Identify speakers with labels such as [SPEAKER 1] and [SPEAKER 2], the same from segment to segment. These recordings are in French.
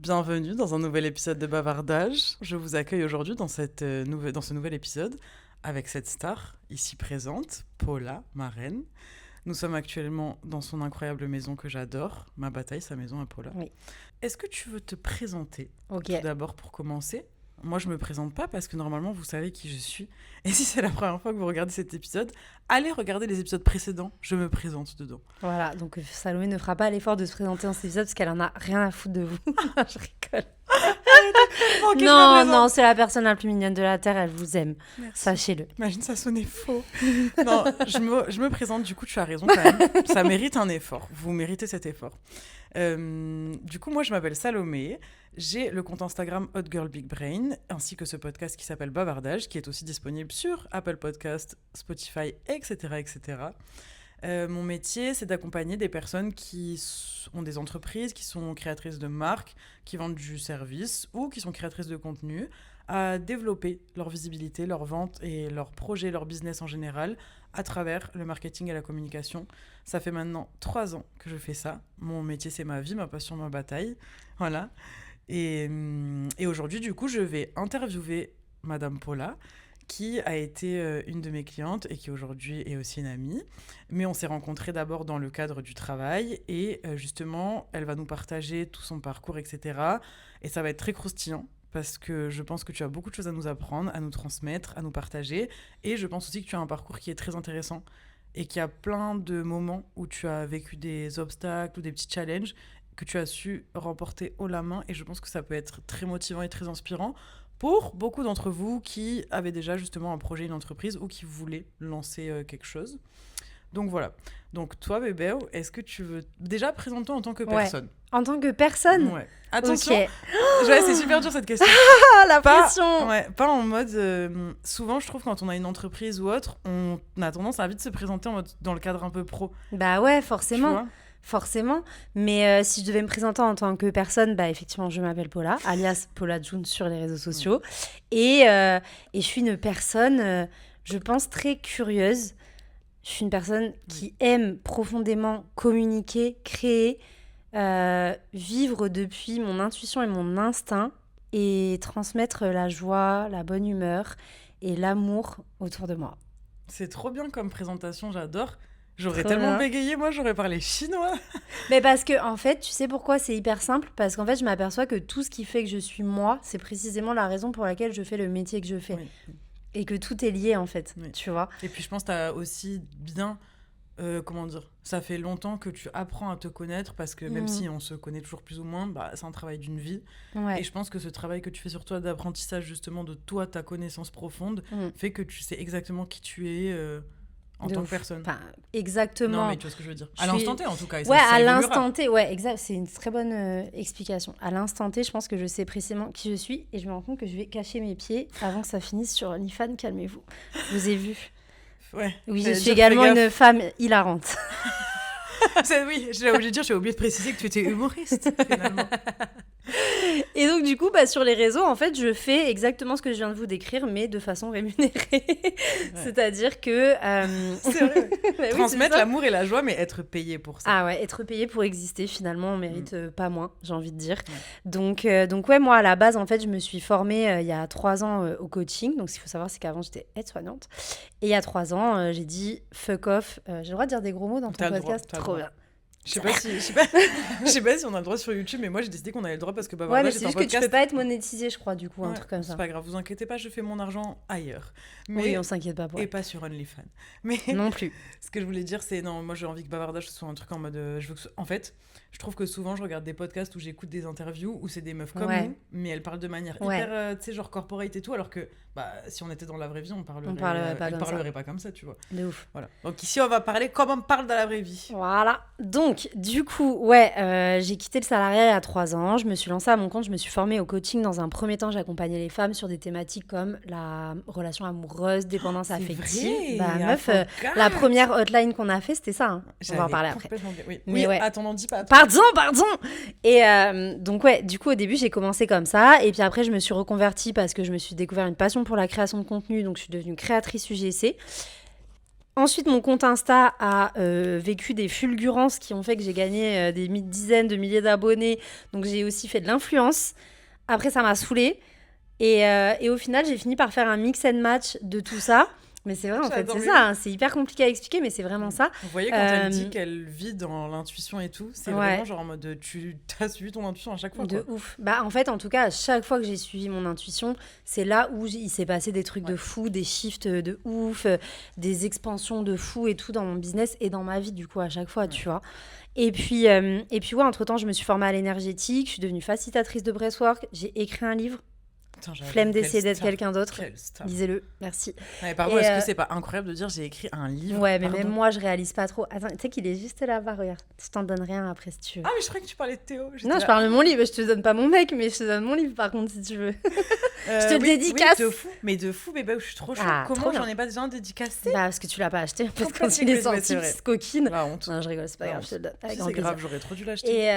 [SPEAKER 1] Bienvenue dans un nouvel épisode de Bavardage. Je vous accueille aujourd'hui dans ce nouvel épisode avec cette star ici présente, Paula, ma reine. Nous sommes actuellement dans son incroyable maison que j'adore, ma bataille, sa maison à Paula.
[SPEAKER 2] Oui.
[SPEAKER 1] Est-ce que tu veux te présenter
[SPEAKER 2] Ok.
[SPEAKER 1] tout d'abord pour commencer ? Moi, je me présente pas parce que normalement, vous savez qui je suis. Et si c'est la première fois que vous regardez cet épisode, allez regarder les épisodes précédents. Je me présente dedans.
[SPEAKER 2] Voilà, donc Salomé ne fera pas l'effort de se présenter dans cet épisode parce qu'elle en a rien à foutre de vous. Je rigole.
[SPEAKER 1] Ok, je me
[SPEAKER 2] Non,
[SPEAKER 1] présente.
[SPEAKER 2] c'est la personne la plus mignonne de la Terre, elle vous aime.
[SPEAKER 1] Merci.
[SPEAKER 2] Sachez-le.
[SPEAKER 1] Imagine, ça sonnait faux. Non, je me présente, du coup, tu as raison quand même. Ça mérite un effort. Vous méritez cet effort. Du coup, moi, je m'appelle Salomé. J'ai le compte Instagram Hot Girl Big Brain, ainsi que ce podcast qui s'appelle Bavardage, qui est aussi disponible sur Apple Podcast, Spotify, etc. etc. Mon métier, c'est d'accompagner des personnes qui ont des entreprises, qui sont créatrices de marques, qui vendent du service ou qui sont créatrices de contenu, à développer leur visibilité, leur vente et leur projet, leur business en général, à travers le marketing et la communication. Ça fait maintenant 3 ans que je fais ça. Mon métier, c'est ma vie, ma passion, ma bataille. Voilà. Et aujourd'hui, du coup, je vais interviewer Madame Paula, qui a été une de mes clientes et qui aujourd'hui est aussi une amie. Mais on s'est rencontrés d'abord dans le cadre du travail et justement, elle va nous partager tout son parcours, etc. Et ça va être très croustillant parce que je pense que tu as beaucoup de choses à nous apprendre, à nous transmettre, à nous partager. Et je pense aussi que tu as un parcours qui est très intéressant et qu'il y a plein de moments où tu as vécu des obstacles ou des petits challenges que tu as su remporter haut la main. Et je pense que ça peut être très motivant et très inspirant pour beaucoup d'entre vous qui avaient déjà justement un projet, une entreprise ou qui voulaient lancer quelque chose. Donc voilà. Donc toi, bébé, est-ce que tu veux... Déjà, présente-toi en tant que personne.
[SPEAKER 2] En tant que personne.
[SPEAKER 1] Ouais. Attention.
[SPEAKER 2] Ok.
[SPEAKER 1] Ouais, c'est super dur cette question.
[SPEAKER 2] Ah, la pression.
[SPEAKER 1] Ouais, pas en mode... souvent, je trouve, quand on a une entreprise ou autre, on a tendance à vite se présenter en mode, dans le cadre un peu pro.
[SPEAKER 2] Bah ouais,
[SPEAKER 1] Tu
[SPEAKER 2] forcément.
[SPEAKER 1] vois ?
[SPEAKER 2] Forcément, mais si je devais me présenter en tant que personne, bah effectivement, je m'appelle Paula, alias Paula June sur les réseaux sociaux. Et je suis une personne, je pense, très curieuse. Je suis une personne qui aime profondément communiquer, créer, vivre depuis mon intuition et mon instinct et transmettre la joie, la bonne humeur et l'amour autour de moi.
[SPEAKER 1] C'est trop bien comme présentation, j'adore. J'aurais
[SPEAKER 2] Trop
[SPEAKER 1] tellement
[SPEAKER 2] bien.
[SPEAKER 1] bégayé, moi, j'aurais parlé chinois.
[SPEAKER 2] Mais parce que, en fait, tu sais pourquoi c'est hyper simple ? Parce qu'en fait, je m'aperçois que tout ce qui fait que je suis moi, c'est précisément la raison pour laquelle je fais le métier que je fais.
[SPEAKER 1] Oui.
[SPEAKER 2] Et que tout est lié, en fait,
[SPEAKER 1] Oui.
[SPEAKER 2] tu vois.
[SPEAKER 1] Et puis je pense que tu as aussi bien, comment dire, ça fait longtemps que tu apprends à te connaître parce que même si on se connaît toujours plus ou moins, bah, c'est un travail d'une vie.
[SPEAKER 2] Ouais.
[SPEAKER 1] Et je pense que ce travail que tu fais sur toi d'apprentissage justement de toi, ta connaissance profonde, fait que tu sais exactement qui tu es en
[SPEAKER 2] De
[SPEAKER 1] tant
[SPEAKER 2] ouf.
[SPEAKER 1] que personne.
[SPEAKER 2] Enfin, exactement.
[SPEAKER 1] Non mais tu vois ce que je veux dire.
[SPEAKER 2] Je
[SPEAKER 1] À
[SPEAKER 2] suis-
[SPEAKER 1] l'instant T en tout cas. Et
[SPEAKER 2] Ouais,
[SPEAKER 1] ça
[SPEAKER 2] à
[SPEAKER 1] évoluera.
[SPEAKER 2] l'instant T, ouais, exact. C'est une très bonne explication. À l'instant T, je pense que je sais précisément qui je suis et je me rends compte que je vais cacher mes pieds avant que ça finisse sur OnlyFans. Calmez-vous. Je vous ai vu.
[SPEAKER 1] Ouais.
[SPEAKER 2] Oui, je
[SPEAKER 1] J'allais
[SPEAKER 2] suis
[SPEAKER 1] dire,
[SPEAKER 2] également
[SPEAKER 1] fais
[SPEAKER 2] une
[SPEAKER 1] gaffe.
[SPEAKER 2] femme hilarante.
[SPEAKER 1] Oui, j'ai oublié de dire, j'ai oublié de préciser que tu étais humoriste finalement.
[SPEAKER 2] Et donc, du coup, bah, sur les réseaux, en fait, je fais exactement ce que je viens de vous décrire, mais de façon rémunérée. C'est-à-dire que...
[SPEAKER 1] C'est vrai.
[SPEAKER 2] Bah oui,
[SPEAKER 1] Transmettre
[SPEAKER 2] c'est ça.
[SPEAKER 1] l'amour et la joie, mais être payé pour ça.
[SPEAKER 2] Ah ouais, être payé pour exister, finalement, on mérite pas moins, j'ai envie de dire. Donc ouais, moi, à la base, en fait, je me suis formée il y a 3 ans au coaching. Donc, ce qu'il faut savoir, c'est qu'avant, j'étais aide-soignante. Et il y a 3 ans, j'ai dit fuck off. J'ai le droit de dire des gros mots dans ton
[SPEAKER 1] T'as le droit,
[SPEAKER 2] podcast?
[SPEAKER 1] t'as le
[SPEAKER 2] Trop
[SPEAKER 1] droit.
[SPEAKER 2] bien.
[SPEAKER 1] Je sais pas si on a le droit sur YouTube, mais moi j'ai décidé qu'on avait le droit parce que
[SPEAKER 2] Ouais, mais
[SPEAKER 1] Bavardage
[SPEAKER 2] c'est
[SPEAKER 1] est un
[SPEAKER 2] juste que tu
[SPEAKER 1] podcast.
[SPEAKER 2] peux pas être monétisé, je crois, du coup, un
[SPEAKER 1] Ouais,
[SPEAKER 2] truc comme ça.
[SPEAKER 1] C'est pas grave, vous inquiétez pas, je fais mon argent ailleurs. Mais
[SPEAKER 2] Oui, on s'inquiète pas pour
[SPEAKER 1] et
[SPEAKER 2] elle.
[SPEAKER 1] pas sur OnlyFans. Mais
[SPEAKER 2] Non plus.
[SPEAKER 1] ce que je voulais dire, c'est non, moi j'ai envie que Bavardage ce soit un truc en mode, je veux que en fait, je trouve que souvent je regarde des podcasts où j'écoute des interviews où c'est des meufs comme
[SPEAKER 2] Ouais.
[SPEAKER 1] nous, mais elles parlent de manière
[SPEAKER 2] Ouais.
[SPEAKER 1] hyper, tu sais, genre corporate et tout, alors que bah si on était dans la vraie vie, on
[SPEAKER 2] parlerait pas
[SPEAKER 1] elles
[SPEAKER 2] comme ça.
[SPEAKER 1] parleraient pas comme ça, tu vois.
[SPEAKER 2] De ouf.
[SPEAKER 1] Voilà. Donc ici on va parler comme on parle dans la vraie vie.
[SPEAKER 2] Voilà. Donc, du coup, ouais, j'ai quitté le salariat il y a 3 ans. Je me suis lancée à mon compte. Je me suis formée au coaching. Dans un premier temps, j'accompagnais les femmes sur des thématiques comme la relation amoureuse, dépendance
[SPEAKER 1] C'est
[SPEAKER 2] affective.
[SPEAKER 1] vrai,
[SPEAKER 2] Bah,
[SPEAKER 1] I
[SPEAKER 2] meuf,
[SPEAKER 1] forgot.
[SPEAKER 2] la première hotline qu'on a fait, c'était ça. Hein. On va en
[SPEAKER 1] J'avais
[SPEAKER 2] parler après.
[SPEAKER 1] complètement oublié. Oui,
[SPEAKER 2] Mais
[SPEAKER 1] oui,
[SPEAKER 2] ouais.
[SPEAKER 1] attends, n'en dis pas.
[SPEAKER 2] Pardon. Et donc, ouais, du coup, au début, j'ai commencé comme ça. Et puis après, je me suis reconvertie parce que je me suis découvert une passion pour la création de contenu. Donc, je suis devenue créatrice UGC. Ensuite, mon compte Insta a vécu des fulgurances qui ont fait que j'ai gagné des dizaines de milliers d'abonnés. Donc, j'ai aussi fait de l'influence. Après, ça m'a saoulée. Et au final, j'ai fini par faire un mix and match de tout ça. Mais c'est vrai, en fait, c'est ça. Hein, c'est hyper compliqué à expliquer, mais c'est vraiment ça.
[SPEAKER 1] Vous voyez, quand elle dit qu'elle vit dans l'intuition et tout, c'est vraiment genre en mode tu as suivi ton intuition à chaque fois.
[SPEAKER 2] De ouf. Bah, en fait, en tout cas, à chaque fois que j'ai suivi mon intuition, c'est là où il s'est passé des trucs de fou, des shifts de ouf, des expansions de fou et tout dans mon business et dans ma vie, du coup, à chaque fois, tu vois. Et puis, entre-temps, je me suis formée à l'énergétique, je suis devenue facilitatrice de breathwork, j'ai écrit un livre. Flemme d'essayer d'être quelqu'un d'autre. Lisez-le, merci.
[SPEAKER 1] Ouais, pardon, est-ce que c'est pas incroyable de dire j'ai écrit un livre?
[SPEAKER 2] Ouais, mais même moi, je réalise pas trop. Attends, tu sais qu'il est juste là-bas, regarde. Je t'en donne rien après si tu veux.
[SPEAKER 1] Ah, mais je croyais que tu parlais de Théo.
[SPEAKER 2] Non, je parle de mon livre. Je te donne pas mon mec, mais je te donne mon livre par contre si tu veux. Je te le dédicace.
[SPEAKER 1] Oui, de fou, bébé, je suis trop chaude. Comment j'en ai pas déjà dédicacé?
[SPEAKER 2] Bah, parce que tu l'as pas acheté. Parce que quand il est sorti, petite coquine.
[SPEAKER 1] La honte.
[SPEAKER 2] Non, je rigole, c'est pas grave, je te le donne.
[SPEAKER 1] Si c'est grave, j'aurais trop dû l'acheter.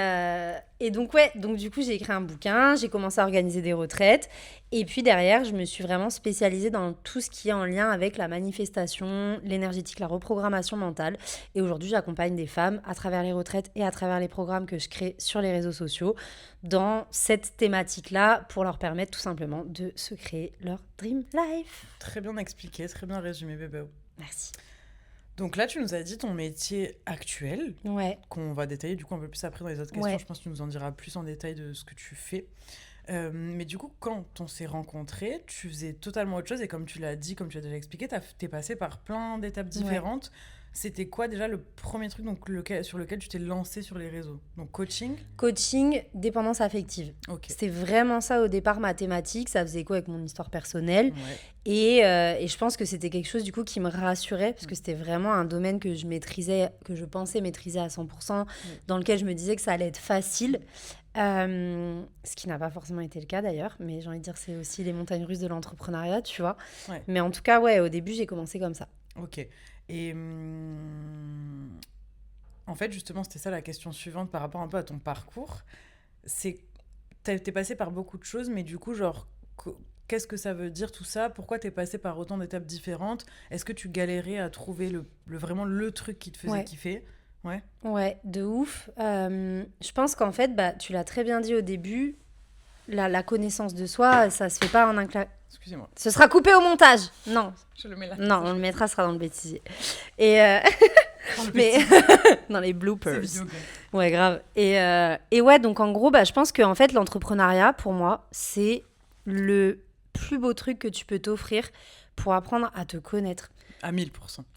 [SPEAKER 2] Et donc, du coup, j'ai écrit un bouquin, j'ai commencé à organiser des retraites. Et puis derrière, je me suis vraiment spécialisée dans tout ce qui est en lien avec la manifestation, l'énergétique, la reprogrammation mentale. Et aujourd'hui, j'accompagne des femmes à travers les retraites et à travers les programmes que je crée sur les réseaux sociaux dans cette thématique-là pour leur permettre tout simplement de se créer leur dream life.
[SPEAKER 1] Très bien expliqué, très bien résumé, bébé.
[SPEAKER 2] Merci.
[SPEAKER 1] Donc là, tu nous as dit ton métier actuel, qu'on va détailler du coup un peu plus après dans les autres questions. Je pense que tu nous en diras plus en détail de ce que tu fais. Mais du coup, quand on s'est rencontrés, tu faisais totalement autre chose et comme tu l'as dit, comme tu as déjà expliqué, t'es passé par plein d'étapes différentes. C'était quoi déjà le premier truc sur lequel tu t'es lancée sur les réseaux? Donc Coaching,
[SPEAKER 2] dépendance affective. C'était vraiment ça au départ, ma thématique. Ça faisait quoi avec mon histoire personnelle. Et je pense que c'était quelque chose du coup qui me rassurait parce que c'était vraiment un domaine que je maîtrisais, que je pensais maîtriser à 100%, dans lequel je me disais que ça allait être facile. Ce qui n'a pas forcément été le cas d'ailleurs, mais j'ai envie de dire c'est aussi les montagnes russes de l'entrepreneuriat, tu vois. Mais en tout cas, au début, j'ai commencé comme ça.
[SPEAKER 1] Ok. Et en fait, justement, c'était ça la question suivante par rapport un peu à ton parcours. T'es passé par beaucoup de choses, mais du coup, genre, qu'est-ce que ça veut dire tout ça? Pourquoi t'es passé par autant d'étapes différentes? Est-ce que tu galérais à trouver vraiment le truc qui te faisait kiffer? Ouais,
[SPEAKER 2] de ouf. Je pense qu'en fait, tu l'as très bien dit au début, la connaissance de soi, ça se fait pas en un claquement.
[SPEAKER 1] Excusez-moi.
[SPEAKER 2] Ce sera coupé au montage. Non.
[SPEAKER 1] Je le mets là.
[SPEAKER 2] Non, on le mettra, ce sera dans le bêtisier. Et dans les bloopers.
[SPEAKER 1] C'est vidéo,
[SPEAKER 2] ouais, grave. Et ouais, donc en gros, je pense qu'en fait, l'entrepreneuriat, pour moi, c'est le plus beau truc que tu peux t'offrir pour apprendre à te connaître.
[SPEAKER 1] À 1000%.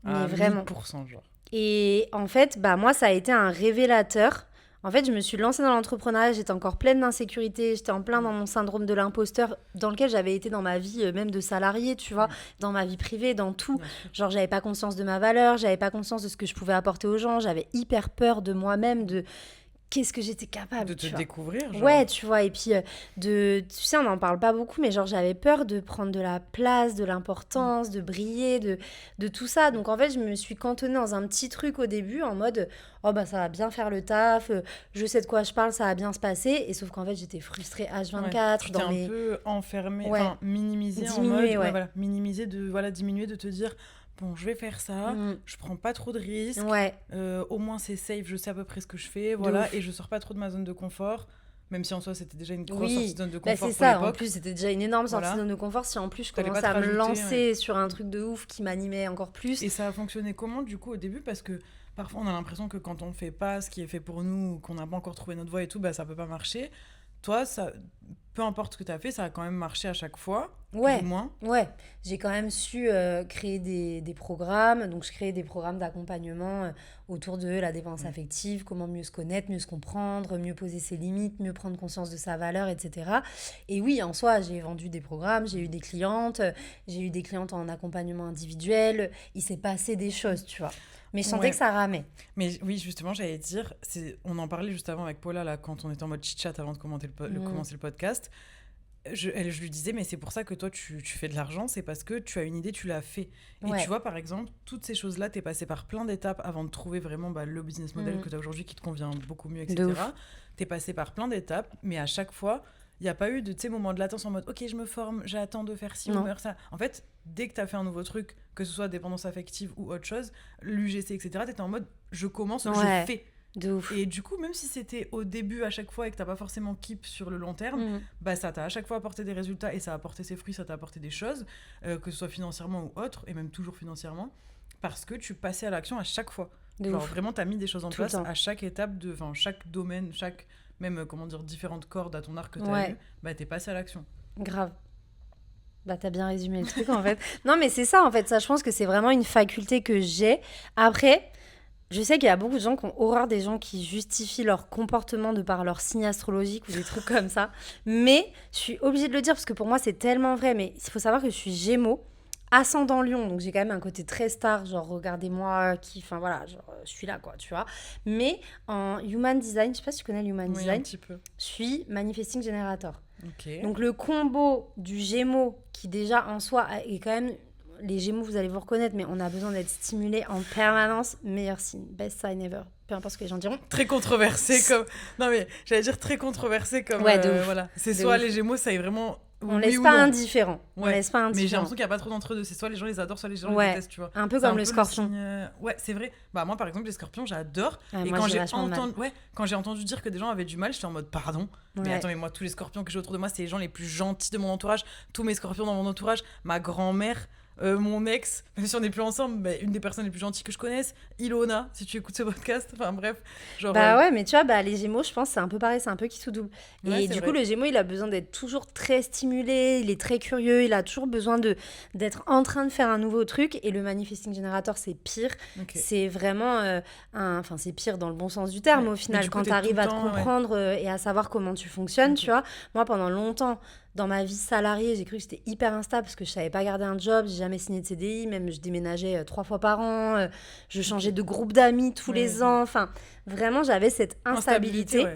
[SPEAKER 1] Mais
[SPEAKER 2] vraiment.
[SPEAKER 1] 1000%, genre.
[SPEAKER 2] Et en fait, moi, ça a été un révélateur. En fait, je me suis lancée dans l'entrepreneuriat, j'étais encore pleine d'insécurité, j'étais en plein dans mon syndrome de l'imposteur, dans lequel j'avais été dans ma vie, même de salarié, tu vois, dans ma vie privée, dans tout. Genre, j'avais pas conscience de ma valeur, j'avais pas conscience de ce que je pouvais apporter aux gens, j'avais hyper peur de moi-même, de qu'est-ce que j'étais capable
[SPEAKER 1] de te découvrir, genre.
[SPEAKER 2] Ouais, tu vois, et puis tu sais, on n'en parle pas beaucoup, mais genre j'avais peur de prendre de la place, de l'importance, de briller, de tout ça. Donc en fait, je me suis cantonnée dans un petit truc au début en mode ça va bien faire le taf, je sais de quoi je parle, ça va bien se passer. Et sauf qu'en fait, j'étais frustrée H24.
[SPEAKER 1] Tu t'es un peu enfermée, minimisée en mode minimiser, diminuer, de te dire bon, je vais faire ça, je prends pas trop de risques, au moins c'est safe, je sais à peu près ce que je fais, et je sors pas trop de ma zone de confort, même si en soi c'était déjà une grosse sortie de zone de confort
[SPEAKER 2] c'est ça, en plus c'était déjà une énorme sortie de zone de confort, si en plus je commençais à me lancer sur un truc de ouf qui m'animait encore plus.
[SPEAKER 1] Et ça a fonctionné comment du coup au début? Parce que parfois on a l'impression que quand on fait pas ce qui est fait pour nous, qu'on n'a pas encore trouvé notre voie et tout, ça peut pas marcher. Toi, peu importe ce que tu as fait, ça a quand même marché à chaque fois, plus ou moins.
[SPEAKER 2] Ouais, j'ai quand même su créer des programmes. Donc, je crée des programmes d'accompagnement autour de la dépendance affective, comment mieux se connaître, mieux se comprendre, mieux poser ses limites, mieux prendre conscience de sa valeur, etc. Et oui, en soi, j'ai vendu des programmes, j'ai eu des clientes en accompagnement individuel. Il s'est passé des choses, tu vois. Mais je sentais que ça ramait.
[SPEAKER 1] Mais oui, justement, j'allais dire, on en parlait juste avant avec Paula, là, quand on était en mode chit-chat avant de commencer le podcast. Je lui disais, mais c'est pour ça que toi, tu fais de l'argent, c'est parce que tu as une idée, tu l'as fait. Et tu vois, par exemple, toutes ces choses-là, t'es passé par plein d'étapes avant de trouver vraiment le business model que tu as aujourd'hui qui te convient beaucoup mieux, etc. T'es passé par plein d'étapes, mais à chaque fois, il n'y a pas eu de moment de latence en mode, ok, je me forme, j'attends de faire ci ou faire ça. En fait, dès que t'as fait un nouveau truc, que ce soit dépendance affective ou autre chose, l'UGC, etc., t'étais en mode je commence, je fais.
[SPEAKER 2] De ouf.
[SPEAKER 1] Et du coup, même si c'était au début à chaque fois et que t'as pas forcément keep sur le long terme, bah ça t'a à chaque fois apporté des résultats et ça a apporté ses fruits, ça t'a apporté des choses, que ce soit financièrement ou autre, et même toujours financièrement, parce que tu passais à l'action à chaque fois. Genre vraiment, t'as mis des choses en place à chaque étape, chaque domaine, chaque même, différentes cordes à ton arc que t'as eu, bah t'es passé à l'action.
[SPEAKER 2] Grave. Bah, t'as bien résumé le truc, en fait. Non, mais c'est ça, en fait. Ça, je pense que c'est vraiment une faculté que j'ai. Après, je sais qu'il y a beaucoup de gens qui ont horreur des gens qui justifient leur comportement de par leur signe astrologique ou des trucs comme ça. Mais je suis obligée de le dire parce que pour moi, c'est tellement vrai. Mais il faut savoir que je suis Gémeaux, ascendant Lion. Donc, j'ai quand même un côté très star. Genre, regardez-moi qui... Enfin, voilà, genre, je suis là, quoi, tu vois. Mais en Human Design, je sais pas si tu connais le Human Design.
[SPEAKER 1] Un petit peu.
[SPEAKER 2] Je suis Manifesting Generator.
[SPEAKER 1] Okay.
[SPEAKER 2] Donc, le combo du Gémeaux qui, déjà, en soi, est quand même... Les Gémeaux, vous allez vous reconnaître, mais on a besoin d'être stimulés en permanence. Meilleur signe, best sign ever. Peu importe ce que les gens diront.
[SPEAKER 1] Très controversé comme... Non mais, j'allais dire très controversé comme...
[SPEAKER 2] Ouais, de ouf.
[SPEAKER 1] Voilà. C'est
[SPEAKER 2] de
[SPEAKER 1] soit
[SPEAKER 2] ouf.
[SPEAKER 1] Les Gémeaux, ça est vraiment...
[SPEAKER 2] On laisse pas indifférent.
[SPEAKER 1] Ouais.
[SPEAKER 2] On laisse pas indifférent.
[SPEAKER 1] Mais j'ai l'impression qu'il n'y a pas trop d'entre-deux. C'est soit les gens les adorent, soit les gens les détestent, tu vois.
[SPEAKER 2] Un peu comme le Scorpion.
[SPEAKER 1] Ouais, c'est vrai. Bah moi, par exemple, les Scorpions, j'adore. Et
[SPEAKER 2] moi,
[SPEAKER 1] quand j'ai entendu dire que des gens avaient du mal, j'étais en mode pardon. Mais attends, mais moi, tous les Scorpions que j'ai autour de moi, c'est les gens les plus gentils de mon entourage. Tous mes Scorpions dans mon entourage, ma grand-mère, mon ex, même si on n'est plus ensemble, mais une des personnes les plus gentilles que je connaisse, Ilona, si tu écoutes ce podcast, enfin bref.
[SPEAKER 2] Genre, ouais, mais tu vois, les Gémeaux, je pense, c'est un peu pareil, c'est un peu qui tout double. Et du coup, le Gémeaux, il a besoin d'être toujours très stimulé, il est très curieux, il a toujours besoin d'être en train de faire un nouveau truc. Et le Manifesting Generator, c'est pire. C'est vraiment, enfin, c'est pire dans le bon sens du terme, au final, quand tu arrives à te comprendre et à savoir comment tu fonctionnes, tu vois. Moi, pendant longtemps, dans ma vie salariée, j'ai cru que c'était hyper instable parce que je savais pas garder un job, j'ai jamais signé de CDI, même je déménageais 3 fois par an, je changeais de groupe d'amis tous les ans, enfin vraiment j'avais cette instabilité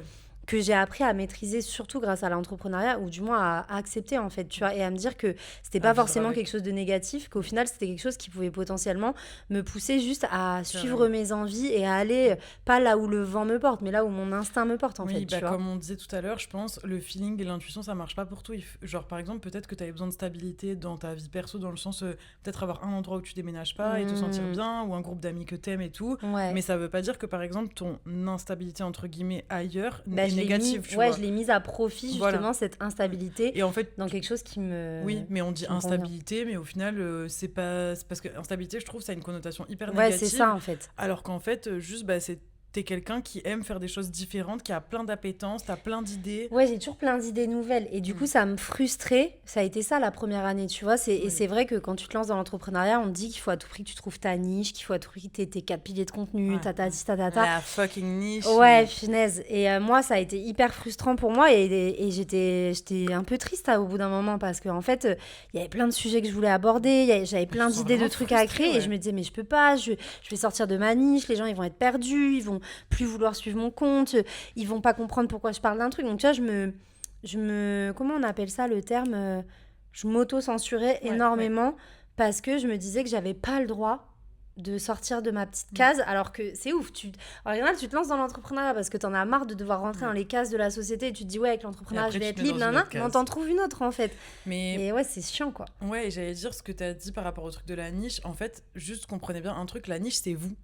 [SPEAKER 2] que j'ai appris à maîtriser, surtout grâce à l'entrepreneuriat, ou du moins à accepter en fait, tu vois, et à me dire que c'était pas forcément quelque chose de négatif, qu'au final c'était quelque chose qui pouvait potentiellement me pousser juste à suivre mes envies et à aller pas là où le vent me porte, mais là où mon instinct me porte en fait, tu vois.
[SPEAKER 1] Comme on disait tout à l'heure, je pense le feeling et l'intuition ça marche pas pour tout. Genre par exemple peut-être que tu avais besoin de stabilité dans ta vie perso, dans le sens peut-être avoir un endroit où tu déménages pas et te sentir bien, ou un groupe d'amis que t'aimes et tout, mais ça veut pas dire que par exemple ton instabilité entre guillemets ailleurs négative, tu vois.
[SPEAKER 2] Je l'ai mise à profit justement, cette instabilité,
[SPEAKER 1] et en fait,
[SPEAKER 2] dans quelque chose qui me...
[SPEAKER 1] Oui, mais on dit instabilité, mais au final, c'est parce que instabilité, je trouve, ça a une connotation hyper négative.
[SPEAKER 2] Ouais, c'est ça en fait.
[SPEAKER 1] Alors qu'en fait, juste, t'es quelqu'un qui aime faire des choses différentes, qui a plein d'appétences, t'as plein d'idées.
[SPEAKER 2] Ouais, j'ai toujours plein d'idées nouvelles. Et du coup, ça me frustrait. Ça a été ça la première année, tu vois. Et c'est vrai que quand tu te lances dans l'entrepreneuriat, on te dit qu'il faut à tout prix que tu trouves ta niche, qu'il faut à tout prix que t'aies 4 piliers de contenu, tatati.
[SPEAKER 1] La fucking niche.
[SPEAKER 2] Ouais, finesse. Et moi, ça a été hyper frustrant pour moi. Et j'étais un peu triste au bout d'un moment parce qu'en fait, il y avait plein de sujets que je voulais aborder. J'avais plein d'idées de trucs à créer. Et je me disais, mais je peux pas. Je vais sortir de ma niche. Les gens, ils vont être perdus. Ils vont plus vouloir suivre mon compte, ils vont pas comprendre pourquoi je parle d'un truc. Donc tu vois, je me comment on appelle ça le terme, je m'auto-censurais énormément parce que je me disais que j'avais pas le droit de sortir de ma petite case, alors que c'est ouf. En général, tu te lances dans l'entrepreneuriat parce que t'en as marre de devoir rentrer dans les cases de la société et tu te dis, ouais, avec l'entrepreneuriat, je vais être libre, mais on t'en trouve une autre, en fait. Et ouais, c'est chiant, quoi.
[SPEAKER 1] Ouais, et j'allais dire ce que t'as dit par rapport au truc de la niche. En fait, juste comprenez bien un truc, la niche, c'est vous.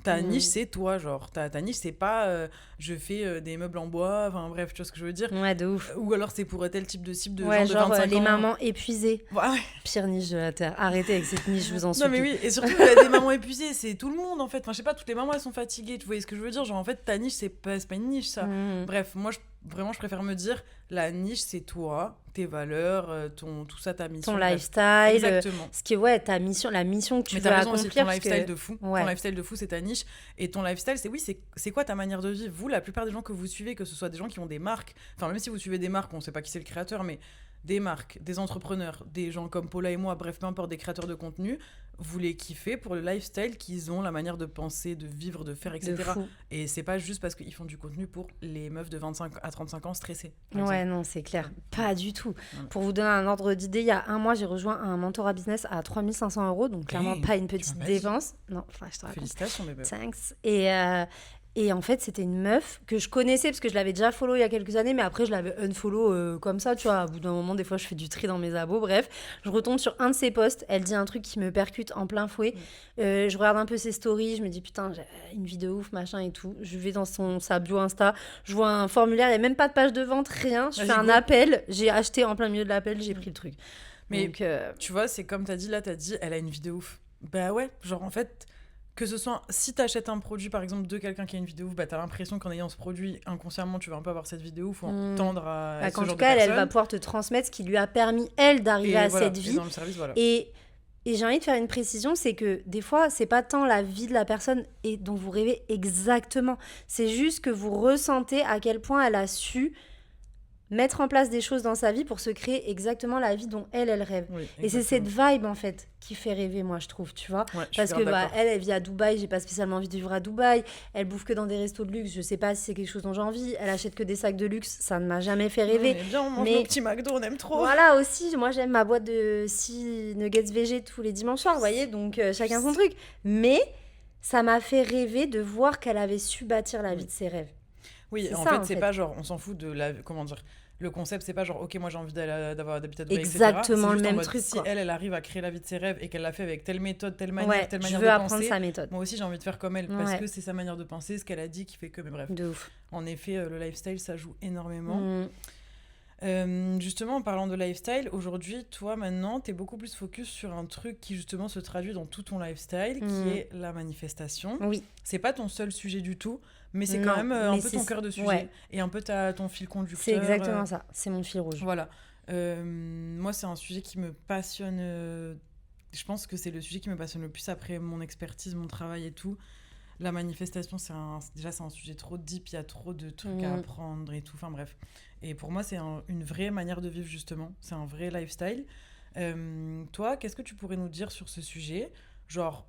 [SPEAKER 1] Ta niche, c'est toi, genre. Ta niche, c'est pas je fais des meubles en bois, enfin bref, tu vois ce que je veux dire.
[SPEAKER 2] Ouais, de ouf.
[SPEAKER 1] Ou alors c'est pour tel type de cible de gens de
[SPEAKER 2] genre
[SPEAKER 1] 25 ans.
[SPEAKER 2] les mamans épuisées.
[SPEAKER 1] Ouais.
[SPEAKER 2] Pire niche de la Terre. Arrêtez avec cette niche, je vous en supplie.
[SPEAKER 1] Non, mais oui, et surtout, des mamans épuisées, c'est tout le monde en fait. Enfin, je sais pas, toutes les mamans elles sont fatiguées, tu vois ce que je veux dire. Genre, en fait, ta niche, c'est pas une niche, ça. Bref, moi, je préfère me dire, la niche, c'est toi, tes valeurs, tout ça, ta mission.
[SPEAKER 2] Ton lifestyle.
[SPEAKER 1] Exactement.
[SPEAKER 2] Ce qui est, ta mission, la mission que tu veux accomplir.
[SPEAKER 1] Aussi, ton lifestyle de fou. Ton lifestyle de fou, c'est ta niche. Et ton lifestyle, c'est quoi ta manière de vivre. Vous, la plupart des gens que vous suivez, que ce soit des gens qui ont des marques, enfin, même si vous suivez des marques, on sait pas qui c'est le créateur, mais des marques, des entrepreneurs, des gens comme Paula et moi, bref, peu importe, des créateurs de contenu, vous les kiffez pour le lifestyle qu'ils ont, la manière de penser, de vivre, de faire, etc. Et c'est pas juste parce qu'ils font du contenu pour les meufs de 25 à 35 ans stressées.
[SPEAKER 2] Ouais, non, c'est clair. Pas du tout. Ouais. Pour vous donner un ordre d'idée, il y a un mois, j'ai rejoint un mentorat business à 3 500 €, donc clairement pas une petite dépense. Non, enfin, je te raconte.
[SPEAKER 1] Félicitations, bébé.
[SPEAKER 2] Thanks. Et en fait, c'était une meuf que je connaissais parce que je l'avais déjà follow il y a quelques années, mais après, je l'avais unfollow comme ça, tu vois. Au bout d'un moment, des fois, je fais du tri dans mes abos. Bref, je retombe sur un de ses posts. Elle dit un truc qui me percute en plein fouet. Je regarde un peu ses stories. Je me dis, putain, j'ai une vie de ouf, machin et tout. Je vais dans sa bio Insta. Je vois un formulaire. Il n'y a même pas de page de vente, rien. Je fais un appel. J'ai acheté en plein milieu de l'appel. J'ai pris le truc.
[SPEAKER 1] Mais
[SPEAKER 2] donc,
[SPEAKER 1] tu vois, c'est comme t'as dit, là, t'as dit, elle a une vie de ouf. Bah ouais, genre en fait, que ce soit, si t'achètes un produit par exemple de quelqu'un qui a une vie de ouf, bah t'as l'impression qu'en ayant ce produit, inconsciemment, tu vas un peu avoir cette vie de ouf ou tendre à ce
[SPEAKER 2] en
[SPEAKER 1] genre
[SPEAKER 2] tout cas,
[SPEAKER 1] de personne.
[SPEAKER 2] elle va pouvoir te transmettre ce qui lui a permis, elle, d'arriver à
[SPEAKER 1] voilà,
[SPEAKER 2] cette vie.
[SPEAKER 1] Et dans le service, voilà.
[SPEAKER 2] Et j'ai envie de faire une précision, c'est que des fois, c'est pas tant la vie de la personne et dont vous rêvez exactement. C'est juste que vous ressentez à quel point elle a su mettre en place des choses dans sa vie pour se créer exactement la vie dont elle rêve.
[SPEAKER 1] Oui,
[SPEAKER 2] et c'est cette vibe, en fait, qui fait rêver, moi, je trouve, tu vois.
[SPEAKER 1] Ouais,
[SPEAKER 2] parce que elle vit à Dubaï, j'ai pas spécialement envie de vivre à Dubaï. Elle bouffe que dans des restos de luxe, je sais pas si c'est quelque chose dont j'ai envie. Elle achète que des sacs de luxe, ça ne m'a jamais fait rêver.
[SPEAKER 1] On est bien, on mange nos petits McDo, on aime trop.
[SPEAKER 2] Voilà, aussi, moi, j'aime ma boîte de 6 nuggets végé tous les dimanches soirs, vous voyez, donc chacun son truc. Mais ça m'a fait rêver de voir qu'elle avait su bâtir la vie de ses rêves.
[SPEAKER 1] Oui, en fait, c'est pas genre, on s'en fout de la... Comment dire ? Le concept, c'est pas genre, ok, moi j'ai envie d'habiter à Dubaï,
[SPEAKER 2] exactement
[SPEAKER 1] etc.
[SPEAKER 2] le même truc.
[SPEAKER 1] Si elle arrive à créer la vie de ses rêves et qu'elle l'a fait avec telle méthode, telle manière,
[SPEAKER 2] ouais,
[SPEAKER 1] telle manière
[SPEAKER 2] de penser,
[SPEAKER 1] apprendre
[SPEAKER 2] sa méthode.
[SPEAKER 1] Moi aussi, j'ai envie de faire comme elle parce que c'est sa manière de penser, ce qu'elle a dit qui fait que. Mais bref.
[SPEAKER 2] De ouf.
[SPEAKER 1] En effet, le lifestyle, ça joue énormément. Justement, en parlant de lifestyle, aujourd'hui, toi, maintenant, t'es beaucoup plus focus sur un truc qui, justement, se traduit dans tout ton lifestyle, qui est la manifestation.
[SPEAKER 2] Oui.
[SPEAKER 1] C'est pas ton seul sujet du tout, mais c'est quand même un peu ton cœur de sujet. Et un peu ton fil conducteur.
[SPEAKER 2] C'est exactement ça. C'est mon fil rouge.
[SPEAKER 1] Voilà. Moi, c'est un sujet qui me passionne. Je pense que c'est le sujet qui me passionne le plus après mon expertise, mon travail et tout. La manifestation, c'est un sujet trop deep, il y a trop de trucs à apprendre et tout. Enfin bref. Et pour moi, c'est une vraie manière de vivre, justement. C'est un vrai lifestyle. Toi, qu'est-ce que tu pourrais nous dire sur ce sujet ? Genre,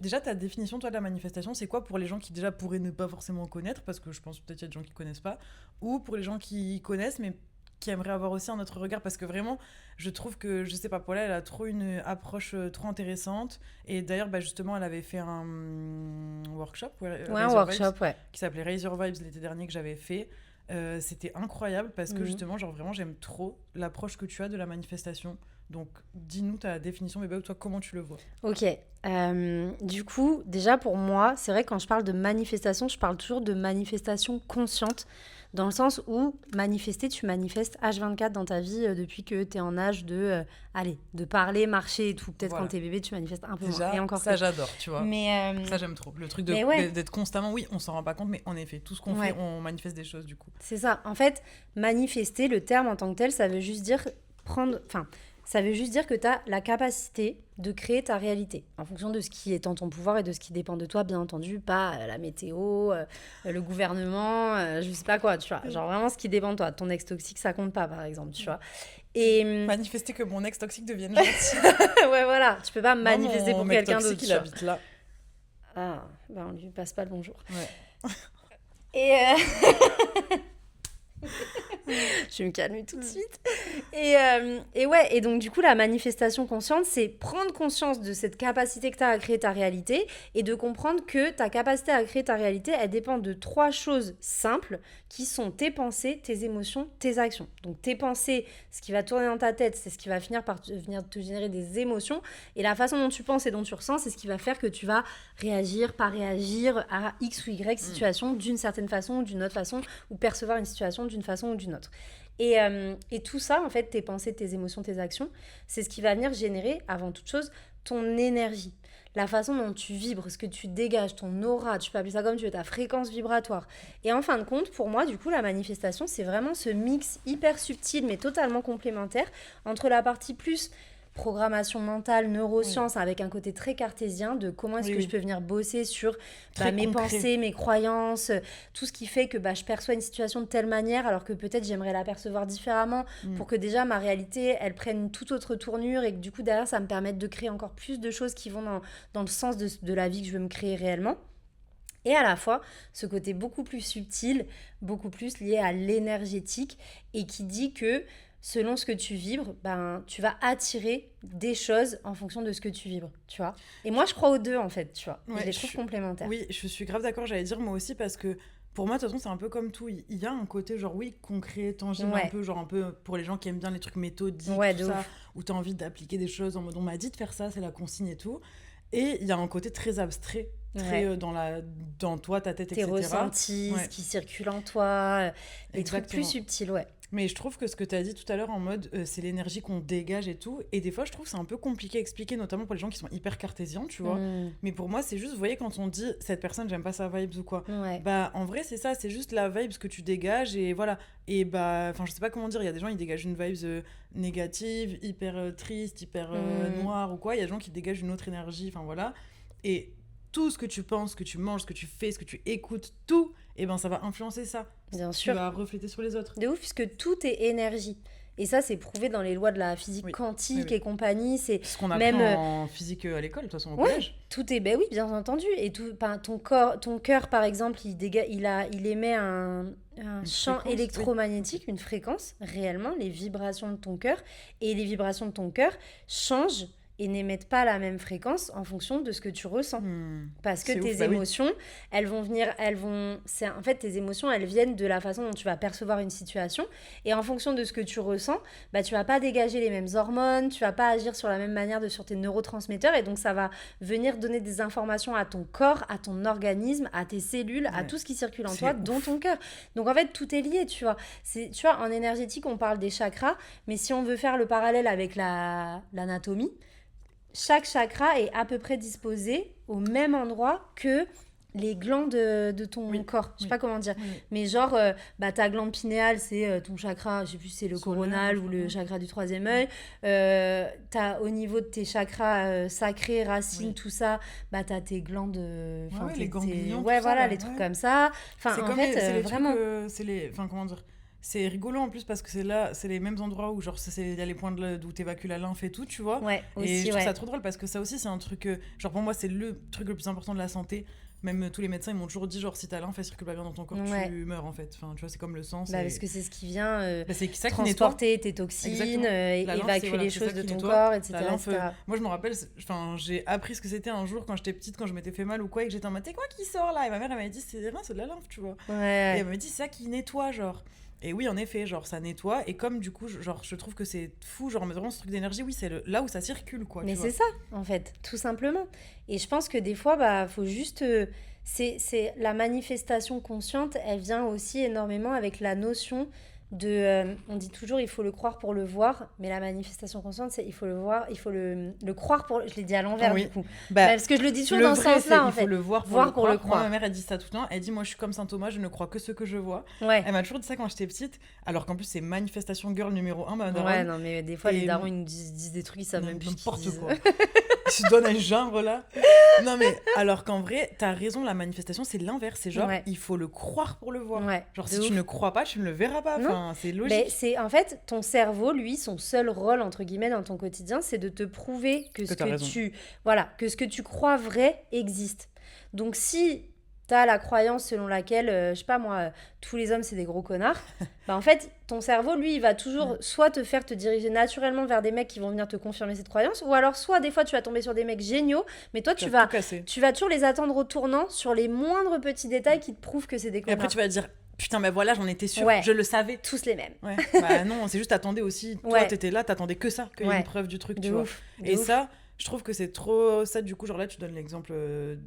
[SPEAKER 1] déjà, ta définition, toi, de la manifestation, c'est quoi pour les gens qui, déjà, pourraient ne pas forcément connaître ? Parce que je pense peut-être qu'il y a des gens qui ne connaissent pas. Ou pour les gens qui connaissent, mais qui aimeraient avoir aussi un autre regard. Parce que vraiment, je trouve que, je sais pas, Paula, elle a trop une approche trop intéressante. Et d'ailleurs, justement, elle avait fait un workshop. Qui s'appelait Raise Your Vibes l'été dernier, que j'avais fait. C'était incroyable parce que justement, genre vraiment, j'aime trop l'approche que tu as de la manifestation. Donc, dis-nous ta définition, mais toi, comment tu le vois ?
[SPEAKER 2] Ok. Du coup, déjà pour moi, c'est vrai que quand je parle de manifestation, je parle toujours de manifestation consciente, dans le sens où manifester, tu manifestes H24 dans ta vie depuis que tu es en âge de parler, marcher et tout. Peut-être quand t'es bébé, tu manifestes un peu moins. Et encore
[SPEAKER 1] ça, j'adore, tu vois.
[SPEAKER 2] Mais
[SPEAKER 1] ça, j'aime trop. Le truc d'être constamment, oui, on s'en rend pas compte, mais en effet, tout ce qu'on fait, on manifeste des choses, du coup.
[SPEAKER 2] C'est ça. En fait, manifester, le terme en tant que tel, ça veut juste dire ça veut juste dire que tu as la capacité de créer ta réalité en fonction de ce qui est en ton pouvoir et de ce qui dépend de toi, bien entendu, pas la météo, le gouvernement, je sais pas quoi, tu vois. Genre vraiment ce qui dépend de toi. Ton ex toxique, ça compte pas, par exemple, tu vois. Et
[SPEAKER 1] manifester que mon ex toxique devienne gentil.
[SPEAKER 2] Ouais, voilà. Tu peux pas manifester pour quelqu'un d'autre.
[SPEAKER 1] Il habite là.
[SPEAKER 2] Ah, on lui passe pas le bonjour.
[SPEAKER 1] Ouais.
[SPEAKER 2] Et je vais me calmer tout de suite. Et donc du coup, la manifestation consciente, c'est prendre conscience de cette capacité que tu as à créer ta réalité et de comprendre que ta capacité à créer ta réalité, elle dépend de 3 choses simples qui sont tes pensées, tes émotions, tes actions. Donc tes pensées, ce qui va tourner dans ta tête, c'est ce qui va finir par venir te générer des émotions, et la façon dont tu penses et dont tu ressens, c'est ce qui va faire que tu vas réagir, pas réagir à X ou Y situation d'une certaine façon ou d'une autre façon, ou percevoir une situation d'une façon ou d'une autre. Et tout ça, en fait, tes pensées, tes émotions, tes actions, c'est ce qui va venir générer, avant toute chose, ton énergie. La façon dont tu vibres, ce que tu dégages, ton aura, tu peux appeler ça comme tu veux, ta fréquence vibratoire. Et en fin de compte, pour moi, du coup, la manifestation, c'est vraiment ce mix hyper subtil, mais totalement complémentaire, entre la partie plus programmation mentale, neurosciences, avec un côté très cartésien de comment est-ce que je peux venir bosser sur mes pensées, mes croyances, tout ce qui fait que je perçois une situation de telle manière alors que peut-être j'aimerais la percevoir différemment pour que déjà ma réalité, elle prenne une toute autre tournure et que du coup derrière ça me permette de créer encore plus de choses qui vont dans le sens de la vie que je veux me créer réellement. Et à la fois, ce côté beaucoup plus subtil, beaucoup plus lié à l'énergétique et qui dit que selon ce que tu vibres, ben, tu vas attirer des choses en fonction de ce que tu vibres, tu vois. Et moi, je crois aux deux, en fait, tu vois.
[SPEAKER 1] Ouais,
[SPEAKER 2] Je les trouve complémentaires.
[SPEAKER 1] Oui, je suis grave d'accord, j'allais dire moi aussi, parce que pour moi, de toute façon, c'est un peu comme tout. Il y a un côté, genre, oui, concret, tangible,
[SPEAKER 2] Ouais.
[SPEAKER 1] un peu, genre, un peu pour les gens qui aiment bien les trucs méthodiques,
[SPEAKER 2] Ouais,
[SPEAKER 1] tout
[SPEAKER 2] de
[SPEAKER 1] ça,
[SPEAKER 2] ouf.
[SPEAKER 1] où tu as envie d'appliquer des choses en mode on m'a dit de faire ça, c'est la consigne et tout. Et il y a un côté très abstrait, très
[SPEAKER 2] Ouais.
[SPEAKER 1] dans toi, ta tête,
[SPEAKER 2] Tes
[SPEAKER 1] etc.
[SPEAKER 2] ressentis, ce
[SPEAKER 1] Ouais,
[SPEAKER 2] qui circule en toi, les trucs plus
[SPEAKER 1] exactement.
[SPEAKER 2] subtils, ouais.
[SPEAKER 1] Mais je trouve que ce que tu as dit tout à l'heure en mode c'est l'énergie qu'on dégage et tout. Et des fois, je trouve que c'est un peu compliqué à expliquer, notamment pour les gens qui sont hyper cartésiens, tu vois.
[SPEAKER 2] Mm.
[SPEAKER 1] Mais pour moi, c'est juste, vous voyez, quand on dit cette personne, j'aime pas sa vibes ou quoi.
[SPEAKER 2] Ouais.
[SPEAKER 1] Bah, en vrai, c'est ça, c'est juste la vibes que tu dégages et voilà. Et bah, enfin, je sais pas comment dire, il y a des gens, ils dégagent une vibes négative, hyper triste, hyper noire ou quoi. Il y a des gens qui dégagent une autre énergie, enfin voilà. Et tout ce que tu penses, ce que tu manges, ce que tu fais, ce que tu écoutes, tout, et ben ça va influencer ça.
[SPEAKER 2] Bien
[SPEAKER 1] Tu
[SPEAKER 2] sûr.
[SPEAKER 1] vas refléter sur les autres.
[SPEAKER 2] De ouf, puisque tout est énergie. Et ça, c'est prouvé dans les lois de la physique
[SPEAKER 1] Oui,
[SPEAKER 2] quantique
[SPEAKER 1] oui.
[SPEAKER 2] et compagnie. C'est
[SPEAKER 1] Ce qu'on apprend
[SPEAKER 2] même
[SPEAKER 1] en physique à l'école, de toute façon, au
[SPEAKER 2] ouais,
[SPEAKER 1] collège.
[SPEAKER 2] tout est ben oui, bien entendu. Et tout, ben, ton cœur, par exemple, il émet un
[SPEAKER 1] Une
[SPEAKER 2] champ
[SPEAKER 1] fréquence, oui.
[SPEAKER 2] électromagnétique, une fréquence, réellement, les vibrations de ton cœur. Et les vibrations de ton cœur changent et n'émettent pas la même fréquence en fonction de ce que tu ressens. Parce que
[SPEAKER 1] C'est
[SPEAKER 2] tes
[SPEAKER 1] ouf, bah oui.
[SPEAKER 2] émotions, en fait, tes émotions, elles viennent de la façon dont tu vas percevoir une situation. Et en fonction de ce que tu ressens, bah, tu vas pas dégager les mêmes hormones, tu vas pas agir sur la même manière sur tes neurotransmetteurs. Et donc, ça va venir donner des informations à ton corps, à ton organisme, à tes cellules, à
[SPEAKER 1] Ouais.
[SPEAKER 2] tout ce qui circule en
[SPEAKER 1] C'est
[SPEAKER 2] toi,
[SPEAKER 1] ouf.
[SPEAKER 2] dont ton cœur. Donc, en fait, tout est lié, tu vois. Tu vois, en énergétique, on parle des chakras, mais si on veut faire le parallèle avec l'anatomie, chaque chakra est à peu près disposé au même endroit que les glandes de ton
[SPEAKER 1] Oui,
[SPEAKER 2] corps. Je sais
[SPEAKER 1] oui.
[SPEAKER 2] pas comment dire.
[SPEAKER 1] Oui.
[SPEAKER 2] Mais genre, bah, ta glande pinéale, c'est ton chakra, je sais plus si c'est le
[SPEAKER 1] Solaire,
[SPEAKER 2] coronal
[SPEAKER 1] je
[SPEAKER 2] ou
[SPEAKER 1] crois.
[SPEAKER 2] le chakra du troisième œil. T'as au niveau de tes chakras sacrés, racines,
[SPEAKER 1] Oui.
[SPEAKER 2] tout ça, bah, t'as tes glandes... enfin,
[SPEAKER 1] Ouais, les ganglions,
[SPEAKER 2] ouais,
[SPEAKER 1] tout ça,
[SPEAKER 2] voilà,
[SPEAKER 1] là,
[SPEAKER 2] les trucs
[SPEAKER 1] ouais.
[SPEAKER 2] comme ça. Enfin,
[SPEAKER 1] C'est
[SPEAKER 2] en
[SPEAKER 1] comme
[SPEAKER 2] fait,
[SPEAKER 1] c'est les
[SPEAKER 2] vraiment...
[SPEAKER 1] trucs, c'est les, enfin comment dire, c'est rigolo en plus parce que c'est les mêmes endroits où genre il y a les points d'où t'évacues la lymphe et tout, tu vois.
[SPEAKER 2] Ouais,
[SPEAKER 1] Et
[SPEAKER 2] aussi,
[SPEAKER 1] je trouve
[SPEAKER 2] ouais.
[SPEAKER 1] ça trop drôle parce que ça aussi c'est un truc, genre pour moi c'est le truc le plus important de la santé. Même tous les médecins ils m'ont toujours dit genre si ta lymphe elle circule pas bien dans ton corps
[SPEAKER 2] Ouais.
[SPEAKER 1] tu meurs en fait. Enfin tu vois c'est comme le sang.
[SPEAKER 2] Bah, parce que c'est ce qui vient
[SPEAKER 1] Bah, c'est ça qui nettoie.
[SPEAKER 2] transporter tes toxines,
[SPEAKER 1] Exactement. La lymphe,
[SPEAKER 2] évacuer
[SPEAKER 1] voilà,
[SPEAKER 2] les
[SPEAKER 1] c'est ça
[SPEAKER 2] choses de
[SPEAKER 1] qui
[SPEAKER 2] ton
[SPEAKER 1] nettoie.
[SPEAKER 2] corps, etc.
[SPEAKER 1] La lymphe,
[SPEAKER 2] etc.
[SPEAKER 1] moi je me rappelle, enfin j'ai appris ce que c'était un jour quand j'étais petite, quand je m'étais fait mal ou quoi et que j'étais en mode t'es quoi qui sort là et ma mère elle m'avait dit c'est rien, c'est de la lymphe tu vois. Et
[SPEAKER 2] Ouais.
[SPEAKER 1] elle m'avait dit c'est ça qui nettoie genre. Et oui en effet genre ça nettoie et comme du coup genre je trouve que c'est fou genre mais vraiment ce truc d'énergie oui c'est là où ça circule quoi.
[SPEAKER 2] Mais
[SPEAKER 1] tu
[SPEAKER 2] c'est
[SPEAKER 1] vois.
[SPEAKER 2] ça, en fait, tout simplement. Et je pense que des fois, bah, faut juste... c'est la manifestation consciente, elle vient aussi énormément avec la notion de... on dit toujours, il faut le croire pour le voir, mais la manifestation consciente, c'est il faut le voir, il faut le croire pour... Je l'ai dit à l'envers,
[SPEAKER 1] Oui.
[SPEAKER 2] du coup.
[SPEAKER 1] Bah,
[SPEAKER 2] Parce que je le dis toujours
[SPEAKER 1] le
[SPEAKER 2] dans ce
[SPEAKER 1] vrai,
[SPEAKER 2] sens-là,
[SPEAKER 1] c'est
[SPEAKER 2] en
[SPEAKER 1] il
[SPEAKER 2] fait.
[SPEAKER 1] faut le voir pour
[SPEAKER 2] Voir pour le
[SPEAKER 1] Moi,
[SPEAKER 2] croire.
[SPEAKER 1] ma mère, elle dit ça tout le temps. Elle dit, moi, je suis comme saint Thomas, je ne crois que ce que je vois.
[SPEAKER 2] Ouais.
[SPEAKER 1] Elle m'a toujours dit ça quand j'étais petite, alors qu'en plus, c'est manifestation girl numéro 1, ma
[SPEAKER 2] Ouais,
[SPEAKER 1] daronne.
[SPEAKER 2] non, mais des fois,
[SPEAKER 1] Et-
[SPEAKER 2] les darons, ils nous disent des trucs, ils savent même plus ce qu'ils
[SPEAKER 1] N'importe
[SPEAKER 2] disent.
[SPEAKER 1] quoi. Tu donnes un genre là. Non, mais alors qu'en vrai, t'as raison, la manifestation, c'est l'inverse. C'est genre,
[SPEAKER 2] Ouais.
[SPEAKER 1] il faut le croire pour le voir.
[SPEAKER 2] Ouais,
[SPEAKER 1] Genre,
[SPEAKER 2] de
[SPEAKER 1] si tu
[SPEAKER 2] ouf.
[SPEAKER 1] ne crois pas, tu ne le verras pas.
[SPEAKER 2] Non.
[SPEAKER 1] Enfin, c'est logique.
[SPEAKER 2] Mais c'est en fait ton cerveau, lui, son seul rôle entre guillemets dans ton quotidien, c'est de te prouver que ce
[SPEAKER 1] t'as
[SPEAKER 2] que
[SPEAKER 1] raison.
[SPEAKER 2] que ce que tu crois vrai existe. Donc si t'as la croyance selon laquelle, je sais pas moi, tous les hommes c'est des gros connards, bah en fait ton cerveau, lui, il va toujours soit te faire te diriger naturellement vers des mecs qui vont venir te confirmer cette croyance, ou alors soit des fois tu vas tomber sur des mecs géniaux, mais toi
[SPEAKER 1] Tu
[SPEAKER 2] tu
[SPEAKER 1] vas
[SPEAKER 2] vas
[SPEAKER 1] tout casser.
[SPEAKER 2] tu vas toujours les attendre au tournant sur les moindres petits détails qui te prouvent que c'est des
[SPEAKER 1] Et
[SPEAKER 2] connards.
[SPEAKER 1] après, tu vas dire, putain, mais voilà, j'en étais sûre,
[SPEAKER 2] Ouais.
[SPEAKER 1] je le savais.
[SPEAKER 2] Tous les mêmes.
[SPEAKER 1] Ouais. Bah non, c'est juste t'attendais aussi. Toi,
[SPEAKER 2] Ouais.
[SPEAKER 1] t'étais là, t'attendais que ça, qu'il y ait
[SPEAKER 2] Ouais.
[SPEAKER 1] une preuve du truc,
[SPEAKER 2] De
[SPEAKER 1] tu vois.
[SPEAKER 2] ouf. de
[SPEAKER 1] Et
[SPEAKER 2] ouf.
[SPEAKER 1] ça, je trouve que c'est trop ça. Du coup, genre là, tu donnes l'exemple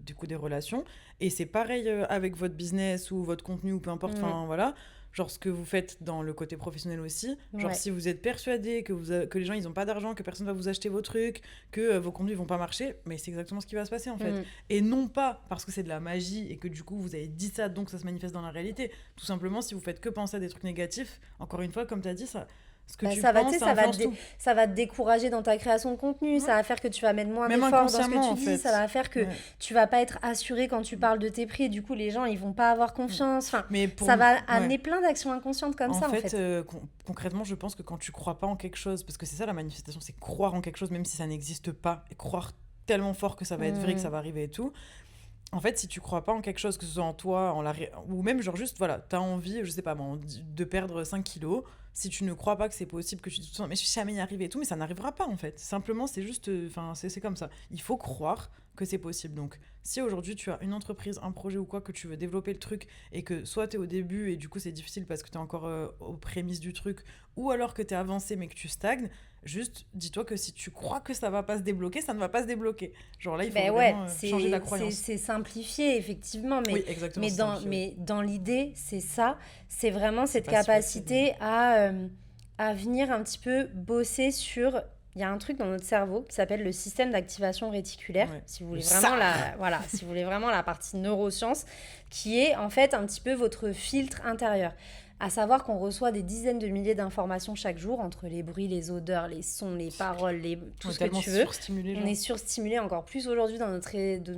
[SPEAKER 1] du coup des relations. Et c'est pareil avec votre business ou votre contenu ou peu importe. Enfin, voilà. Genre ce que vous faites dans le côté professionnel aussi. Genre
[SPEAKER 2] Ouais.
[SPEAKER 1] si vous êtes persuadé que les gens ils ont pas d'argent, que personne va vous acheter vos trucs, que vos contenus vont pas marcher, mais c'est exactement ce qui va se passer en fait. Et non pas parce que c'est de la magie et que du coup vous avez dit ça donc ça se manifeste dans la réalité. Tout simplement si vous faites que penser à des trucs négatifs, encore une fois comme tu as dit ça. Ce que
[SPEAKER 2] Bah,
[SPEAKER 1] tu
[SPEAKER 2] ça va,
[SPEAKER 1] penses,
[SPEAKER 2] tu sais,
[SPEAKER 1] ça influence tout.
[SPEAKER 2] ça va te décourager dans ta création de contenu, ça va faire que tu vas mettre moins
[SPEAKER 1] Même
[SPEAKER 2] d'efforts dans ce
[SPEAKER 1] inconsciemment,
[SPEAKER 2] que
[SPEAKER 1] en
[SPEAKER 2] tu dis,
[SPEAKER 1] fait.
[SPEAKER 2] ça va faire que
[SPEAKER 1] Ouais.
[SPEAKER 2] tu vas pas être assuré quand tu parles de tes prix, et du coup les gens ils vont pas avoir confiance. Enfin,
[SPEAKER 1] Mais pour
[SPEAKER 2] ça va
[SPEAKER 1] ouais.
[SPEAKER 2] amener plein d'actions inconscientes comme ça en fait.
[SPEAKER 1] Concrètement, je pense que quand tu crois pas en quelque chose, parce que c'est ça la manifestation, c'est croire en quelque chose même si ça n'existe pas, et croire tellement fort que ça va être vrai, que ça va arriver et tout. En fait, si tu crois pas en quelque chose, que ce soit en toi, ou même genre juste, voilà, t'as envie, je sais pas, bon, de perdre 5 kilos, si tu ne crois pas que c'est possible, que tu dis tout le temps, mais je vais jamais y arriver et tout, mais ça n'arrivera pas en fait. Simplement, c'est juste, c'est comme ça. Il faut croire que c'est possible. Donc, si aujourd'hui tu as une entreprise, un projet ou quoi, que tu veux développer le truc et que soit tu es au début et du coup c'est difficile parce que tu es encore aux prémices du truc, ou alors que tu es avancé mais que tu stagnes, juste dis-toi que si tu crois que ça va pas se débloquer, ça ne va pas se débloquer. Genre là, il faut vraiment changer la croyance.
[SPEAKER 2] C'est simplifié, effectivement, mais,
[SPEAKER 1] oui, exactement,
[SPEAKER 2] mais dans l'idée, c'est ça. C'est vraiment cette capacité à venir un petit peu bosser sur... Il y a un truc dans notre cerveau qui s'appelle le système d'activation réticulaire, si vous voulez si vous voulez vraiment la partie neurosciences, qui est en fait un petit peu votre filtre intérieur. À savoir qu'on reçoit des dizaines de milliers d'informations chaque jour, entre les bruits, les odeurs, les sons, les paroles, tout ce que tu veux. On est surstimulé encore plus aujourd'hui dans notre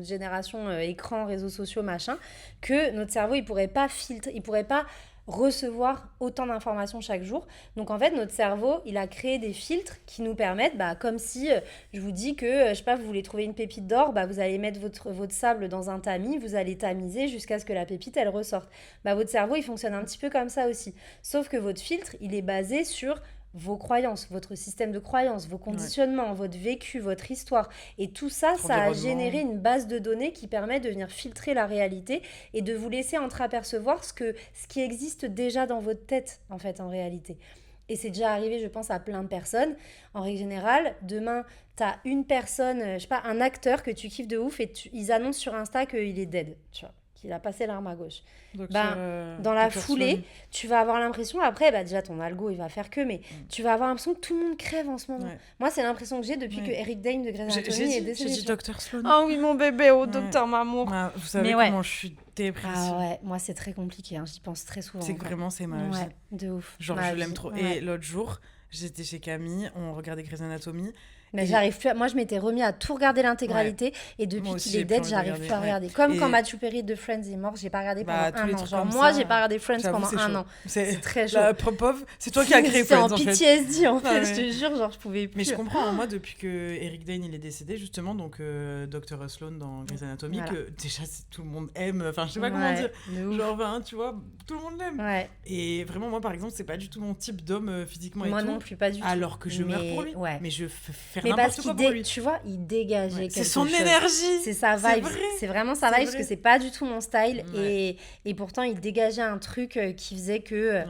[SPEAKER 2] génération écran, réseaux sociaux, machin, que notre cerveau, il pourrait pas filtrer, il pourrait pas recevoir autant d'informations chaque jour. Donc en fait, notre cerveau, il a créé des filtres qui nous permettent, comme si je vous dis que, je sais pas, vous voulez trouver une pépite d'or, vous allez mettre votre sable dans un tamis, vous allez tamiser jusqu'à ce que la pépite, elle ressorte. Votre cerveau, il fonctionne un petit peu comme ça aussi. Sauf que votre filtre, il est basé sur vos croyances, votre système de croyances, vos conditionnements, votre vécu, votre histoire. Et tout ça, ça a généré une base de données qui permet de venir filtrer la réalité et de vous laisser entreapercevoir ce qui existe déjà dans votre tête, en fait, en réalité. Et c'est déjà arrivé, je pense, à plein de personnes. En règle générale, demain, t'as une personne, je sais pas, un acteur que tu kiffes de ouf et ils annoncent sur Insta qu'il est dead, tu vois, qu'il a passé l'arme à gauche. Dans la foulée, tu vas avoir l'impression, après, déjà ton algo, il va faire que, mais tu vas avoir l'impression que tout le monde crève en ce moment. Moi, c'est l'impression que j'ai depuis que Eric Dane de Grey's Anatomy est décédé.
[SPEAKER 1] J'ai dit Dr. Sloan.
[SPEAKER 2] Oh oui, mon bébé, Docteur Mamour.
[SPEAKER 1] Vous savez comment je suis dépressive.
[SPEAKER 2] Ah ouais, moi, c'est très compliqué, j'y pense très souvent.
[SPEAKER 1] C'est que vraiment, c'est ma vie.
[SPEAKER 2] Ouais, de ouf.
[SPEAKER 1] Genre, je l'aime trop. Et l'autre jour, j'étais chez Camille, on regardait Grey's Anatomy.
[SPEAKER 2] Mais j'arrive plus moi je m'étais remis à tout regarder l'intégralité et depuis qu'il est dead j'arrive plus à regarder comme quand Matthew Perry de Friends est mort, j'ai pas regardé pendant un an, genre moi j'ai pas regardé Friends pendant un an, c'est très chaud.
[SPEAKER 1] Pauvre, c'est toi qui as créé Friends en fait.
[SPEAKER 2] C'est en PTSD en fait, je te jure, genre je pouvais plus.
[SPEAKER 1] Mais je comprends, moi depuis que Eric Dane il est décédé justement, donc Dr. Sloan dans Grey's Anatomy, que déjà tout le monde aime, enfin je sais pas comment dire, genre tu vois, tout le monde l'aime. Et vraiment moi par exemple c'est pas du tout mon type d'homme physiquement et tout.
[SPEAKER 2] Moi non plus, pas du tout.
[SPEAKER 1] Alors que je meurs pour lui, mais je fais
[SPEAKER 2] mais
[SPEAKER 1] n'importe quoi pour lui.
[SPEAKER 2] Tu vois, il dégageait quelque chose.
[SPEAKER 1] C'est son énergie.
[SPEAKER 2] C'est sa vibe. C'est vraiment sa vibe parce que c'est pas du tout mon style. Et pourtant, il dégageait un truc qui faisait que...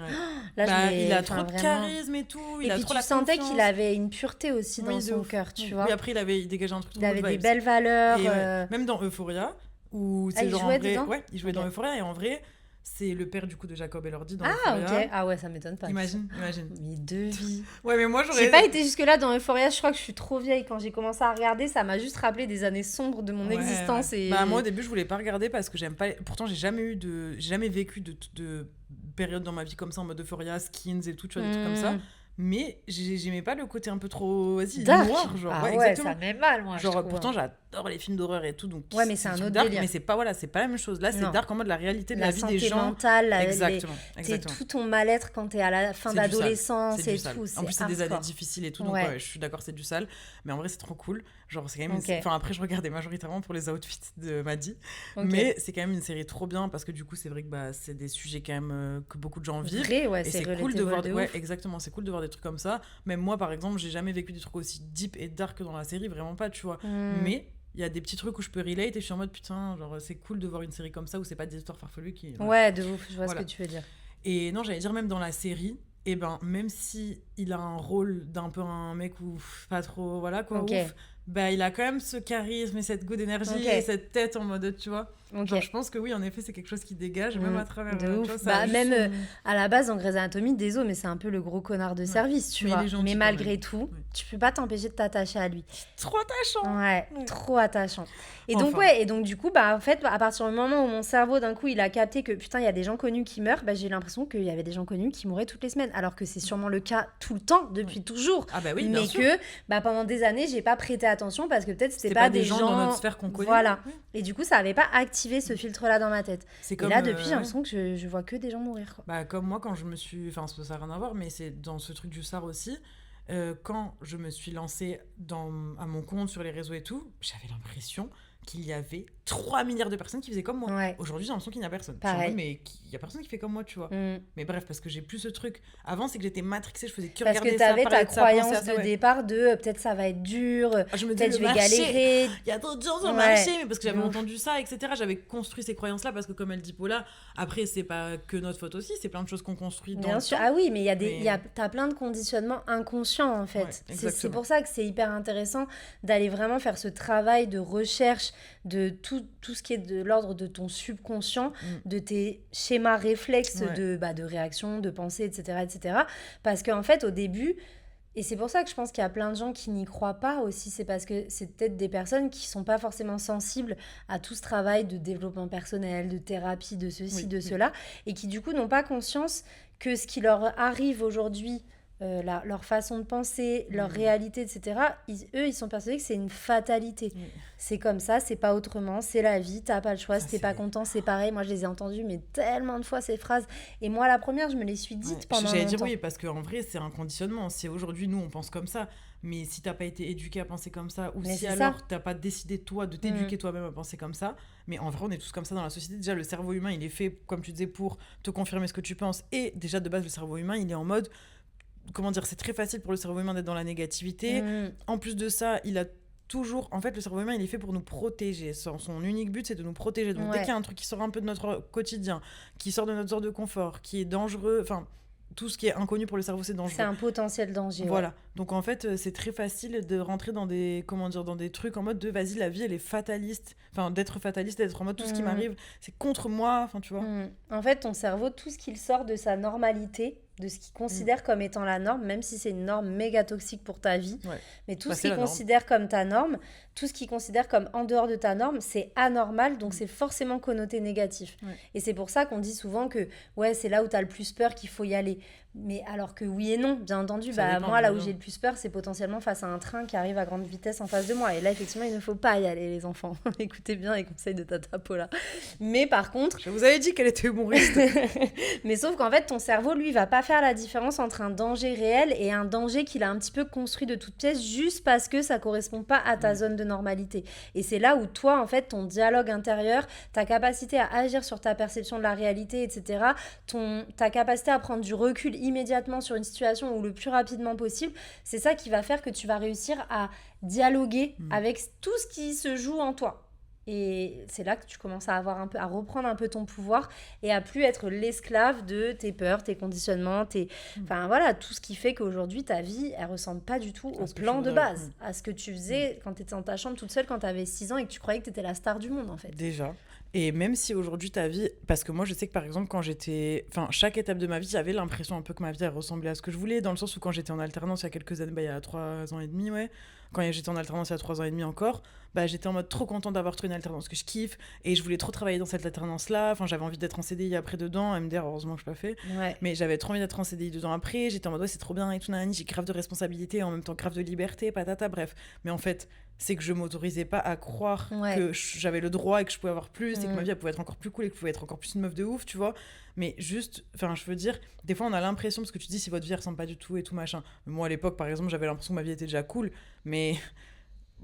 [SPEAKER 2] là,
[SPEAKER 1] il a trop de charisme et tout.
[SPEAKER 2] Et puis tu sentais qu'il avait une pureté aussi dans son cœur, tu vois.
[SPEAKER 1] Oui, après, il dégageait un truc.
[SPEAKER 2] Il avait des belles valeurs.
[SPEAKER 1] Même dans Euphoria, où c'est genre en vrai... Ouais, il jouait dans Euphoria et en vrai... C'est le père du coup de Jacob Elordi dans Euphoria.
[SPEAKER 2] Ok. Ah ouais, ça m'étonne pas.
[SPEAKER 1] Imagine.
[SPEAKER 2] Mais deux vies.
[SPEAKER 1] Ouais, mais moi j'aurais...
[SPEAKER 2] J'ai pas été jusque-là dans Euphoria, je crois que je suis trop vieille. Quand j'ai commencé à regarder, ça m'a juste rappelé des années sombres de mon existence. Et...
[SPEAKER 1] moi au début, je voulais pas regarder parce que j'aime pas... Pourtant, j'ai jamais vécu de période dans ma vie comme ça, en mode Euphoria, Skins et tout, tu vois, des trucs comme ça. Mais j'aimais pas le côté un peu trop noir, genre.
[SPEAKER 2] Ça me met mal, moi.
[SPEAKER 1] Genre, pourtant, j'adore les films d'horreur et tout. Donc
[SPEAKER 2] mais c'est un autre
[SPEAKER 1] dark,
[SPEAKER 2] délire.
[SPEAKER 1] Mais c'est pas la même chose. Là, c'est dark en mode la réalité de la vie des gens.
[SPEAKER 2] La santé mentale,
[SPEAKER 1] exactement.
[SPEAKER 2] Tout ton mal-être quand t'es à la fin d'adolescence et tout.
[SPEAKER 1] En plus, c'est des années difficiles et tout. Donc, je suis d'accord, c'est du sale. Mais en vrai, c'est trop cool. Genre, c'est quand même. Enfin, après, je regardais majoritairement pour les outfits de Maddy. Mais c'est quand même une série trop bien parce que du coup, c'est vrai que c'est des sujets quand même que beaucoup de gens vivent. Et c'est cool de voir. Ouais, exactement. C'est cool de voir des trucs comme ça. Même moi, par exemple, j'ai jamais vécu des trucs aussi deep et dark que dans la série, vraiment pas, tu vois. Mais il y a des petits trucs où je peux relate et je suis en mode putain, genre c'est cool de voir une série comme ça où c'est pas des histoires farfelues qui...
[SPEAKER 2] Ouais, de ouf, je vois ce que tu veux dire.
[SPEAKER 1] Et non, j'allais dire même dans la série, même si il a un rôle d'un peu un mec ou pas trop, voilà quoi, ouf, il a quand même ce charisme et cette good énergie et cette tête en mode, tu vois. Genre, je pense que oui, en effet, c'est quelque chose qui dégage, même à travers...
[SPEAKER 2] De ouf. Ça même à la base, dans Grey's Anatomy, désolé, mais c'est un peu le gros connard de service, tu vois. Mais malgré tout, tu peux pas t'empêcher de t'attacher à lui.
[SPEAKER 1] Trop attachant.
[SPEAKER 2] Ouais, trop attachant. Et donc, du coup, en fait, à partir du moment où mon cerveau, d'un coup, il a capté que, putain, il y a des gens connus qui meurent, j'ai l'impression qu'il y avait des gens connus qui mouraient toutes les semaines. Alors que c'est sûrement le cas tout le temps, depuis toujours.
[SPEAKER 1] Ah bah oui,
[SPEAKER 2] mais que, pendant des années, j'ai pas prêté attention parce que peut-être c'était pas des gens
[SPEAKER 1] dans notre sphère qu'on connaît.
[SPEAKER 2] Voilà. Et du coup, ça avait pas activé ce filtre-là dans ma tête. Et là, depuis, j'ai l'impression que je vois que des gens mourir, quoi.
[SPEAKER 1] Comme moi, quand je me suis... Enfin, ça n'a rien à voir, mais c'est dans ce truc du SAR aussi. Quand je me suis lancée à mon compte sur les réseaux et tout, j'avais l'impression qu'il y avait 3 milliards de personnes qui faisaient comme moi.
[SPEAKER 2] Ouais.
[SPEAKER 1] Aujourd'hui, j'ai l'impression qu'il n'y a personne.
[SPEAKER 2] Pareil.
[SPEAKER 1] Mais il n'y a personne qui fait comme moi, tu vois.
[SPEAKER 2] Mm.
[SPEAKER 1] Mais bref, parce que j'ai plus ce truc. Avant, c'est que j'étais matrixée, je faisais que
[SPEAKER 2] Parce
[SPEAKER 1] regarder
[SPEAKER 2] que
[SPEAKER 1] ça,
[SPEAKER 2] t'avais
[SPEAKER 1] parler
[SPEAKER 2] ta
[SPEAKER 1] de ça, penser
[SPEAKER 2] croyance
[SPEAKER 1] à ça,
[SPEAKER 2] de
[SPEAKER 1] ouais.
[SPEAKER 2] départ de peut-être ça va être dur,
[SPEAKER 1] Je me disais,
[SPEAKER 2] peut-être je
[SPEAKER 1] le
[SPEAKER 2] vais
[SPEAKER 1] marché,
[SPEAKER 2] galérer.
[SPEAKER 1] il y a trop de gens sur le
[SPEAKER 2] Ouais.
[SPEAKER 1] marché, mais parce que j'avais
[SPEAKER 2] De ouf.
[SPEAKER 1] entendu ça, etc. J'avais construit ces croyances-là, parce que comme elle dit Paula, après, c'est pas que notre faute aussi, c'est plein de choses qu'on construit dans
[SPEAKER 2] Bien
[SPEAKER 1] le
[SPEAKER 2] sûr.
[SPEAKER 1] temps.
[SPEAKER 2] Ah oui, mais il y a des,
[SPEAKER 1] Mais-
[SPEAKER 2] il y a, t'as plein de conditionnements inconscients en fait.
[SPEAKER 1] Ouais,
[SPEAKER 2] c'est
[SPEAKER 1] exactement.
[SPEAKER 2] pour ça que c'est hyper intéressant d'aller vraiment faire ce travail de recherche de tout ce qui est de l'ordre de ton subconscient, de tes schémas réflexes
[SPEAKER 1] Ouais.
[SPEAKER 2] de réaction, de pensée, etc., etc. Parce qu'en fait, au début, et c'est pour ça que je pense qu'il y a plein de gens qui n'y croient pas aussi, c'est parce que c'est peut-être des personnes qui sont pas forcément sensibles à tout ce travail de développement personnel, de thérapie, de ceci,
[SPEAKER 1] Oui,
[SPEAKER 2] de
[SPEAKER 1] oui.
[SPEAKER 2] cela, et qui du coup n'ont pas conscience que ce qui leur arrive aujourd'hui, leur façon de penser, leur réalité, etc., eux, ils sont persuadés que c'est une fatalité.
[SPEAKER 1] Oui.
[SPEAKER 2] C'est comme ça, c'est pas autrement, c'est la vie, t'as pas le choix,
[SPEAKER 1] Ça,
[SPEAKER 2] si t'es pas
[SPEAKER 1] c'est-
[SPEAKER 2] content, c'est pareil. Moi, je les ai entendues, mais tellement de fois, ces phrases. Et moi, la première, je me les suis dites
[SPEAKER 1] Ouais.
[SPEAKER 2] pendant
[SPEAKER 1] J'allais
[SPEAKER 2] longtemps.
[SPEAKER 1] dire oui, parce qu'en vrai, c'est un conditionnement. Si aujourd'hui, nous, on pense comme ça, mais si t'as pas été éduqué à penser comme ça, ou
[SPEAKER 2] Mais
[SPEAKER 1] si
[SPEAKER 2] c'est
[SPEAKER 1] alors
[SPEAKER 2] ça.
[SPEAKER 1] t'as pas décidé toi de t'éduquer toi-même à penser comme ça, mais en vrai, on est tous comme ça dans la société. Déjà, le cerveau humain, il est fait, comme tu disais, pour te confirmer ce que tu penses. Et déjà, de base, le cerveau humain, il est en mode, comment dire, c'est très facile pour le cerveau humain d'être dans la négativité. En plus de ça, il a toujours... En fait, le cerveau humain, il est fait pour nous protéger. Son unique but, c'est de nous protéger. Donc, dès
[SPEAKER 2] Ouais.
[SPEAKER 1] qu'il y a un truc qui sort un peu de notre quotidien, qui sort de notre zone de confort, qui est dangereux... Enfin, tout ce qui est inconnu pour le cerveau, c'est dangereux.
[SPEAKER 2] C'est un potentiel danger. Ouais.
[SPEAKER 1] Voilà. Donc, en fait, c'est très facile de rentrer dans des... Comment dire, dans des trucs en mode de... Vas-y, la vie, elle est fataliste. Enfin, d'être fataliste, d'être en mode tout ce qui m'arrive, c'est contre moi. Enfin, tu vois.
[SPEAKER 2] En fait, ton cerveau, tout ce qu'il sort de sa normalité, de ce qu'il considère comme étant la norme, même si c'est une norme méga toxique pour ta vie,
[SPEAKER 1] Ouais.
[SPEAKER 2] mais tout
[SPEAKER 1] Bah,
[SPEAKER 2] ce
[SPEAKER 1] c'est
[SPEAKER 2] qu'il
[SPEAKER 1] la norme.
[SPEAKER 2] considère comme ta norme, tout ce qu'il considère comme en dehors de ta norme, c'est anormal, donc c'est forcément connoté négatif.
[SPEAKER 1] Ouais.
[SPEAKER 2] Et c'est pour ça qu'on dit souvent que ouais, c'est là où tu as le plus peur qu'il faut y aller. Mais alors que oui et non, bien entendu,
[SPEAKER 1] Ça dépend,
[SPEAKER 2] moi là où
[SPEAKER 1] bien.
[SPEAKER 2] j'ai le plus peur, c'est potentiellement face à un train qui arrive à grande vitesse en face de moi. Et là, effectivement, il ne faut pas y aller, les enfants. Écoutez bien les conseils de Tata Paula. Mais par contre,
[SPEAKER 1] Je vous avais dit qu'elle était humoriste.
[SPEAKER 2] mais sauf qu'en fait, ton cerveau, lui, va pas faire la différence entre un danger réel et un danger qu'il a un petit peu construit de toutes pièces juste parce que ça correspond pas à ta zone de normalité. Et c'est là où toi, en fait, ton dialogue intérieur, ta capacité à agir sur ta perception de la réalité, etc., ta capacité à prendre du recul immédiatement sur une situation ou le plus rapidement possible, c'est ça qui va faire que tu vas réussir à dialoguer avec tout ce qui se joue en toi. Et c'est là que tu commences à reprendre un peu ton pouvoir et à plus être l'esclave de tes peurs, tes conditionnements, enfin voilà, tout ce qui fait qu'aujourd'hui ta vie, elle ressemble pas du tout au
[SPEAKER 1] ce que
[SPEAKER 2] plan
[SPEAKER 1] tu
[SPEAKER 2] de
[SPEAKER 1] voudrais.
[SPEAKER 2] base, à ce que tu faisais quand tu étais dans ta chambre toute seule quand tu avais 6 ans et que tu croyais que tu étais la star du monde en fait.
[SPEAKER 1] Déjà. Et même si aujourd'hui ta vie... Parce que moi, je sais que par exemple, quand j'étais... Enfin, chaque étape de ma vie, j'avais l'impression un peu que ma vie, elle ressemblait à ce que je voulais, dans le sens où quand j'étais en alternance il y a quelques années, il y a 3 ans et demi, ouais. Quand j'étais en alternance il y a 3 ans et demi encore, j'étais en mode trop contente d'avoir trouvé une alternance que je kiffe, et je voulais trop travailler dans cette alternance-là. Enfin, j'avais envie d'être en CDI après dedans, MDR, heureusement que je l'ai pas fait.
[SPEAKER 2] Ouais.
[SPEAKER 1] Mais j'avais trop envie d'être en CDI dedans après. J'étais en mode, ouais, c'est trop bien et tout, nanani, j'ai grave de responsabilité, en même temps grave de liberté, patata, bref. Mais en fait, c'est que je m'autorisais pas à croire que j'avais le droit et que je pouvais avoir plus, et que ma vie, elle pouvait être encore plus cool et que je pouvais être encore plus une meuf de ouf, tu vois. Mais juste, enfin, je veux dire, des fois, on a l'impression, parce que tu dis si votre vie ressemble pas du tout et tout machin. Mais moi, à l'époque, par exemple, j'avais l'impression que ma vie était déjà cool, mais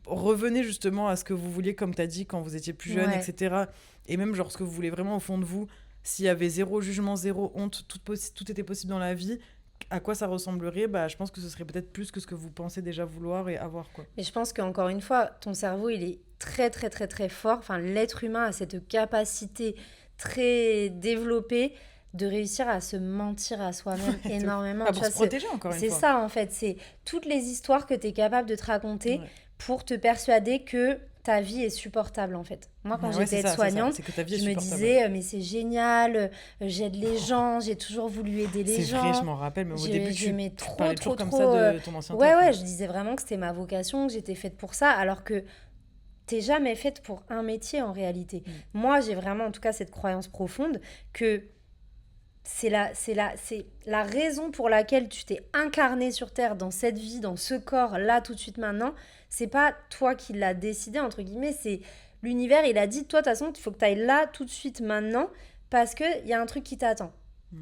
[SPEAKER 1] revenez justement à ce que vous vouliez, comme t'as dit, quand vous étiez plus jeune, etc. Et même, genre, ce que vous voulez vraiment au fond de vous, s'il y avait zéro jugement, zéro honte, tout était possible dans la vie, à quoi ça ressemblerait, je pense que ce serait peut-être plus que ce que vous pensez déjà vouloir et avoir, quoi.
[SPEAKER 2] Mais je pense qu'encore une fois, ton cerveau, il est très, très, très, très fort. Enfin, l'être humain a cette capacité très développée de réussir à se mentir à soi-même énormément.
[SPEAKER 1] Pour se protéger, encore une fois.
[SPEAKER 2] C'est ça, en fait. C'est toutes les histoires que tu es capable de te raconter pour te persuader que ta vie est supportable, en fait. Moi, quand j'étais aide-soignante, je me disais, mais c'est génial, j'aide les gens, j'ai toujours voulu aider les gens.
[SPEAKER 1] C'est vrai, je m'en rappelle, mais au début, tu parlais toujours comme ça de ton ancien
[SPEAKER 2] taf. Ouais, je disais vraiment que c'était ma vocation, que j'étais faite pour ça, alors que t'es jamais faite pour un métier, en réalité. Moi, j'ai vraiment, en tout cas, cette croyance profonde que c'est la raison pour laquelle tu t'es incarné sur Terre, dans cette vie, dans ce corps, là, tout de suite, maintenant. C'est pas toi qui l'as décidé, entre guillemets, c'est l'univers, il a dit, toi, de toute façon, il faut que tu ailles là, tout de suite, maintenant, parce qu'il y a un truc qui t'attend.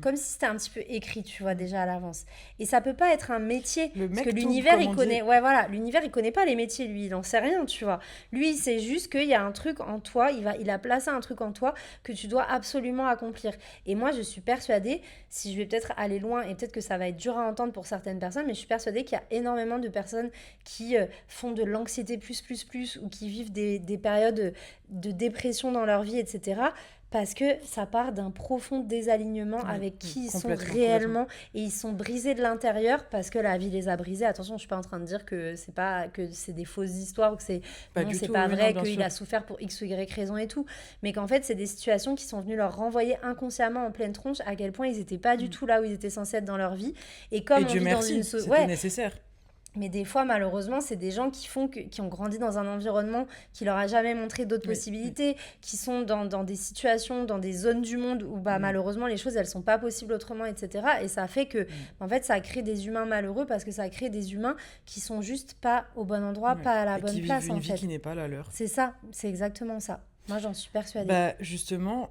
[SPEAKER 2] Comme si c'était un petit peu écrit, tu vois, déjà à l'avance. Et ça peut pas être un métier.
[SPEAKER 1] Le
[SPEAKER 2] Parce
[SPEAKER 1] mec
[SPEAKER 2] que
[SPEAKER 1] tout,
[SPEAKER 2] l'univers,
[SPEAKER 1] comme
[SPEAKER 2] il
[SPEAKER 1] on
[SPEAKER 2] connaît.
[SPEAKER 1] dit.
[SPEAKER 2] Ouais, voilà. L'univers, il connaît pas les métiers, lui. Il en sait rien, tu vois. Lui, il sait juste qu'il y a un truc en toi. Il a placé un truc en toi que tu dois absolument accomplir. Et moi, je suis persuadée, si je vais peut-être aller loin, et peut-être que ça va être dur à entendre pour certaines personnes, mais je suis persuadée qu'il y a énormément de personnes qui font de l'anxiété plus, ou qui vivent des périodes de dépression dans leur vie, etc. Parce que ça part d'un profond désalignement avec qui ils sont réellement et ils sont brisés de l'intérieur parce que la vie les a brisés. Attention, je suis pas en train de dire que c'est des fausses histoires ou que c'est pas vrai, qu'il a souffert pour X ou Y raison et tout, mais qu'en fait c'est des situations qui sont venues leur renvoyer inconsciemment en pleine tronche à quel point ils étaient pas du tout là où ils étaient censés être dans leur vie. Et comme
[SPEAKER 1] Dieu merci, c'était nécessaire.
[SPEAKER 2] Mais des fois, malheureusement, c'est des gens qui ont grandi dans un environnement qui leur a jamais montré d'autres possibilités, qui sont dans des situations, dans des zones du monde où malheureusement les choses elles sont pas possibles autrement, etc. Et ça fait que en fait ça crée des humains malheureux parce que ça crée des humains qui sont juste pas au bon endroit, pas à la bonne place,
[SPEAKER 1] qui vivent une vie qui n'est pas la leur.
[SPEAKER 2] C'est ça, c'est exactement ça. Moi, j'en suis persuadée.
[SPEAKER 1] Bah, justement,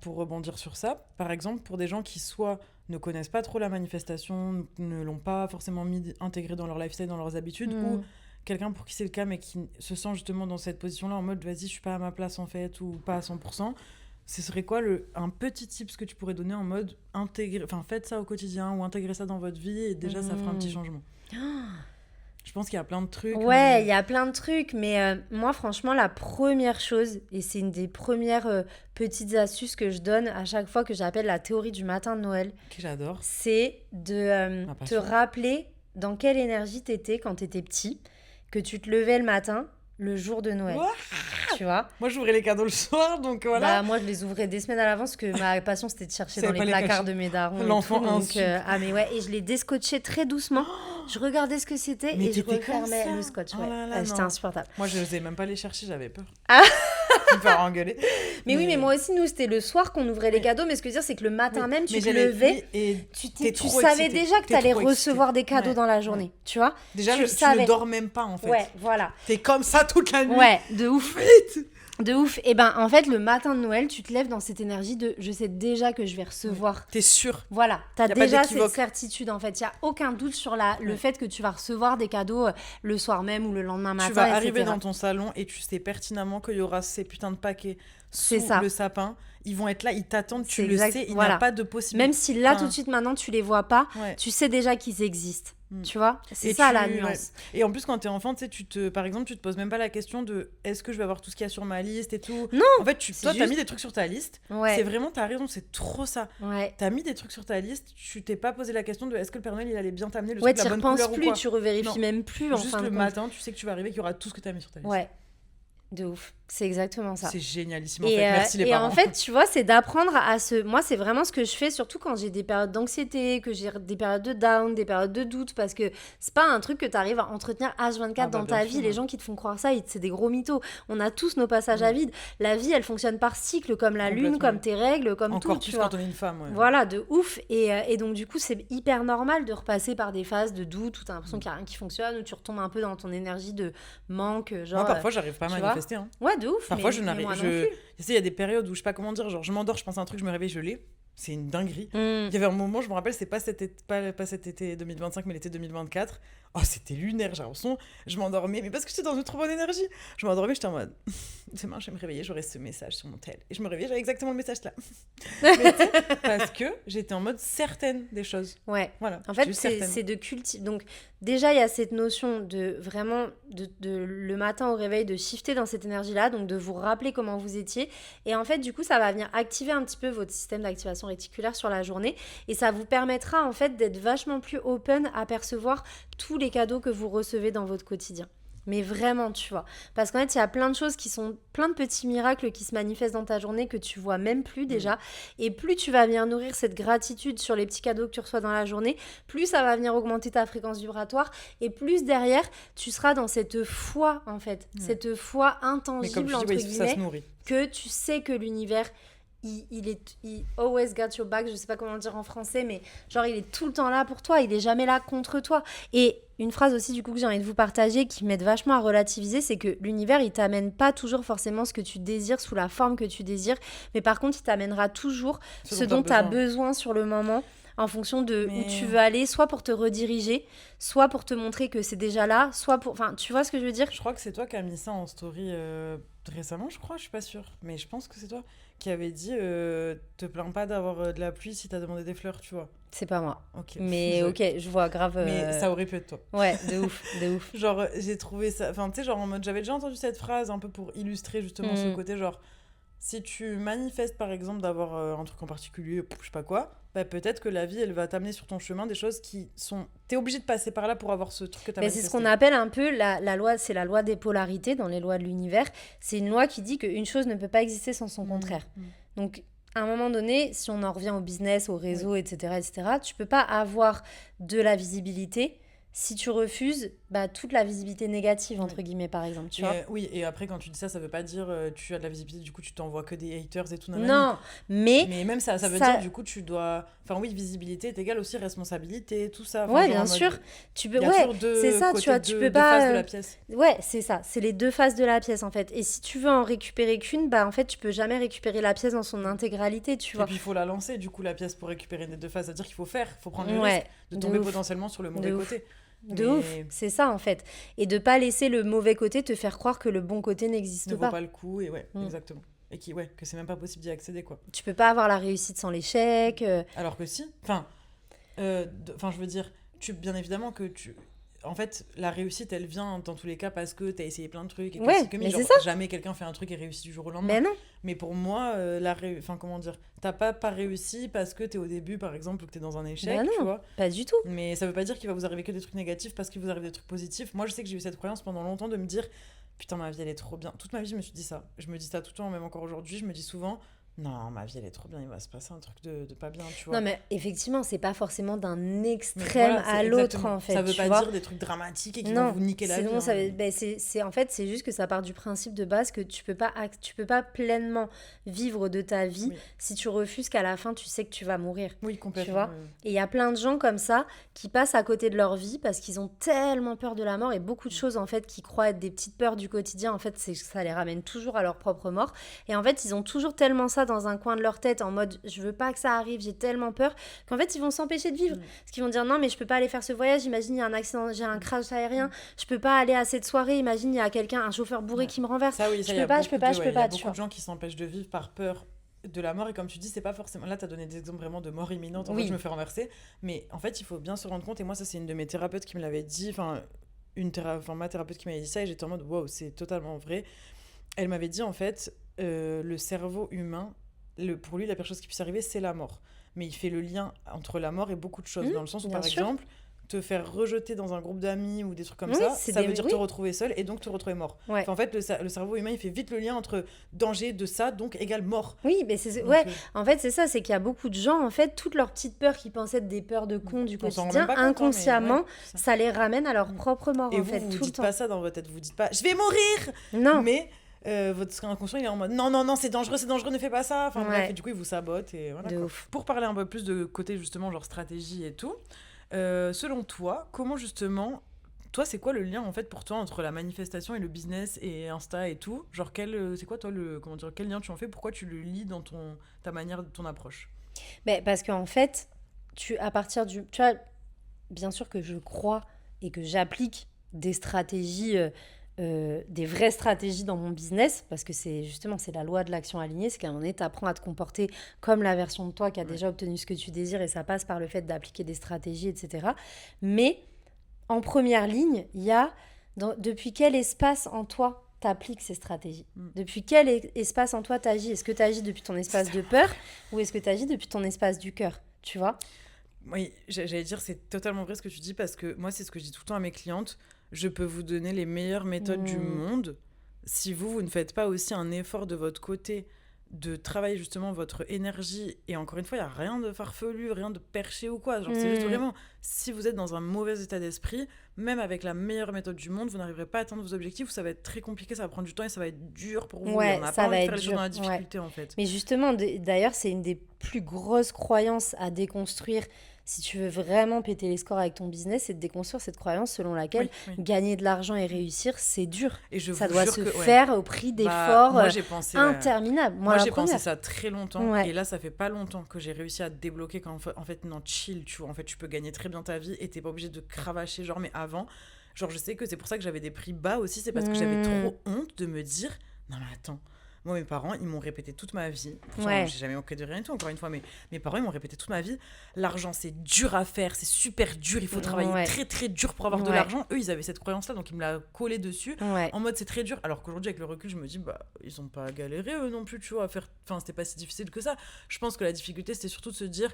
[SPEAKER 1] pour rebondir sur ça, par exemple, pour des gens qui soit ne connaissent pas trop la manifestation, ne l'ont pas forcément intégré dans leur lifestyle, dans leurs habitudes, ou quelqu'un pour qui c'est le cas, mais qui se sent justement dans cette position-là, en mode, vas-y, je suis pas à ma place, en fait, ou pas à 100%, ce serait quoi un petit tips que tu pourrais donner en mode, faites ça au quotidien, ou intégrez ça dans votre vie, et déjà, ça fera un petit changement. Je pense qu'il y a plein de trucs.
[SPEAKER 2] Ouais, il y a plein de trucs, mais moi, franchement, la première chose, et c'est une des premières petites astuces que je donne à chaque fois que j'appelle la théorie du matin de Noël,
[SPEAKER 1] que j'adore,
[SPEAKER 2] c'est de te rappeler dans quelle énergie t'étais quand t'étais petit, que tu te levais le matin, le jour de Noël. Tu vois,
[SPEAKER 1] moi j'ouvrais les cadeaux le soir, donc voilà.
[SPEAKER 2] Moi je les ouvrais des semaines à l'avance, parce que ma passion c'était de chercher dans les placards de mes darons.
[SPEAKER 1] L'enfant
[SPEAKER 2] mais ouais, et je les descotchais très doucement. Je regardais ce que c'était et je refermais le scotch. C'était insupportable.
[SPEAKER 1] Moi je n'osais même pas les chercher, j'avais peur.
[SPEAKER 2] Ah
[SPEAKER 1] me faire engueuler.
[SPEAKER 2] Mais oui, mais moi aussi, nous, c'était le soir qu'on ouvrait les cadeaux. Mais ce que je veux dire, c'est que le matin même, tu te levais et tu savais déjà que tu allais recevoir des cadeaux dans la journée. Tu vois,
[SPEAKER 1] déjà, tu ne dors même pas, en fait.
[SPEAKER 2] Ouais, voilà.
[SPEAKER 1] T'es comme ça toute la nuit.
[SPEAKER 2] Ouais, de ouf. Vite. De ouf. Et ben, en fait, le matin de Noël, tu te lèves dans cette énergie de je sais déjà que je vais recevoir.
[SPEAKER 1] T'es sûre.
[SPEAKER 2] Voilà. T'as déjà cette certitude, en fait. Il n'y a aucun doute sur le fait que tu vas recevoir des cadeaux le soir même ou le lendemain matin.
[SPEAKER 1] Tu vas arriver dans ton salon et tu sais pertinemment qu'il y aura ces putains de paquets sous le sapin. Ils vont être là, ils t'attendent, tu le sais, il n'y a pas de possibilité.
[SPEAKER 2] Même si là, tout de suite, maintenant, tu les vois pas, tu sais déjà qu'ils existent. Tu vois, c'est ça la nuance.
[SPEAKER 1] Ouais. Et en plus, quand t'es enfant, tu sais, par exemple, tu te poses même pas la question de est-ce que je vais avoir tout ce qu'il y a sur ma liste et tout.
[SPEAKER 2] Non.
[SPEAKER 1] En fait, toi, t'as mis des trucs sur ta liste.
[SPEAKER 2] Ouais.
[SPEAKER 1] C'est vraiment, t'as raison, c'est trop ça.
[SPEAKER 2] Ouais.
[SPEAKER 1] T'as mis des trucs sur ta liste, tu t'es pas posé la question de est-ce que le Père Noël il allait bien t'amener le truc de la bonne couleur ou quoi.
[SPEAKER 2] Ouais, tu repenses plus, tu revérifies même plus.
[SPEAKER 1] Juste le matin, tu sais que tu vas arriver, qu'il y aura tout ce que t'as mis sur ta liste.
[SPEAKER 2] Ouais. De ouf, c'est exactement ça.
[SPEAKER 1] C'est génialissime en fait, merci les parents.
[SPEAKER 2] Et en fait, tu vois, c'est d'apprendre à moi, c'est vraiment ce que je fais, surtout quand j'ai des périodes d'anxiété, que j'ai des périodes de down, des périodes de doute, parce que c'est pas un truc que t'arrives à entretenir H24 dans ta vie. Les gens qui te font croire ça, c'est des gros mythos. On a tous nos passages à vide. La vie, elle fonctionne par cycle, comme la lune, comme tes règles, comme
[SPEAKER 1] encore
[SPEAKER 2] tout.
[SPEAKER 1] Plus tu vois. Quand on est une femme. Ouais.
[SPEAKER 2] Voilà, de ouf. Et donc, du coup, c'est hyper normal de repasser par des phases de doute où t'as l'impression qu'il n'y a rien qui fonctionne, où tu retombes un peu dans ton énergie de manque. Genre,
[SPEAKER 1] moi, parfois, j'arrive pas à manifester. Hein.
[SPEAKER 2] Ouais, de ouf.
[SPEAKER 1] Parfois, je n'arrive. Tu sais, il y a des périodes où je sais pas comment dire, genre je m'endors, je pense à un truc, je me réveille, je l'ai. C'est une dinguerie. Il y avait un moment, je me rappelle, c'est pas cet été 2025, mais l'été 2024. Oh, c'était lunaire, j'ai l'impression. Je m'endormais, mais parce que j'étais dans une trop bonne énergie. Je m'endormais, j'étais en mode demain, je vais me réveiller, j'aurai ce message sur mon tel. Et je me réveillais, j'avais exactement le message là. Mais parce que j'étais en mode certaine des choses.
[SPEAKER 2] Ouais.
[SPEAKER 1] Voilà.
[SPEAKER 2] En fait, c'est de cultiver. Donc, déjà, il y a cette notion de vraiment, de le matin au réveil, de shifter dans cette énergie-là, donc de vous rappeler comment vous étiez. Et en fait, du coup, ça va venir activer un petit peu votre système d'activation réticulaire sur la journée. Et ça vous permettra, en fait, d'être vachement plus open à percevoir tous les cadeaux que vous recevez dans votre quotidien. Mais vraiment, tu vois. Parce qu'en fait, il y a plein de choses qui sont plein de petits miracles qui se manifestent dans ta journée que tu vois même plus déjà. Et plus tu vas venir nourrir cette gratitude sur les petits cadeaux que tu reçois dans la journée, plus ça va venir augmenter ta fréquence vibratoire et plus derrière, tu seras dans cette foi, en fait. Cette foi intangible, entre guillemets,
[SPEAKER 1] ça se nourrit.
[SPEAKER 2] que tu sais que l'univers... il always got your back, je sais pas comment le dire en français, mais genre il est tout le temps là pour toi, il est jamais là contre toi. Et une phrase aussi du coup que j'ai envie de vous partager qui m'aide vachement à relativiser, c'est que l'univers il t'amène pas toujours forcément ce que tu désires sous la forme que tu désires, mais par contre il t'amènera toujours ce dont tu as besoin sur le moment, en fonction de où tu veux aller, soit pour te rediriger, soit pour te montrer que c'est déjà là, soit pour... Enfin, tu vois ce que je veux dire ?
[SPEAKER 1] Je crois que c'est toi qui as mis ça en story récemment, je crois, je suis pas sûre. Mais je pense que c'est toi qui avait dit te plains pas d'avoir de la pluie si t'as demandé des fleurs, tu vois.
[SPEAKER 2] C'est pas moi.
[SPEAKER 1] Ok.
[SPEAKER 2] Mais ok, je vois grave...
[SPEAKER 1] Mais ça aurait pu être toi.
[SPEAKER 2] Ouais, de ouf, de ouf.
[SPEAKER 1] Genre, j'ai trouvé ça... Enfin, tu sais, genre en mode... J'avais déjà entendu cette phrase un peu pour illustrer justement ce côté, genre... Si tu manifestes, par exemple, d'avoir un truc en particulier, je sais pas quoi, bah peut-être que la vie, elle va t'amener sur ton chemin des choses qui sont... T'es obligé de passer par là pour avoir ce truc que t'as manifesté.
[SPEAKER 2] C'est ce qu'on appelle un peu la loi, c'est la loi des polarités dans les lois de l'univers. C'est une loi qui dit qu'une chose ne peut pas exister sans son contraire. Donc, à un moment donné, si on en revient au business, au réseau, etc., tu peux pas avoir de la visibilité si tu refuses toute la visibilité négative, entre guillemets, par exemple, tu vois.
[SPEAKER 1] Oui, et après, quand tu dis ça, ça veut pas dire tu as de la visibilité, du coup, tu t'envoies que des haters et tout.
[SPEAKER 2] Non, mais
[SPEAKER 1] même ça veut dire, du coup, tu dois... Enfin, oui, visibilité est égal aussi responsabilité, tout ça. Enfin,
[SPEAKER 2] ouais, bien sûr. Tu peux... c'est ça, tu vois, tu peux pas...
[SPEAKER 1] faces de la pièce.
[SPEAKER 2] Ouais, c'est ça. C'est les deux faces de la pièce, en fait. Et si tu veux en récupérer qu'une, en fait, tu peux jamais récupérer la pièce dans son intégralité, tu vois.
[SPEAKER 1] Et puis, il faut la lancer, du coup, la pièce pour récupérer les deux faces. C'est-à-dire qu'il faut prendre le risque de tomber potentiellement sur le mauvais côté.
[SPEAKER 2] De ouf, c'est ça en fait. Et de pas laisser le mauvais côté te faire croire que le bon côté n'existe pas.
[SPEAKER 1] Ne vaut pas le coup, et exactement. Et que c'est même pas possible d'y accéder, quoi.
[SPEAKER 2] Tu peux pas avoir la réussite sans l'échec.
[SPEAKER 1] Alors que si. Enfin, je veux dire, bien évidemment que tu... En fait, la réussite, elle vient dans tous les cas parce que t'as essayé plein de trucs. Et que
[SPEAKER 2] mais c'est ça.
[SPEAKER 1] Jamais quelqu'un fait un truc et réussit du jour au lendemain.
[SPEAKER 2] Mais non.
[SPEAKER 1] Mais pour moi, comment dire, t'as pas réussi parce que t'es au début, par exemple, ou que t'es dans un échec,
[SPEAKER 2] non,
[SPEAKER 1] tu vois.
[SPEAKER 2] Pas du tout.
[SPEAKER 1] Mais ça veut pas dire qu'il va vous arriver que des trucs négatifs parce qu'il vous arrive des trucs positifs. Moi, je sais que j'ai eu cette croyance pendant longtemps de me dire putain, ma vie, elle est trop bien. Toute ma vie, je me suis dit ça. Je me dis ça tout le temps, même encore aujourd'hui, je me dis souvent... Non, ma vie, elle est trop bien, il va se passer un truc de pas bien, tu vois.
[SPEAKER 2] Non, mais effectivement, c'est pas forcément d'un extrême à l'autre, en fait.
[SPEAKER 1] Ça veut pas dire des trucs dramatiques et qui vont vous niquer la vie.
[SPEAKER 2] En fait, c'est juste que ça part du principe de base que tu peux pas pleinement vivre de ta vie si tu refuses qu'à la fin, tu sais que tu vas mourir.
[SPEAKER 1] Oui, complètement.
[SPEAKER 2] Tu vois. Et il y a plein de gens comme ça qui passent à côté de leur vie parce qu'ils ont tellement peur de la mort et beaucoup de choses, en fait, qui croient être des petites peurs du quotidien, en fait, ça les ramène toujours à leur propre mort. Et en fait, ils ont toujours tellement ça dans un coin de leur tête en mode je veux pas que ça arrive, j'ai tellement peur qu'en fait ils vont s'empêcher de vivre parce qu'ils vont dire non mais je peux pas aller faire ce voyage, imagine il y a un accident, j'ai un crash aérien, je peux pas aller à cette soirée, imagine il y a un chauffeur bourré qui me renverse, je peux pas.
[SPEAKER 1] Il y a beaucoup de gens qui s'empêchent de vivre par peur de la mort et comme tu dis c'est pas forcément là t'as donné des exemples vraiment de mort imminente en fait je me fais renverser mais en fait il faut bien se rendre compte et moi ça c'est une de mes thérapeutes qui me l'avait dit ma thérapeute qui m'avait dit ça et j'étais en mode wow c'est totalement vrai. Elle m'avait dit en fait le cerveau humain pour lui, la pire chose qui puisse arriver, c'est la mort. Mais il fait le lien entre la mort et beaucoup de choses. Dans le sens où, par exemple, te faire rejeter dans un groupe d'amis ou des trucs comme ça veut dire te retrouver seul et donc te retrouver mort. En fait, le cerveau humain, il fait vite le lien entre danger de ça, donc égale mort.
[SPEAKER 2] Oui, mais en fait, c'est ça, c'est qu'il y a beaucoup de gens, en fait, toutes leurs petites peurs qui pensaient être des peurs de con du quotidien, inconsciemment, ça les ramène à leur propre mort,
[SPEAKER 1] et
[SPEAKER 2] en fait, tout le temps.
[SPEAKER 1] Et vous dites pas ça dans votre tête, vous dites pas « je vais mourir !»
[SPEAKER 2] Non.
[SPEAKER 1] Mais... votre inconscient il est en mode non c'est dangereux ne fais pas ça bref, et du coup il vous sabote et voilà quoi. Pour parler un peu plus de côté justement genre stratégie et tout selon toi comment justement toi c'est quoi le lien en fait pour toi entre la manifestation et le business et Insta et tout genre c'est quoi toi quel lien tu en fais, pourquoi tu le lis dans ta manière ton approche?
[SPEAKER 2] Parce qu'en fait tu vois bien sûr que je crois et que j'applique des stratégies des vraies stratégies dans mon business parce que c'est la loi de l'action alignée, c'est qu'à un moment donné t'apprends à te comporter comme la version de toi qui a déjà obtenu ce que tu désires et ça passe par le fait d'appliquer des stratégies, etc. Mais en première ligne, il y a depuis quel espace en toi t'appliques ces stratégies, depuis quel espace en toi t'agis, est-ce que t'agis depuis ton espace de peur ou est-ce que t'agis depuis ton espace du cœur, tu vois?
[SPEAKER 1] Oui, j'allais dire c'est totalement vrai ce que tu dis parce que moi c'est ce que je dis tout le temps à mes clientes. Je peux vous donner les meilleures méthodes du monde. Si vous ne faites pas aussi un effort de votre côté de travailler justement votre énergie. Et encore une fois, il n'y a rien de farfelu, rien de perché ou quoi. Genre, c'est juste vraiment, si vous êtes dans un mauvais état d'esprit, même avec la meilleure méthode du monde, vous n'arriverez pas à atteindre vos objectifs, ça va être très compliqué, ça va prendre du temps et ça va être dur pour vous.
[SPEAKER 2] Ouais,
[SPEAKER 1] on n'a
[SPEAKER 2] ça
[SPEAKER 1] pas
[SPEAKER 2] va
[SPEAKER 1] envie de
[SPEAKER 2] être
[SPEAKER 1] faire les choses
[SPEAKER 2] dur.
[SPEAKER 1] dans la difficulté, en fait.
[SPEAKER 2] Mais justement, d'ailleurs, c'est une des plus grosses croyances à déconstruire si tu veux vraiment péter les scores avec ton business, c'est de déconstruire cette croyance selon laquelle gagner de l'argent et réussir, c'est dur.
[SPEAKER 1] Et
[SPEAKER 2] ça doit se faire au prix d'efforts interminables.
[SPEAKER 1] Moi, j'ai pensé ça très longtemps. Et là, ça fait pas longtemps que j'ai réussi à te débloquer quand, en fait, non, chill, tu vois. En fait, tu peux gagner très bien ta vie et t'es pas obligé de cravacher, genre, mais avant, genre, je sais que c'est pour ça que j'avais des prix bas aussi, c'est parce que j'avais trop honte de me dire, non, mais attends. Moi, mes parents, ils m'ont répété toute ma vie. Pourtant, j'ai jamais manqué de rien et tout, encore une fois. Mais mes parents, ils m'ont répété toute ma vie. L'argent, c'est dur à faire, c'est super dur. Il faut travailler très, très dur pour avoir de l'argent. Eux, ils avaient cette croyance-là, donc ils me la collé dessus. En mode, c'est très dur. Alors qu'aujourd'hui, avec le recul, je me dis, bah, ils ont pas galéré, eux non plus, tu vois, à faire. Enfin, c'était pas si difficile que ça. Je pense que la difficulté, c'était surtout de se dire,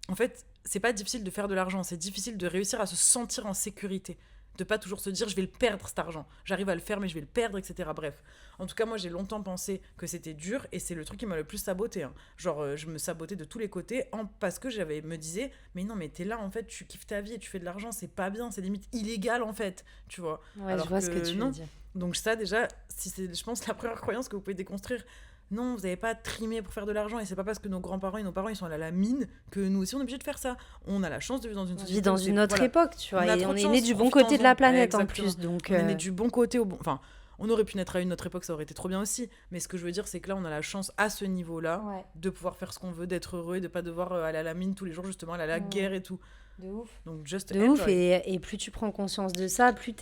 [SPEAKER 1] en fait, c'est pas difficile de faire de l'argent. C'est difficile de réussir à se sentir en sécurité. De pas toujours se dire je vais le perdre cet argent, j'arrive à le faire mais je vais le perdre, etc. Bref, en tout cas moi j'ai longtemps pensé que c'était dur et c'est le truc qui m'a le plus saboté, hein. Genre je me sabotais de tous les côtés parce que me disais mais non mais t'es là en fait, tu kiffes ta vie et tu fais de l'argent, c'est pas bien, c'est limite illégal en fait, tu vois.
[SPEAKER 2] Alors je vois ce que tu veux dire.
[SPEAKER 1] Donc ça déjà, je pense la première croyance que vous pouvez déconstruire. Non, vous n'avez pas trimé pour faire de l'argent et c'est pas parce que nos grands-parents et nos parents ils sont allés à la mine que nous aussi on est obligé de faire ça. On a la chance de vivre dans une société.
[SPEAKER 2] Dans une autre époque, tu vois, et on est né du bon côté de la planète en plus. Donc
[SPEAKER 1] on est né du bon côté Enfin, on aurait pu naître à une autre époque, ça aurait été trop bien aussi. Mais ce que je veux dire, c'est que là, on a la chance à ce niveau-là de pouvoir faire ce qu'on veut, d'être heureux et de pas devoir aller à la mine tous les jours, justement, aller à la guerre et tout.
[SPEAKER 2] De ouf.
[SPEAKER 1] Donc, just
[SPEAKER 2] de ouf. Et plus tu prends conscience de ça, plus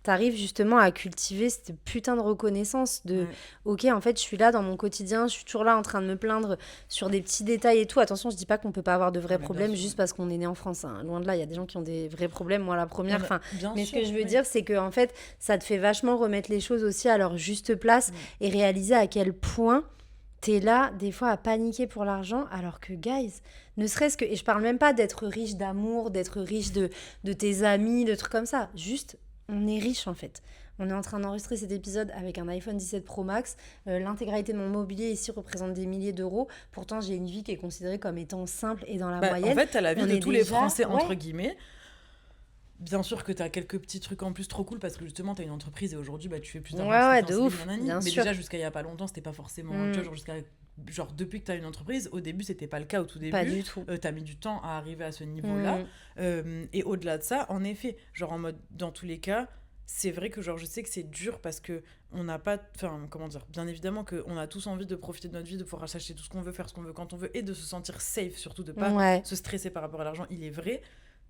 [SPEAKER 2] t'arrives justement à cultiver cette putain de reconnaissance de ok, en fait, je suis là dans mon quotidien, je suis toujours là en train de me plaindre sur des petits détails et tout. Attention, je dis pas qu'on peut pas avoir de vrais problèmes juste parce qu'on est né en France, hein. Loin de là, il y a des gens qui ont des vrais problèmes. Moi, la première. Mais ce que je veux dire, c'est que en fait, ça te fait vachement remettre les choses aussi à leur juste place et réaliser à quel point t'es là, des fois, à paniquer pour l'argent, alors que, guys, ne serait-ce que... Et je parle même pas d'être riche d'amour, d'être riche de tes amis, de trucs comme ça. Juste, on est riche, en fait. On est en train d'enregistrer cet épisode avec un iPhone 17 Pro Max. L'intégralité de mon mobilier ici représente des milliers d'euros. Pourtant, j'ai une vie qui est considérée comme étant simple et dans la moyenne.
[SPEAKER 1] En fait, t'as la vie de tous les Français, entre guillemets. Bien sûr que t'as quelques petits trucs en plus trop cool parce que justement t'as une entreprise et aujourd'hui tu fais plus d'argent.
[SPEAKER 2] De ouf, bien
[SPEAKER 1] mais
[SPEAKER 2] sûr.
[SPEAKER 1] Déjà jusqu'à il y a pas longtemps c'était pas forcément tu vois, genre depuis que t'as une entreprise, au début c'était pas le cas au tout début.
[SPEAKER 2] Pas du tout.
[SPEAKER 1] T'as mis du temps à arriver à ce niveau-là. Et au-delà de ça, en effet, genre en mode dans tous les cas, c'est vrai que genre je sais que c'est dur parce que on n'a pas, enfin comment dire, bien évidemment qu'on a tous envie de profiter de notre vie, de pouvoir s'acheter tout ce qu'on veut, faire ce qu'on veut quand on veut et de se sentir safe, surtout de pas se stresser par rapport à l'argent, il est vrai.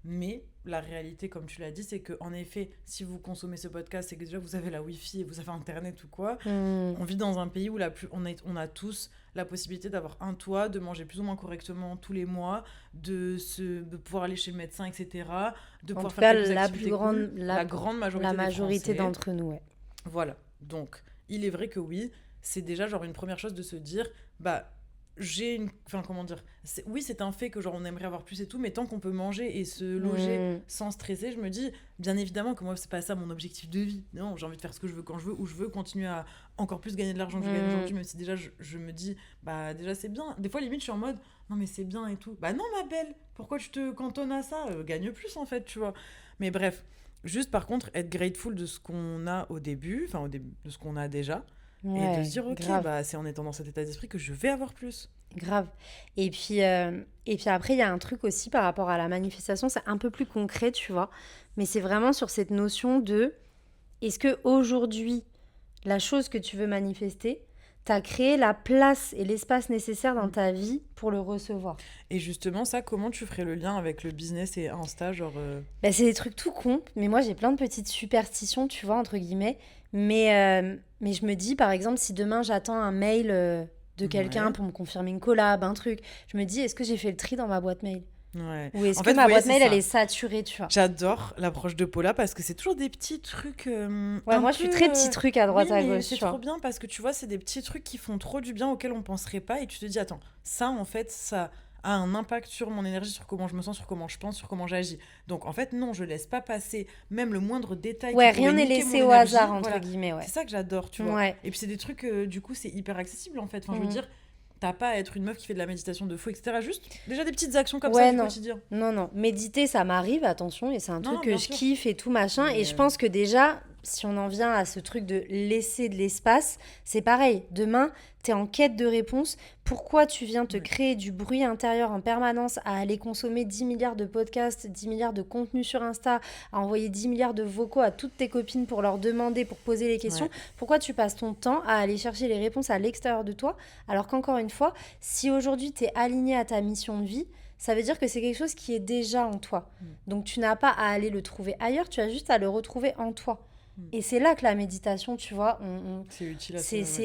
[SPEAKER 1] Mais la réalité, comme tu l'as dit, c'est qu'en effet, si vous consommez ce podcast, c'est que déjà vous avez la Wi-Fi et vous avez Internet ou quoi. On vit dans un pays où on a tous la possibilité d'avoir un toit, de manger plus ou moins correctement tous les mois, de pouvoir aller chez le médecin, etc. De pouvoir faire quelques activités cool. La grande majorité
[SPEAKER 2] d'entre nous,
[SPEAKER 1] Voilà. Donc, il est vrai que oui, c'est déjà genre une première chose de se dire, bah... Enfin, comment dire, oui, c'est un fait que genre on aimerait avoir plus et tout, mais tant qu'on peut manger et se loger sans stresser, je me dis, bien évidemment que moi, c'est pas ça mon objectif de vie. Non, j'ai envie de faire ce que je veux quand je veux, ou je veux continuer à encore plus gagner de l'argent que je gagne aujourd'hui, même si déjà, je me dis, bah déjà, c'est bien. Des fois, limite, je suis en mode, non, mais c'est bien et tout. Bah non, ma belle, pourquoi tu te cantonnes à ça ? Gagne plus, en fait, tu vois. Mais bref, juste par contre, être grateful de ce qu'on a au début, de ce qu'on a déjà. Et de se dire, ok, bah, c'est en étant dans cet état d'esprit que je vais avoir plus.
[SPEAKER 2] Grave. Et puis après, il y a un truc aussi par rapport à la manifestation, c'est un peu plus concret, tu vois. Mais c'est vraiment sur cette notion de, est-ce qu'aujourd'hui, la chose que tu veux manifester, t'as créé la place et l'espace nécessaire dans ta vie pour le recevoir.
[SPEAKER 1] Et justement, ça, comment tu ferais le lien avec le business et Insta, genre
[SPEAKER 2] Bah, c'est des trucs tout cons, mais moi, j'ai plein de petites superstitions, tu vois, entre guillemets. Mais je me dis, par exemple, si demain, j'attends un mail de quelqu'un pour me confirmer une collab, un truc, je me dis, est-ce que j'ai fait le tri dans ma boîte mail ? Ou est-ce que ma boîte mail, elle est saturée, tu vois ?
[SPEAKER 1] J'adore l'approche de Paula parce que c'est toujours des petits trucs.
[SPEAKER 2] Moi, je suis très petits trucs à droite, à gauche.
[SPEAKER 1] C'est trop bien parce que tu vois, c'est des petits trucs qui font trop du bien auxquels on penserait pas et tu te dis, attends, ça, en fait, ça a un impact sur mon énergie, sur comment je me sens, sur comment je pense, sur comment j'agis. Donc, en fait, non, je laisse pas passer même le moindre détail.
[SPEAKER 2] Rien n'est laissé au hasard, entre guillemets.
[SPEAKER 1] C'est ça que j'adore, tu vois. Et puis, c'est des trucs, du coup, c'est hyper accessible, en fait. Enfin, je veux dire, t'as pas à être une meuf qui fait de la méditation de fou, etc. Juste déjà des petites actions comme
[SPEAKER 2] Ouais,
[SPEAKER 1] ça du
[SPEAKER 2] non.
[SPEAKER 1] quotidien.
[SPEAKER 2] Non. Méditer, ça m'arrive, attention, et c'est un
[SPEAKER 1] Non,
[SPEAKER 2] truc que
[SPEAKER 1] bien
[SPEAKER 2] je
[SPEAKER 1] sûr.
[SPEAKER 2] kiffe et tout, machin.
[SPEAKER 1] Mais,
[SPEAKER 2] Et je pense que déjà, si on en vient à ce truc de laisser de l'espace, c'est pareil. Demain, t'es en quête de réponse. Pourquoi tu viens te
[SPEAKER 1] Ouais.
[SPEAKER 2] créer du bruit intérieur en permanence, à aller consommer 10 milliards de podcasts, 10 milliards de contenus sur Insta, à envoyer 10 milliards de vocaux à toutes tes copines pour leur demander, pour poser les questions?
[SPEAKER 1] Ouais.
[SPEAKER 2] Pourquoi tu passes ton temps à aller chercher les réponses à l'extérieur de toi, alors qu'encore une fois, si aujourd'hui t'es aligné à ta mission de vie, ça veut dire que c'est quelque chose qui est déjà en toi. Donc tu n'as pas à aller le trouver ailleurs, tu as juste à le retrouver en toi. Et c'est là que la méditation, tu vois,
[SPEAKER 1] c'est utile à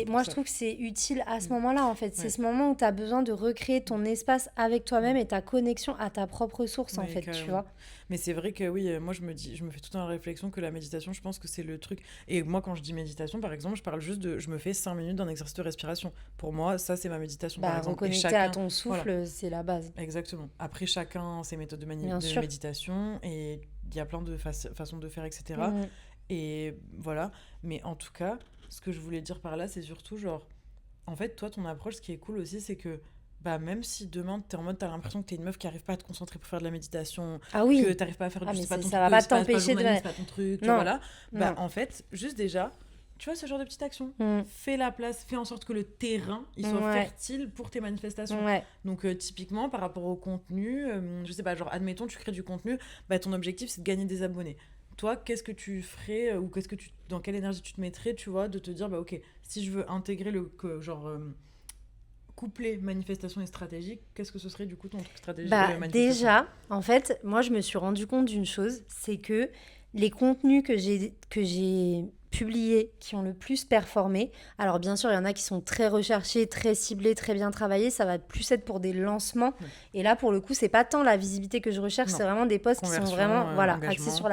[SPEAKER 2] moi, je trouve que c'est utile à ce moment-là, en fait. C'est ce moment où tu as besoin de recréer ton espace avec toi-même et ta connexion à ta propre source, en fait,
[SPEAKER 1] carrément.
[SPEAKER 2] tu vois.
[SPEAKER 1] Mais c'est vrai que oui, moi je me fais toute une réflexion que la méditation, je pense que c'est le truc. Et moi, quand je dis méditation, par exemple, je parle juste je me fais 5 minutes d'un exercice de respiration. Pour moi, ça, c'est ma méditation, par exemple.
[SPEAKER 2] Reconnecter à ton souffle, c'est la base.
[SPEAKER 1] Exactement. Après, chacun ses méthodes de méditation et il y a plein de façons de faire, etc. Et voilà. Mais en tout cas, ce que je voulais dire par là, c'est surtout genre, en fait, toi, ton approche, ce qui est cool aussi, c'est que même si demain t'es en mode, t'as l'impression que t'es une meuf qui arrive pas à te concentrer pour faire de la méditation, que t'arrives pas à faire
[SPEAKER 2] mais
[SPEAKER 1] pas ton
[SPEAKER 2] ça va pas t'empêcher de
[SPEAKER 1] pas ton truc,
[SPEAKER 2] non.
[SPEAKER 1] Voilà. En fait, juste déjà, tu vois, ce genre de petite action, fais la place, fais en sorte que le terrain il soit fertile pour tes manifestations. Donc typiquement par rapport au contenu, je sais pas, genre admettons tu crées du contenu, ton objectif c'est de gagner des abonnés. Toi, qu'est-ce que tu ferais ou dans quelle énergie tu te mettrais, tu vois, de te dire ok, si je veux intégrer coupler manifestation et stratégique, qu'est-ce que ce serait du coup ton truc stratégique?
[SPEAKER 2] Déjà, en fait, moi je me suis rendu compte d'une chose, c'est que les contenus que j'ai publiés qui ont le plus performé, alors bien sûr il y en a qui sont très recherchés, très ciblés, très bien travaillés, ça va plus être pour des lancements, et là pour le coup c'est pas tant la visibilité que je recherche, c'est vraiment des posts qui sont vraiment axés sur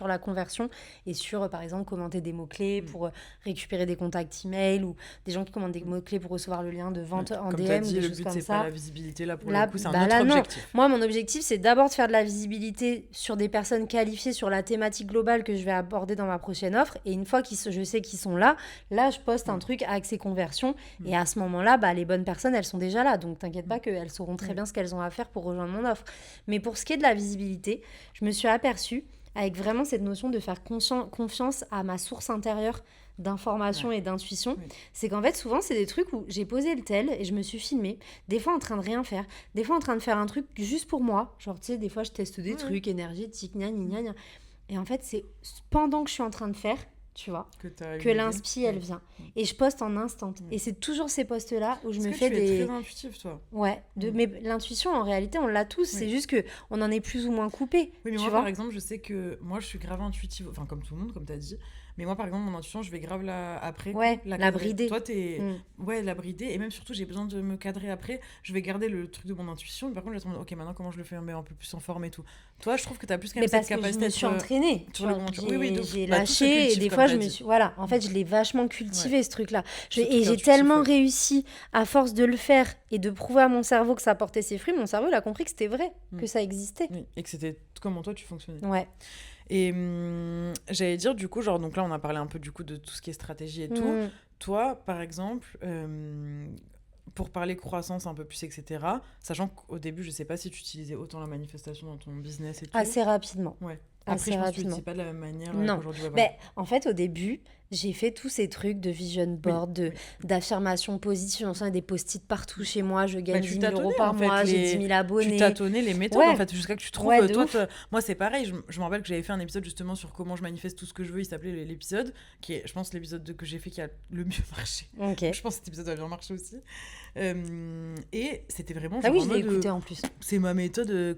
[SPEAKER 2] la conversion et sur par exemple commenter des mots-clés pour récupérer des contacts email, ou des gens qui commandent des mots-clés pour recevoir le lien de vente en
[SPEAKER 1] comme
[SPEAKER 2] DM,
[SPEAKER 1] t'as
[SPEAKER 2] ou
[SPEAKER 1] dit,
[SPEAKER 2] des
[SPEAKER 1] le
[SPEAKER 2] choses
[SPEAKER 1] but
[SPEAKER 2] comme
[SPEAKER 1] c'est
[SPEAKER 2] ça.
[SPEAKER 1] pas la visibilité, là pour le coup c'est un autre objectif.
[SPEAKER 2] Moi mon objectif c'est d'abord de faire de la visibilité sur des personnes qualifiées sur la thématique globale que je vais aborder dans ma prochaine offre, et une fois je sais qu'ils sont là je poste un truc axé conversion, et à ce moment-là, les bonnes personnes, elles sont déjà là, donc t'inquiète pas qu'elles sauront très bien ce qu'elles ont à faire pour rejoindre mon offre. Mais pour ce qui est de la visibilité, je me suis aperçue, avec vraiment cette notion de faire confiance à ma source intérieure d'information et d'intuition, c'est qu'en fait souvent c'est des trucs où j'ai posé le tel et je me suis filmée, des fois en train de rien faire, des fois en train de faire un truc juste pour moi, genre tu sais, des fois je teste des trucs énergétiques, gna gna gna, et en fait c'est pendant que je suis en train de faire, tu vois, que l'inspi elle vient, et je poste en instant, et c'est toujours ces posts là où je me fais des...
[SPEAKER 1] Tu es très intuitive, toi.
[SPEAKER 2] Mais l'intuition en réalité on l'a tous, c'est juste que on en est plus ou moins coupé.
[SPEAKER 1] Oui, mais moi par exemple je sais que moi je suis grave intuitive, enfin comme tout le monde, comme t'as dit, mais moi par exemple mon intuition je vais grave la brider. Toi t'es la brider, et même surtout j'ai besoin de me cadrer après, je vais garder le truc de mon intuition, mais par contre je vais me dire ok maintenant comment je le fais, mais un peu plus en forme et tout. Toi je trouve que t'as plus quand même cette capacité.
[SPEAKER 2] Mais parce que je me suis entraînée, j'ai lâché, et des fois je me suis en fait je l'ai vachement cultivé ce truc là, et j'ai tellement réussi à force de le faire et de prouver à mon cerveau que ça portait ses fruits. Mon cerveau il a compris que c'était vrai, que ça existait,
[SPEAKER 1] et que c'était comment toi tu fonctionnais.
[SPEAKER 2] Et
[SPEAKER 1] j'allais dire du coup, genre, donc là on a parlé un peu du coup de tout ce qui est stratégie et tout. Toi, par exemple, pour parler croissance un peu plus, etc., sachant qu'au début, je sais pas si tu utilisais autant la manifestation dans ton business et tout.
[SPEAKER 2] Assez rapidement.
[SPEAKER 1] Après, je pense que tu l'utilises pas de la même manière qu'aujourd'hui.
[SPEAKER 2] En fait, au début, j'ai fait tous ces trucs de vision board, d'affirmation positive. On sent des post-it partout chez moi. Je gagne 10 000 € par mois, j'ai 10 000 abonnés.
[SPEAKER 1] Tu tâtonnais les méthodes, en fait, jusqu'à que tu trouves... moi, c'est pareil. Je me rappelle que j'avais fait un épisode justement sur comment je manifeste tout ce que je veux. Il s'appelait l'épisode, qui est, je pense, l'épisode que j'ai fait qui a le mieux marché. Je pense que cet épisode a bien marché aussi. Et c'était vraiment...
[SPEAKER 2] Ah oui, je l'ai écouté en plus.
[SPEAKER 1] C'est ma méthode,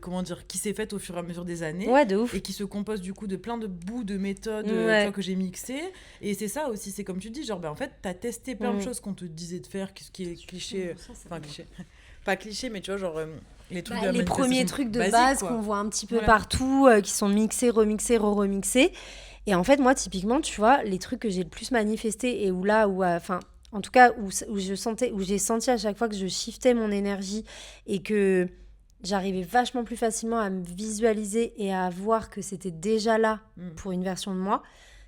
[SPEAKER 1] qui s'est faite au fur et à mesure des années.
[SPEAKER 2] Ouais, de ouf.
[SPEAKER 1] Et qui se compose du coup de plein de bouts de méthodes que j'ai mixées. Et c'est ça aussi, c'est comme tu dis, genre en fait t'as testé plein de choses qu'on te disait de faire, ce qui est cliché, cliché, pas cliché, mais tu vois, genre les trucs
[SPEAKER 2] les premiers trucs de base qu'on voit un petit peu partout, qui sont mixés, remixés, re-remixés. Et en fait moi typiquement, tu vois, les trucs que j'ai le plus manifesté, et en tout cas où j'ai senti à chaque fois que je shiftais mon énergie et que j'arrivais vachement plus facilement à me visualiser et à voir que c'était déjà là pour une version de moi.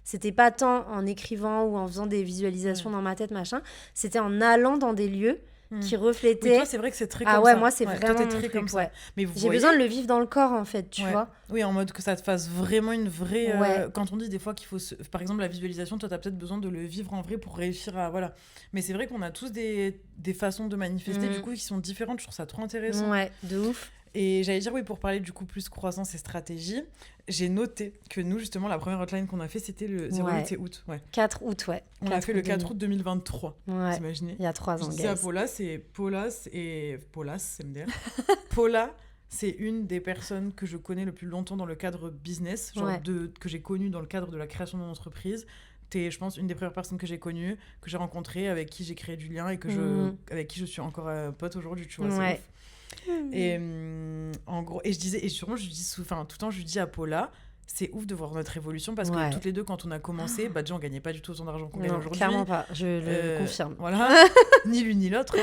[SPEAKER 2] C'était pas tant en écrivant ou en faisant des visualisations dans ma tête, machin. C'était en allant dans des lieux qui
[SPEAKER 1] Oui,
[SPEAKER 2] reflétait.
[SPEAKER 1] toi, c'est vrai que c'est très
[SPEAKER 2] Ah
[SPEAKER 1] comme
[SPEAKER 2] ouais,
[SPEAKER 1] ça.
[SPEAKER 2] moi, c'est
[SPEAKER 1] Ouais, toi,
[SPEAKER 2] vraiment
[SPEAKER 1] t'es
[SPEAKER 2] mon
[SPEAKER 1] très
[SPEAKER 2] truc,
[SPEAKER 1] comme ça.
[SPEAKER 2] ouais.
[SPEAKER 1] Mais vous
[SPEAKER 2] J'ai
[SPEAKER 1] voyez,
[SPEAKER 2] besoin de le vivre dans le corps, en fait, tu
[SPEAKER 1] ouais.
[SPEAKER 2] vois.
[SPEAKER 1] Oui, en mode que ça te fasse vraiment une vraie.
[SPEAKER 2] Ouais.
[SPEAKER 1] Quand on dit des fois qu'il faut. Par exemple, la visualisation, toi, t'as peut-être besoin de le vivre en vrai pour réussir à. Voilà. Mais c'est vrai qu'on a tous des façons de manifester, du coup, qui sont différentes. Je trouve ça trop intéressant.
[SPEAKER 2] Ouais, de ouf.
[SPEAKER 1] Et j'allais dire, oui, pour parler du coup plus croissance et stratégie, j'ai noté que nous, justement, la première hotline qu'on a fait, c'était le 08 et août. Ouais.
[SPEAKER 2] 4 août, ouais.
[SPEAKER 1] On l'a fait le 4 août 2023.
[SPEAKER 2] Ouais.
[SPEAKER 1] Vous imaginez ?
[SPEAKER 2] Il y a 3
[SPEAKER 1] Je
[SPEAKER 2] ans,
[SPEAKER 1] disais à
[SPEAKER 2] guys.
[SPEAKER 1] Paula, MDR. Paula, c'est une des personnes que je connais le plus longtemps dans le cadre business, que j'ai connue dans le cadre de la création de mon entreprise. T'es, je pense, une des premières personnes que j'ai connues, que j'ai rencontrées, avec qui j'ai créé du lien et avec qui je suis encore pote aujourd'hui, tu vois, c'est ouf. Et en gros, et je disais, et sûrement, tout le temps, je lui dis à Paula, c'est ouf de voir notre évolution parce que toutes les deux, quand on a commencé, déjà, on gagnait pas du tout autant d'argent qu'on gagne aujourd'hui.
[SPEAKER 2] Clairement pas, je le confirme.
[SPEAKER 1] Voilà, ni l'une ni l'autre.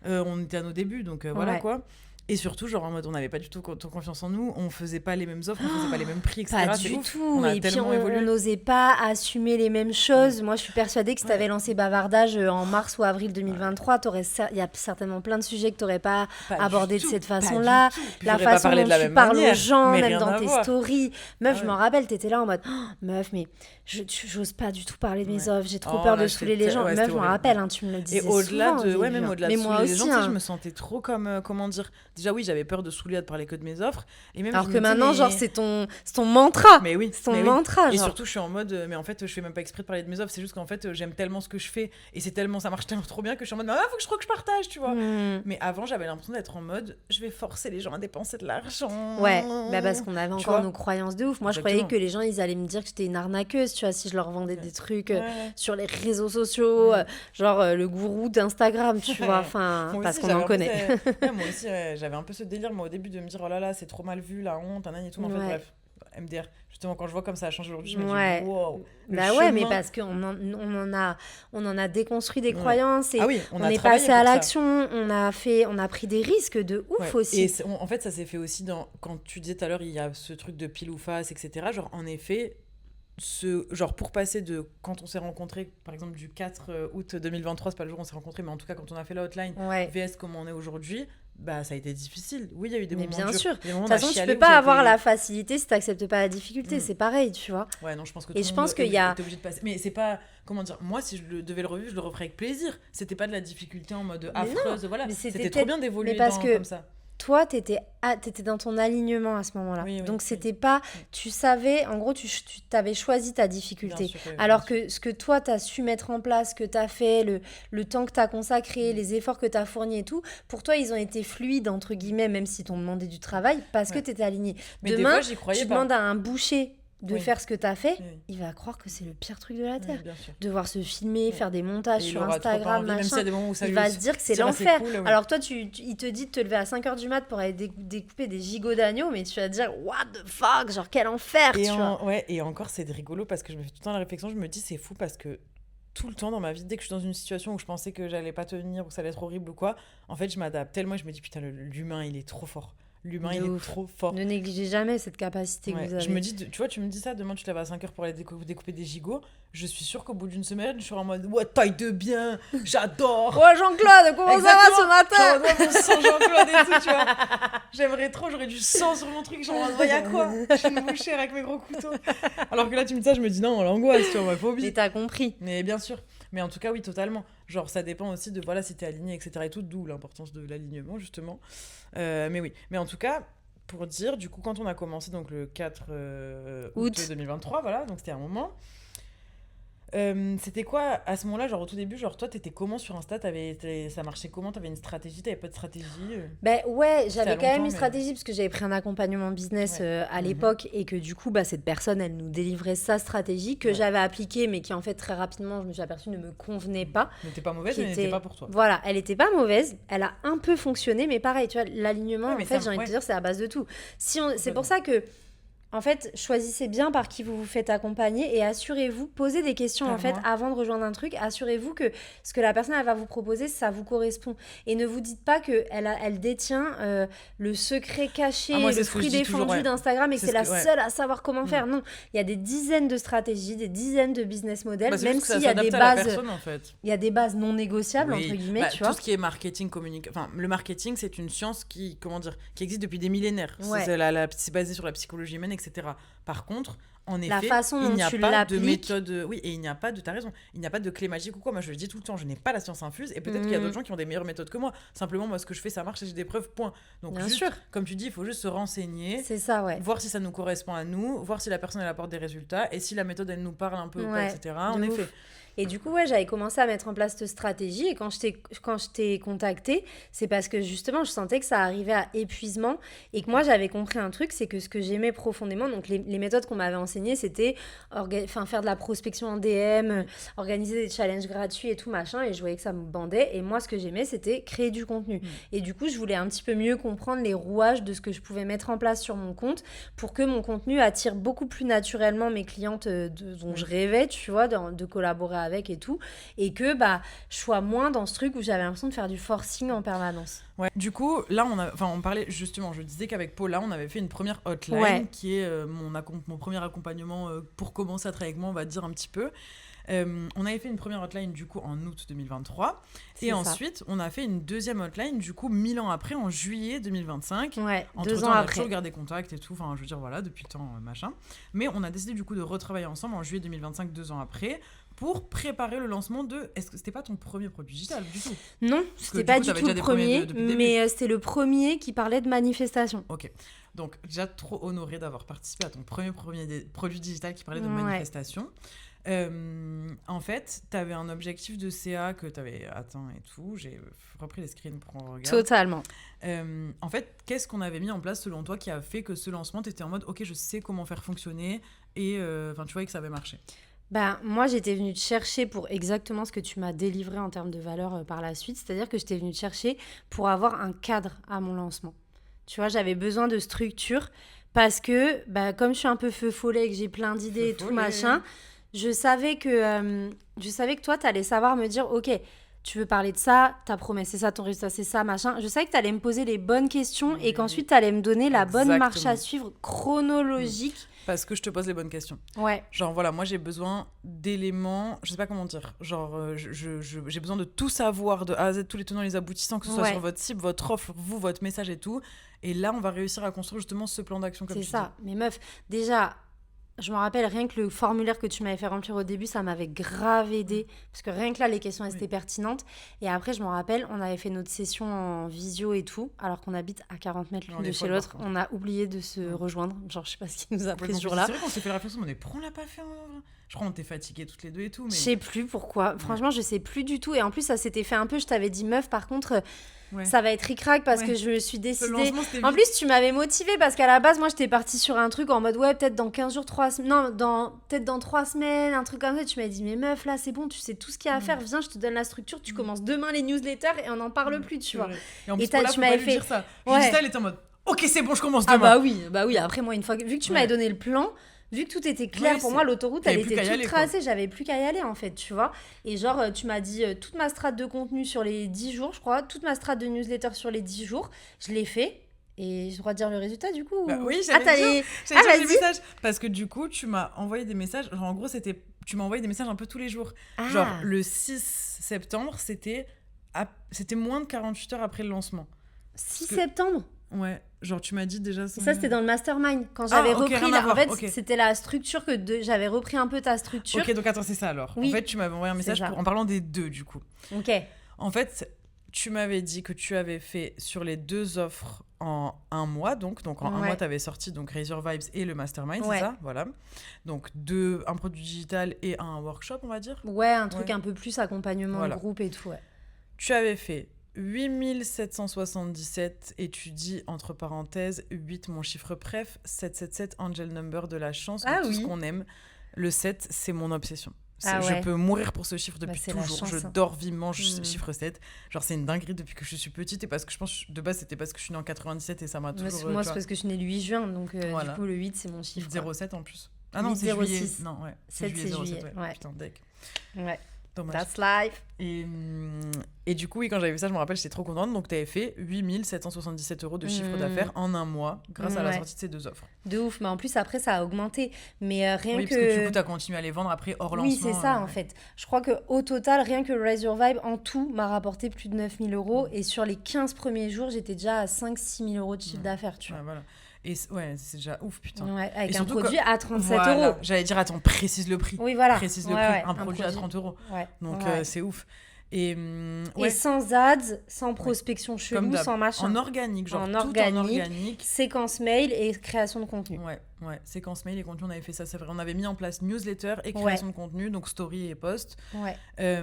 [SPEAKER 1] On était à nos débuts, donc voilà quoi. Et surtout, genre en mode, on n'avait pas du tout confiance en nous, on faisait pas les mêmes offres, on faisait pas les mêmes prix, etc.
[SPEAKER 2] Pas
[SPEAKER 1] c'est
[SPEAKER 2] du
[SPEAKER 1] ouf.
[SPEAKER 2] tout.
[SPEAKER 1] Et
[SPEAKER 2] puis on n'osait pas assumer les mêmes choses. Moi, je suis persuadée que si t'avais lancé Bavardage en mars ou avril 2023, il y a certainement plein de sujets que t'aurais pas abordés de cette façon-là. La façon dont tu parles aux gens, même dans tes stories. Meuf, je m'en rappelle, t'étais là en mode, meuf, mais j'ose pas du tout parler de mes offres, j'ai trop peur de saouler les gens. Meuf, je m'en rappelle, tu me le disais souvent.
[SPEAKER 1] Et au-delà de, même au-delà de saouler les gens, je me sentais trop comme, comment dire, déjà oui, j'avais peur de saouler, à te parler que de mes offres. Et même,
[SPEAKER 2] alors que maintenant, genre, c'est ton mantra.
[SPEAKER 1] Mais oui,
[SPEAKER 2] c'est ton mantra.
[SPEAKER 1] Et surtout, je suis en mode, mais en fait, je fais même pas exprès de parler de mes offres, c'est juste qu'en fait, j'aime tellement ce que je fais et ça marche tellement trop bien que je suis en mode, faut que je partage, tu vois. Mais avant, j'avais l'impression d'être en mode, je vais forcer les gens à dépenser de l'argent.
[SPEAKER 2] Ouais, parce qu'on avait encore nos croyances de ouf. Moi, je croyais que les gens, ils allaient me dire que j'étais une arnaqueuse, tu vois, si je leur vendais des trucs sur les réseaux sociaux, genre le gourou d'Instagram, tu vois, enfin, parce qu'on en connaît.
[SPEAKER 1] Moi aussi, j'avais un peu ce délire, moi, au début, de me dire, oh là là, c'est trop mal vu, la honte, et tout, mais en fait, bref, MDR. Justement, quand je vois comme ça a changé aujourd'hui, je me dis, wow.
[SPEAKER 2] Mais parce qu'on en a déconstruit des croyances et
[SPEAKER 1] on
[SPEAKER 2] est passé à l'action, on a pris des risques de ouf aussi.
[SPEAKER 1] Et en fait, ça s'est fait aussi quand tu disais tout à l'heure, il y a ce truc de pile ou face, etc. Genre, en effet, genre pour passer de quand on s'est rencontrés, par exemple du 4 août 2023, c'est pas le jour où on s'est rencontrés, mais en tout cas quand on a fait la hotline, VS comment on est aujourd'hui, ça a été difficile. Oui, il y a eu des moments durs.
[SPEAKER 2] Bien sûr.
[SPEAKER 1] De toute
[SPEAKER 2] façon, tu peux pas avoir la facilité si t'acceptes pas la difficulté. C'est pareil, tu vois.
[SPEAKER 1] Ouais, non, je pense que tout le monde est obligé de passer. Mais c'est pas, comment dire, moi, si je devais le revivre, je le referais avec plaisir. C'était pas de la difficulté en mode affreuse, voilà. C'était trop bien d'évoluer comme ça.
[SPEAKER 2] Toi, t'étais dans ton alignement à ce moment-là. Donc, c'était pas... Tu savais, en gros, tu t'avais choisi ta difficulté. Sûr, alors que ce que toi, t'as su mettre en place, que t'as fait, le temps que t'as consacré, les efforts que t'as fournis et tout, pour toi, ils ont été fluides, entre guillemets, même si t'ont demandé du travail, parce que t'étais aligné. Mais demain, tu demandes à un boucher de faire ce que t'as fait, il va croire que c'est le pire truc de la Terre. Devoir se filmer, faire des montages sur Instagram, machin. Il va se dire que c'est l'enfer. Cool, alors toi, il te dit de te lever à 5h du mat pour aller découper des gigots d'agneau, mais tu vas te dire, what the fuck, genre quel enfer, tu vois.
[SPEAKER 1] Ouais, et encore, c'est rigolo parce que je me fais tout le temps la réflexion, je me dis, c'est fou parce que tout le temps dans ma vie, dès que je suis dans une situation où je pensais que j'allais pas tenir ou que ça allait être horrible ou quoi, en fait, je m'adapte tellement et je me dis, putain, l'humain, il est trop fort. L'humain, il est trop fort.
[SPEAKER 2] Ne négligez jamais cette capacité que vous avez.
[SPEAKER 1] Je me dis, tu vois, tu me dis ça, demain tu te lèves à 5h pour aller découper des gigots. Je suis sûre qu'au bout d'une semaine, je suis en mode, ouais, taille de bien, j'adore.
[SPEAKER 2] Ouais, Jean-Claude, comment ça va ce matin?
[SPEAKER 1] Mon sang Jean-Claude et tout, tu vois. J'aimerais trop, j'aurais du sang sur mon truc, genre, il y a quoi? Je suis une bouchère avec mes gros couteaux. Alors que là, tu me dis ça, je me dis, non, l'angoisse, tu vois, phobie.
[SPEAKER 2] Mais t'as compris.
[SPEAKER 1] Mais bien sûr. Mais en tout cas, oui, totalement. Genre, ça dépend aussi de, voilà, si t'es aligné, etc. et tout, d'où l'importance de l'alignement, justement. Mais oui. Mais en tout cas, pour dire, du coup, quand on a commencé, donc le 4 août 2023, voilà, donc c'était un moment. C'était quoi à ce moment-là, genre au tout début, genre toi t'étais comment sur Insta, ça marchait comment, t'avais une stratégie, t'avais pas de stratégie
[SPEAKER 2] ouais, j'avais quand même une stratégie parce que j'avais pris un accompagnement business à l'époque et que du coup cette personne elle nous délivrait sa stratégie que j'avais appliquée mais qui en fait très rapidement je me suis aperçue ne me convenait pas.
[SPEAKER 1] Elle n'était pas mauvaise, mais elle n'était pas pour toi.
[SPEAKER 2] Voilà, elle était pas mauvaise, elle a un peu fonctionné mais pareil, tu vois, l'alignement en fait j'ai envie de te dire c'est la base de tout. C'est pour ça que En fait, choisissez bien par qui vous vous faites accompagner et assurez-vous, posez des questions en fait avant de rejoindre un truc. Assurez-vous que ce que la personne elle va vous proposer, ça vous correspond. Et ne vous dites pas qu'elle détient le secret caché, le fruit défendu d'Instagram et que c'est la seule à savoir comment faire. Non, il y a des dizaines de stratégies, des dizaines de business models, même s'il y a des bases. En fait. Il y a des bases non négociables entre guillemets, tu vois.
[SPEAKER 1] Tout ce qui est marketing, le marketing, c'est une science qui existe depuis des millénaires. C'est basé sur la psychologie humaine, etc. Par contre, en effet, il n'y a pas de méthode. Oui, et il n'y a pas de. T'as raison. Il n'y a pas de clé magique ou quoi. Moi, je le dis tout le temps. Je n'ai pas la science infuse. Et peut-être qu'il y a d'autres gens qui ont des meilleures méthodes que moi. Simplement, moi, ce que je fais, ça marche et j'ai des preuves. Point. Donc,
[SPEAKER 2] bien sûr.
[SPEAKER 1] Comme tu dis, il faut juste se renseigner.
[SPEAKER 2] C'est ça, ouais.
[SPEAKER 1] Voir si ça nous correspond à nous. Voir si la personne elle apporte des résultats et si la méthode elle nous parle un peu, etc. En effet.
[SPEAKER 2] Et du coup, j'avais commencé à mettre en place cette stratégie. Et quand je t'ai contactée, c'est parce que justement, je sentais que ça arrivait à épuisement. Et que moi, j'avais compris un truc, c'est que ce que j'aimais profondément, donc les méthodes qu'on m'avait enseignées, c'était faire de la prospection en DM, organiser des challenges gratuits et tout, machin. Et je voyais que ça me bandait. Et moi, ce que j'aimais, c'était créer du contenu. Et du coup, je voulais un petit peu mieux comprendre les rouages de ce que je pouvais mettre en place sur mon compte pour que mon contenu attire beaucoup plus naturellement mes clientes dont je rêvais, tu vois, de collaborer avec et tout, et que je sois moins dans ce truc où j'avais l'impression de faire du forcing en permanence.
[SPEAKER 1] Ouais. Du coup, là, on parlait justement, je disais qu'avec Paula, on avait fait une première hotline qui est mon premier accompagnement pour commencer à travailler avec moi, on va dire un petit peu. On avait fait une première hotline du coup en août 2023 et ensuite on a fait une deuxième hotline du coup 1000 ans après en juillet 2025.
[SPEAKER 2] Ouais,
[SPEAKER 1] entre
[SPEAKER 2] 2 ans
[SPEAKER 1] on a
[SPEAKER 2] après.
[SPEAKER 1] toujours gardé contact et tout, enfin je veux dire voilà depuis le temps machin. Mais on a décidé du coup de retravailler ensemble en juillet 2025, 2 ans après, pour préparer le lancement de... Est-ce que c'était pas ton premier produit digital du tout ?
[SPEAKER 2] Non, c'était pas du tout le premier, mais c'était le premier qui parlait de manifestation.
[SPEAKER 1] Ok, donc déjà trop honorée d'avoir participé à ton premier produit digital qui parlait de manifestation. En fait, tu avais un objectif de CA que tu avais atteint et tout. J'ai repris les screens pour en regarder.
[SPEAKER 2] Totalement.
[SPEAKER 1] En fait, qu'est-ce qu'on avait mis en place selon toi qui a fait que ce lancement, tu étais en mode ok, je sais comment faire fonctionner et tu voyais que ça avait marché?
[SPEAKER 2] Moi, j'étais venue te chercher pour exactement ce que tu m'as délivré en termes de valeur par la suite. C'est-à-dire que j'étais venue te chercher pour avoir un cadre à mon lancement. Tu vois, j'avais besoin de structure parce que, comme je suis un peu feu follet et que j'ai plein d'idées et tout machin, je savais que toi, tu allais savoir me dire, ok, tu veux parler de ça, ta promesse, c'est ça, ton résultat, c'est ça, machin. Je savais que tu allais me poser les bonnes questions et qu'ensuite, tu allais me donner la bonne marche à suivre chronologique.
[SPEAKER 1] Parce que je te pose les bonnes questions.
[SPEAKER 2] Ouais.
[SPEAKER 1] Genre, voilà, moi, j'ai besoin d'éléments... Je sais pas comment dire. Genre, j'ai besoin de tout savoir, de A à Z, tous les tenants et les aboutissants, que ce soit sur votre cible, votre offre, vous, votre message et tout. Et là, on va réussir à construire justement ce plan d'action comme tu dis.
[SPEAKER 2] C'est ça. Mais meuf, déjà... Je me rappelle rien que le formulaire que tu m'avais fait remplir au début, ça m'avait grave aidé. Parce que rien que là, les questions étaient pertinentes. Et après, je me rappelle, on avait fait notre session en visio et tout, alors qu'on habite à 40 mètres l'une de chez l'autre. On a oublié de se rejoindre. Genre, je sais pas ce qui nous a pris ce jour-là.
[SPEAKER 1] C'est vrai qu'on s'est fait la réflexion, mais pourquoi on l'a pas fait Je crois qu'on était fatigués toutes les deux et tout. Mais...
[SPEAKER 2] Je sais plus pourquoi. Franchement, je sais plus du tout. Et en plus, ça s'était fait un peu, je t'avais dit, meuf, par contre... Ça va être ric-rac parce que je me suis décidée. En plus, tu m'avais motivée parce qu'à la base, moi, j'étais partie sur un truc en mode peut-être dans 15 jours, 3 semaines. Non, peut-être dans 3 semaines, un truc comme ça. Tu m'as dit, mais meuf, là, c'est bon, tu sais tout ce qu'il y a à faire. Viens, je te donne la structure. Tu commences demain les newsletters et on n'en parle plus, tu vois.
[SPEAKER 1] Et en plus, tu m'avais fait. Ça. Elle était en mode, ok, c'est bon, je commence demain.
[SPEAKER 2] Bah oui. Après, moi, une fois vu que tu m'avais donné le plan. Vu que tout était clair pour moi, l'autoroute, elle était toute tracée. J'avais plus qu'à y aller, en fait, tu vois. Et genre, tu m'as dit toute ma strate de contenu sur les 10 jours, je crois. Toute ma strate de newsletter sur les 10 jours. Je l'ai fait. Et je dois dire le résultat, du coup
[SPEAKER 1] oui, j'allais dire les messages. Parce que du coup, tu m'as envoyé des messages. Genre, en gros, tu m'as envoyé des messages un peu tous les jours. Genre, le 6 septembre, c'était moins de 48 heures après le lancement.
[SPEAKER 2] 6 septembre
[SPEAKER 1] Ouais, genre tu m'as dit déjà...
[SPEAKER 2] Ça, c'était dans le mastermind. Quand j'avais repris... En fait, c'était la structure que... J'avais repris un peu ta structure.
[SPEAKER 1] Ok, donc attends, c'est ça alors. En fait, tu m'avais envoyé un message en parlant des deux, du coup.
[SPEAKER 2] Ok.
[SPEAKER 1] En fait, tu m'avais dit que tu avais fait sur les 2 offres en 1 mois. Donc en 1 mois, tu avais sorti donc Raise Your Vibes et le mastermind, c'est ça? Voilà. Donc un produit digital et un workshop, on va dire.
[SPEAKER 2] Ouais, un truc un peu plus accompagnement groupe et tout,
[SPEAKER 1] Tu avais fait... 8777 et tu dis entre parenthèses 8 mon chiffre préf, 777 angel number de la chance, tout ce qu'on aime. Le 7 c'est mon obsession. Je peux mourir pour ce chiffre depuis
[SPEAKER 2] c'est
[SPEAKER 1] toujours.
[SPEAKER 2] la chance,
[SPEAKER 1] Je
[SPEAKER 2] hein.
[SPEAKER 1] dors vivement, chiffre 7. Genre, c'est une dinguerie depuis que je suis petite. Et parce que je pense, de base, c'était parce que je suis née en 97 et ça m'a toujours.
[SPEAKER 2] Moi, c'est parce que je suis née le 8 juin, donc
[SPEAKER 1] voilà.
[SPEAKER 2] du coup, le 8, c'est mon chiffre.
[SPEAKER 1] 07 en plus. Ah non, c'est juillet. Non, ouais.
[SPEAKER 2] C'est juillet. Ouais.
[SPEAKER 1] Putain, deck.
[SPEAKER 2] Ouais.
[SPEAKER 1] Dommage.
[SPEAKER 2] That's life.
[SPEAKER 1] Et du coup, oui, quand j'avais vu ça, je me rappelle, j'étais trop contente. Donc, tu avais fait 8 777 € de chiffre d'affaires en un mois grâce à la sortie de ces 2 offres.
[SPEAKER 2] De ouf. Mais en plus, après, ça a augmenté. Mais rien
[SPEAKER 1] oui,
[SPEAKER 2] que...
[SPEAKER 1] parce que du coup, tu as continué à les vendre après hors lancement.
[SPEAKER 2] Oui, c'est ça, en fait. Je crois qu'au total, rien que Raise Your Vibe, en tout, m'a rapporté plus de 9 000 €. Et sur les 15 premiers jours, j'étais déjà à 5-6 000 € de chiffre d'affaires, tu vois.
[SPEAKER 1] Voilà. Et ouais, c'est déjà ouf, putain.
[SPEAKER 2] Ouais, avec
[SPEAKER 1] et
[SPEAKER 2] un produit à 37 €.
[SPEAKER 1] J'allais dire, attends, précise le prix.
[SPEAKER 2] Oui, voilà.
[SPEAKER 1] Précise le prix. Un produit à 30 €.
[SPEAKER 2] Ouais.
[SPEAKER 1] Donc, c'est ouf.
[SPEAKER 2] Et sans ads, sans prospection chelou, sans machin.
[SPEAKER 1] En organique, genre
[SPEAKER 2] en
[SPEAKER 1] tout en organique.
[SPEAKER 2] Séquence mail et création de contenu.
[SPEAKER 1] Ouais. Séquence mail et contenu, on avait fait ça, c'est vrai. On avait mis en place newsletter et création de contenu, donc story et post.
[SPEAKER 2] Ouais.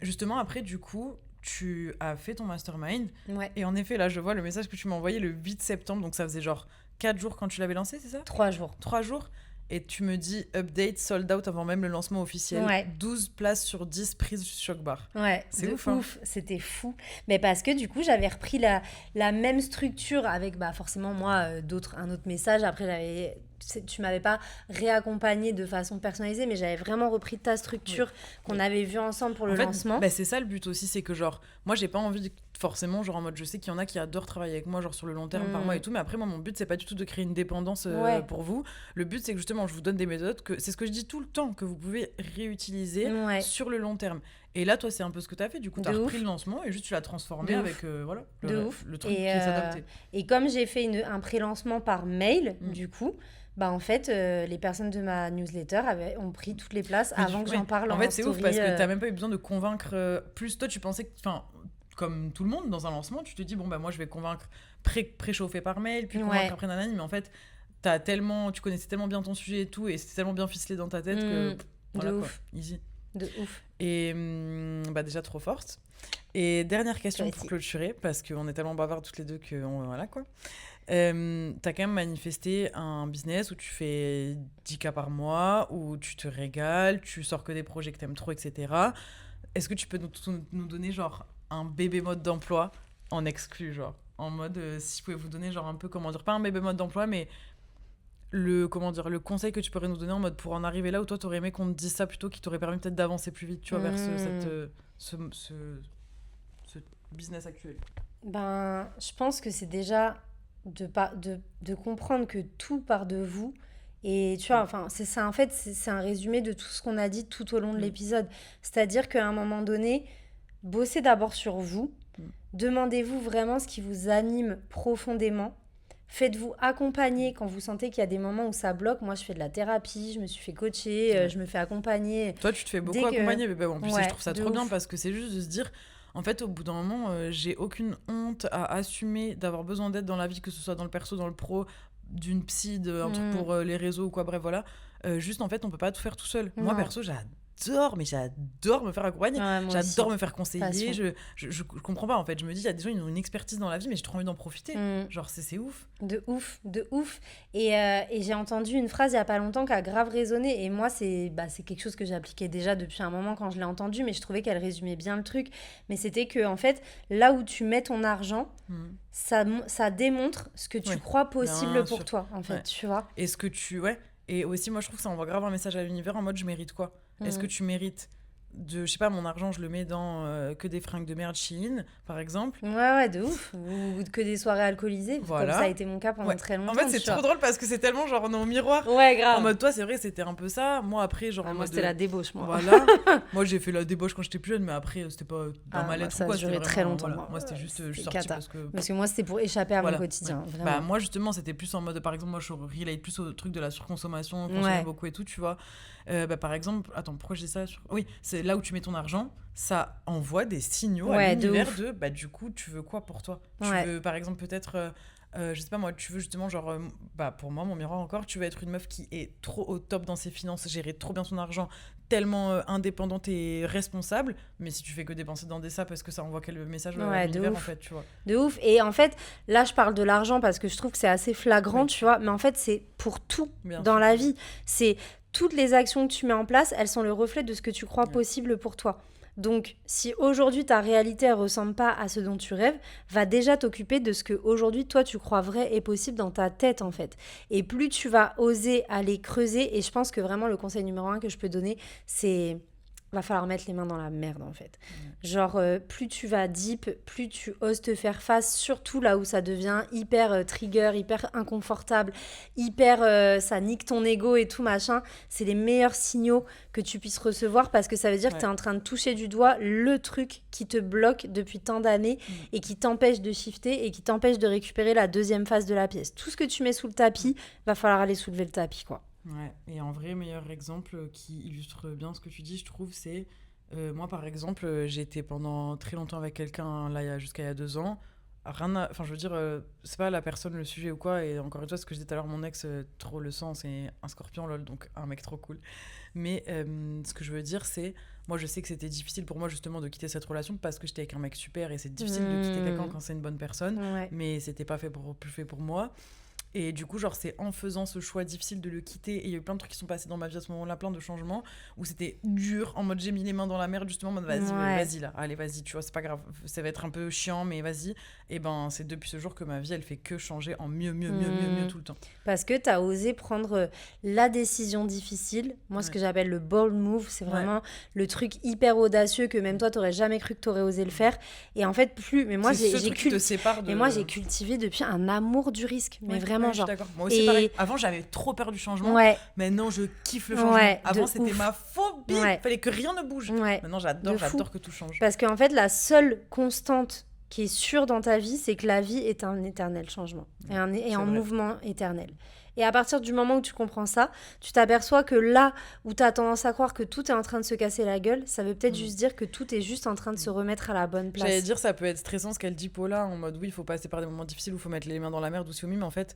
[SPEAKER 1] Justement, après, du coup, tu as fait ton mastermind.
[SPEAKER 2] Ouais.
[SPEAKER 1] Et en effet, là, je vois le message que tu m'as envoyé le 8 septembre, donc ça faisait genre 4 jours quand tu l'avais lancé, c'est ça ?
[SPEAKER 2] 3 jours.
[SPEAKER 1] 3 jours. Et tu me dis update sold out avant même le lancement officiel.
[SPEAKER 2] Ouais.
[SPEAKER 1] 12 places sur 10 prises choc bar.
[SPEAKER 2] Ouais,
[SPEAKER 1] c'est ouf.
[SPEAKER 2] C'était fou. Mais parce que du coup, j'avais repris la même structure avec forcément moi un autre message. Après, tu m'avais pas réaccompagné de façon personnalisée, mais j'avais vraiment repris ta structure qu'on avait vue ensemble pour le lancement.
[SPEAKER 1] C'est ça le but aussi, c'est que genre moi j'ai pas envie forcément genre en mode je sais qu'il y en a qui adorent travailler avec moi genre sur le long terme par mois et tout, mais après moi mon but c'est pas du tout de créer une dépendance pour vous. Le but c'est que justement je vous donne des méthodes c'est ce que je dis tout le temps que vous pouvez réutiliser sur le long terme. Et là toi c'est un peu ce que t'as fait, du coup t'as repris le lancement et juste tu l'as transformé avec le truc qui s'adaptait.
[SPEAKER 2] Et comme j'ai fait un pré-lancement par mail du coup en fait, les personnes de ma newsletter ont pris toutes les places avant que j'en parle en story.
[SPEAKER 1] En fait, c'est ouf parce que t'as même pas eu besoin de convaincre. Plus toi, tu pensais que, comme tout le monde, dans un lancement, tu te dis, bon, moi, je vais convaincre, préchauffer par mail, puis convaincre après nanani. Mais en fait, tu connaissais tellement bien ton sujet et tout, et c'était tellement bien ficelé dans ta tête que. Voilà,
[SPEAKER 2] de
[SPEAKER 1] quoi,
[SPEAKER 2] ouf.
[SPEAKER 1] Easy.
[SPEAKER 2] De ouf.
[SPEAKER 1] Et déjà trop forte. Et dernière question pour clôturer, parce qu'on est tellement bavards toutes les deux que voilà quoi. T'as quand même manifesté un business où tu fais 10K par mois, où tu te régales, tu sors que des projets que t'aimes trop, etc. Est-ce que tu peux nous donner genre un bébé mode d'emploi en exclu, genre en mode si je pouvais vous donner genre un peu comment dire, pas un bébé mode d'emploi mais le conseil que tu pourrais nous donner en mode pour en arriver là où toi t'aurais aimé qu'on te dise ça plutôt, qui t'aurait permis peut-être d'avancer plus vite, tu vois, vers ce business actuel.
[SPEAKER 2] Je pense que c'est déjà de comprendre que tout part de vous. Et tu vois, c'est ça, en fait, c'est un résumé de tout ce qu'on a dit tout au long de l'épisode. C'est-à-dire qu'à un moment donné, bossez d'abord sur vous. Demandez-vous vraiment ce qui vous anime profondément. Faites-vous accompagner quand vous sentez qu'il y a des moments où ça bloque. Moi, je fais de la thérapie, je me suis fait coacher, je me fais accompagner.
[SPEAKER 1] Toi, tu te fais beaucoup accompagner, mais en plus, je trouve ça trop bien parce que c'est juste de se dire... En fait, au bout d'un moment, j'ai aucune honte à assumer d'avoir besoin d'aide dans la vie, que ce soit dans le perso, dans le pro, d'une psy, un truc pour les réseaux ou quoi, bref, voilà. Juste, en fait, on peut pas tout faire tout seul. Moi, perso, j'adore me faire accompagner. J'adore me faire conseiller. Je comprends pas, en fait. Je me dis, il y a des gens, ils ont une expertise dans la vie, mais j'ai trop envie d'en profiter. Genre, c'est ouf.
[SPEAKER 2] De ouf. Et j'ai entendu une phrase il y a pas longtemps qui a grave résonné. Et moi, c'est quelque chose que j'appliquais déjà depuis un moment quand je l'ai entendue, mais je trouvais qu'elle résumait bien le truc. Mais c'était que, en fait, là où tu mets ton argent, ça démontre ce que tu crois possible pour toi, en fait, tu vois.
[SPEAKER 1] Et ce que tu... Ouais. Et aussi, moi, je trouve que ça envoie grave un message à l'univers en mode, je mérite quoi ? Est-ce que tu mérites je sais pas, mon argent, je le mets dans que des fringues de merde Shein, par exemple.
[SPEAKER 2] Ouais, de ouf. Ou que des soirées alcoolisées. Voilà. Comme ça a été mon cas pendant très longtemps.
[SPEAKER 1] En fait, c'est trop drôle parce que c'est tellement genre nos miroirs.
[SPEAKER 2] Ouais, grave.
[SPEAKER 1] En mode, toi, c'est vrai, c'était un peu ça. Moi, après, genre.
[SPEAKER 2] Moi, c'était la débauche, moi.
[SPEAKER 1] Voilà. Moi, j'ai fait la débauche quand j'étais plus jeune, mais après, c'était pas dans ma lettre ou quoi.
[SPEAKER 2] Ça durait très longtemps.
[SPEAKER 1] Voilà. Moi, c'était juste. Je suis sortie parce que
[SPEAKER 2] moi, c'était pour échapper à mon quotidien. Vraiment.
[SPEAKER 1] Moi, justement, c'était plus en mode. Par exemple, moi, je relate plus au truc de la surconsommation, consommer beaucoup et tout, tu vois. Par exemple, attends, pourquoi je dis ça ? Oui, c'est là où tu mets ton argent, ça envoie des signaux à l'univers de du coup, tu veux quoi pour toi ? Tu veux, par exemple, peut-être, je sais pas moi, tu veux justement, genre, pour moi, mon miroir encore, tu veux être une meuf qui est trop au top dans ses finances, gérer trop bien son argent, tellement indépendante et responsable, mais si tu fais que dépenser dans des ça parce que ça envoie quel message à l'univers, en fait, tu vois.
[SPEAKER 2] De ouf. Et en fait, là, je parle de l'argent parce que je trouve que c'est assez flagrant, tu vois, mais en fait, c'est pour tout dans la vie. C'est toutes les actions que tu mets en place, elles sont le reflet de ce que tu crois possible pour toi. Donc, si aujourd'hui ta réalité ne ressemble pas à ce dont tu rêves, va déjà t'occuper de ce que aujourd'hui toi tu crois vrai et possible dans ta tête en fait. Et plus tu vas oser aller creuser, et je pense que vraiment le conseil numéro 1 que je peux donner, c'est va falloir mettre les mains dans la merde en fait. Genre plus tu vas deep, plus tu oses te faire face, surtout là où ça devient hyper trigger, hyper inconfortable, hyper ça nique ton ego et tout machin. C'est les meilleurs signaux que tu puisses recevoir parce que ça veut dire que tu es en train de toucher du doigt le truc qui te bloque depuis tant d'années et qui t'empêche de shifter et qui t'empêche de récupérer la deuxième phase de la pièce. Tout ce que tu mets sous le tapis, va falloir aller soulever le tapis quoi.
[SPEAKER 1] Ouais, et en vrai, meilleur exemple qui illustre bien ce que tu dis, je trouve, c'est... moi, par exemple, j'ai été pendant très longtemps avec quelqu'un, là, jusqu'à il y a 2 ans. Enfin, je veux dire, c'est pas la personne, le sujet ou quoi. Et encore une fois, ce que je disais tout à l'heure, mon ex, trop le sang, c'est un scorpion, lol, donc un mec trop cool. Mais ce que je veux dire, c'est... Moi, je sais que c'était difficile pour moi, justement, de quitter cette relation parce que j'étais avec un mec super et c'est difficile de quitter quelqu'un quand c'est une bonne personne.
[SPEAKER 2] Ouais.
[SPEAKER 1] Mais c'était pas plus fait pour moi. Et du coup, genre, c'est en faisant ce choix difficile de le quitter, et il y a eu plein de trucs qui sont passés dans ma vie à ce moment-là, plein de changements, où c'était dur, en mode j'ai mis les mains dans la merde, justement, en mode vas-y là, allez, vas-y, tu vois, c'est pas grave, ça va être un peu chiant, mais vas-y. Et ben, c'est depuis ce jour que ma vie, elle fait que changer en mieux tout le temps.
[SPEAKER 2] Parce que t'as osé prendre la décision difficile. Moi, ce que j'appelle le bold move, c'est vraiment le truc hyper audacieux que même toi, t'aurais jamais cru que t'aurais osé le faire. Et en fait, mais moi, j'ai cultivé depuis un amour du risque, mais vraiment.
[SPEAKER 1] Je suis d'accord. Moi aussi, pareil. Avant, j'avais trop peur du changement. Maintenant, je kiffe le changement. Avant, c'était ma phobie. Il fallait que rien ne bouge. Maintenant, j'adore que tout change.
[SPEAKER 2] Parce qu'en fait, la seule constante qui est sûre dans ta vie, c'est que la vie est un éternel changement et en mouvement éternel. Et à partir du moment où tu comprends ça, tu t'aperçois que là où tu as tendance à croire que tout est en train de se casser la gueule, ça veut peut-être juste dire que tout est juste en train de se remettre à la bonne place.
[SPEAKER 1] J'allais dire, ça peut être stressant ce qu'elle dit Paula, en mode oui, il faut passer par des moments difficiles où il faut mettre les mains dans la merde ou si au mieux, mais en fait,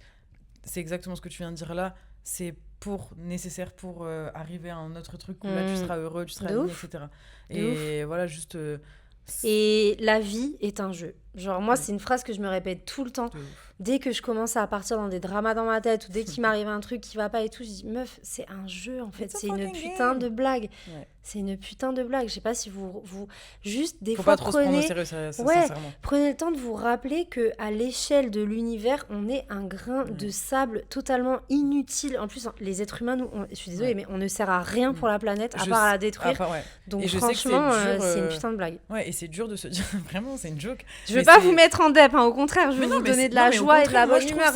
[SPEAKER 1] c'est exactement ce que tu viens de dire là. C'est nécessaire pour arriver à un autre truc où là tu seras heureux, tu seras aligné, etc. Et voilà, juste...
[SPEAKER 2] Et la vie est un jeu. Genre moi, c'est une phrase que je me répète tout le temps. Dès que je commence à partir dans des dramas dans ma tête ou dès qu'il m'arrive un truc qui va pas et tout, je dis meuf, c'est un jeu en fait, c'est une putain de blague. C'est une putain de blague. Je sais pas si vous juste des
[SPEAKER 1] fois
[SPEAKER 2] pas
[SPEAKER 1] trop se prendre au sérieux, sincèrement.
[SPEAKER 2] Prenez le temps de vous rappeler que à l'échelle de l'univers, on est un grain de sable totalement inutile. En plus, les êtres humains, nous, je suis désolée, mais on ne sert à rien pour la planète à part à la détruire. Donc franchement, c'est une putain de blague.
[SPEAKER 1] Ouais, et c'est dur de se dire vraiment, c'est une joke.
[SPEAKER 2] Je veux pas vous mettre en dep, au contraire, je veux vous donner de la joie et de la bonne humeur,